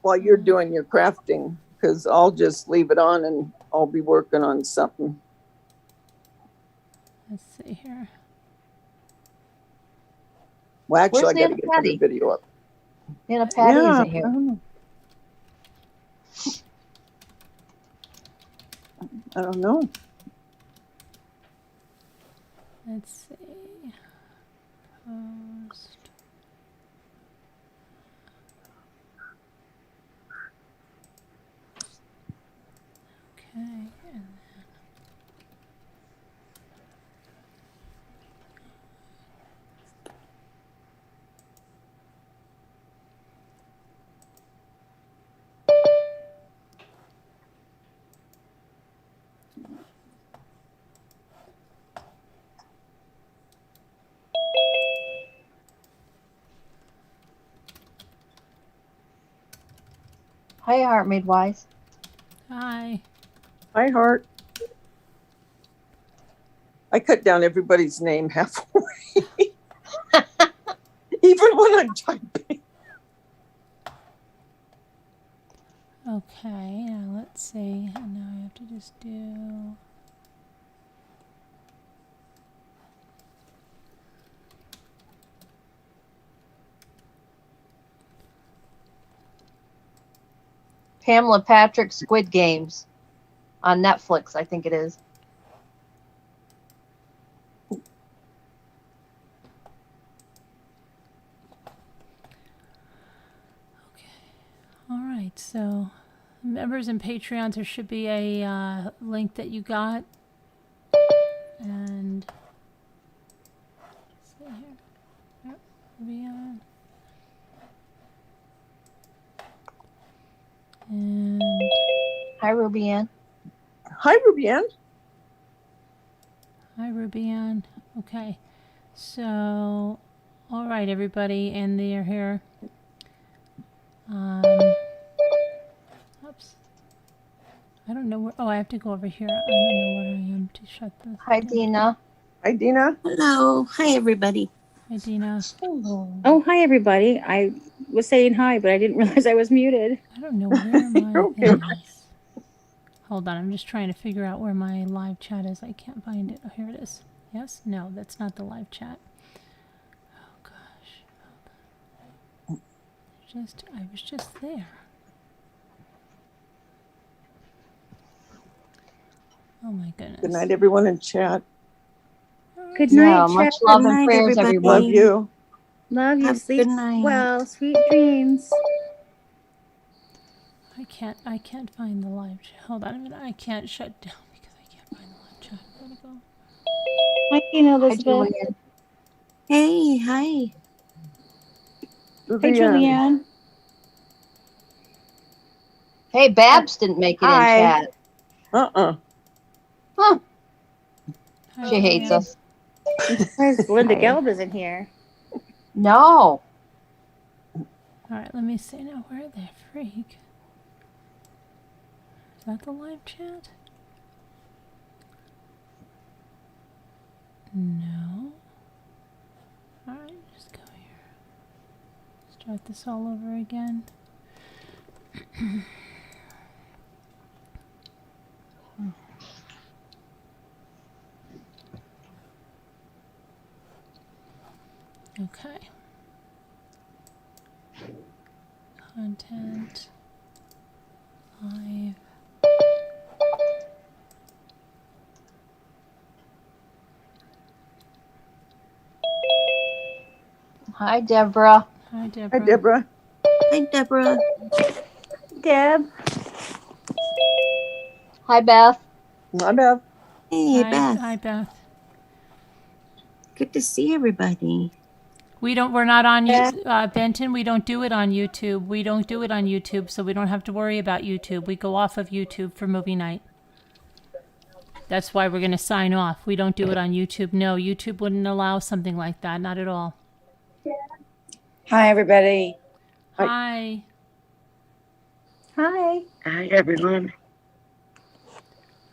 While you're doing your crafting, because I'll just leave it on and I'll be working on something.
Let's see here.
Well, actually,
Where's
I got to
Nana
get
Patty?
the video up.
Nana Patty isn't here.
I don't know.
Let's see. Post. Okay. And then
Hi, Heart Made Wise.
Hi.
Hi, Heart. I cut down everybody's name halfway. Even when I'm typing.
Okay, now let's see. And now I have to just do.
Pamela Patrick Squid Games on Netflix, I think it is.
All right, so members and Patreons, there should be a link that you got. And let's see here. Yep, Rubian. And
hi, Rubian.
Hi, Rubian.
Hi, Rubian. Okay, so all right, everybody, and they're here. Oops. I don't know where. Oh, I have to go over here. I don't know where I am to shut this.
Hi, Dina.
Hi, Dina.
Hello. Hi, everybody.
Hi, Dina.
Hello.
Oh, hi, everybody. I was saying hi, but I didn't realize I was muted.
I don't know where my thing is. Hold on, I'm just trying to figure out where my live chat is. I can't find it. Oh, here it is. Yes? No, that's not the live chat. Oh, gosh. I was just there. Oh, my goodness.
Good night, everyone in chat.
Good night,
Yeah,
chat.
much love
Good
and
night,
prayers,
everybody.
everyone.
Love you.
Love you.
Have a
Sleep
good night.
well. Sweet dreams.
I can't find the live chat. Hold on a minute. I can't shut down because I can't find the live chat. Where'd it go?
Hi, Tina
Hi,
Elizabeth.
Julian.
Hey, hi. Hi,
Julianne.
Julianne.
Hey, Babs didn't make it
Hi.
in chat.
Uh-uh.
Huh.
Hi,
She hates
Diane.
us.
Where's Linda Gelb isn't here?
No.
All right, let me see now. Where the freak? Is that the live chat? No. All right, just go here. Start this all over again. Okay. Content. Live.
Hi, Deborah.
Hi, Deborah.
Hi, Deborah.
Hi, Deborah. Deb.
Hi, Beth.
Hi, Beth.
Hey,
Hi,
Beth.
hi, Beth.
Good to see everybody.
We're not on Benton. We don't do it on YouTube. We don't do it on YouTube, so we don't have to worry about YouTube. We go off of YouTube for movie night. That's why we're going to sign off. We don't do it on YouTube. No, YouTube wouldn't allow something like that. Not at all.
Hi, everybody.
Hi.
Hi.
Hi, everyone.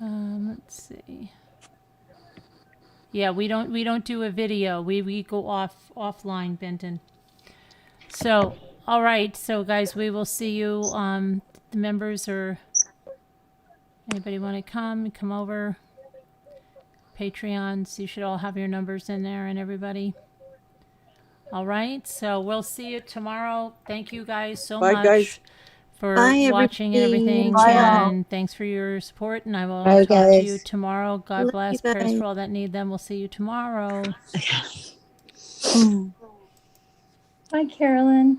Let's see. Yeah, we don't do a video. We go offline, Benton. So, all right. So, guys, we will see you. The members or anybody want to come over. Patreons, you should all have your numbers in there, and everybody. All right. So we'll see you tomorrow. Thank you guys so
Bye,
much
guys.
for
Bye,
watching and everything,
everybody.
and thanks for your support. And I will
Bye,
talk to you
guys.
tomorrow. God
Love
bless.
you
Prayers
guys.
for all that need them. We'll see you tomorrow.
Hi, Carolyn.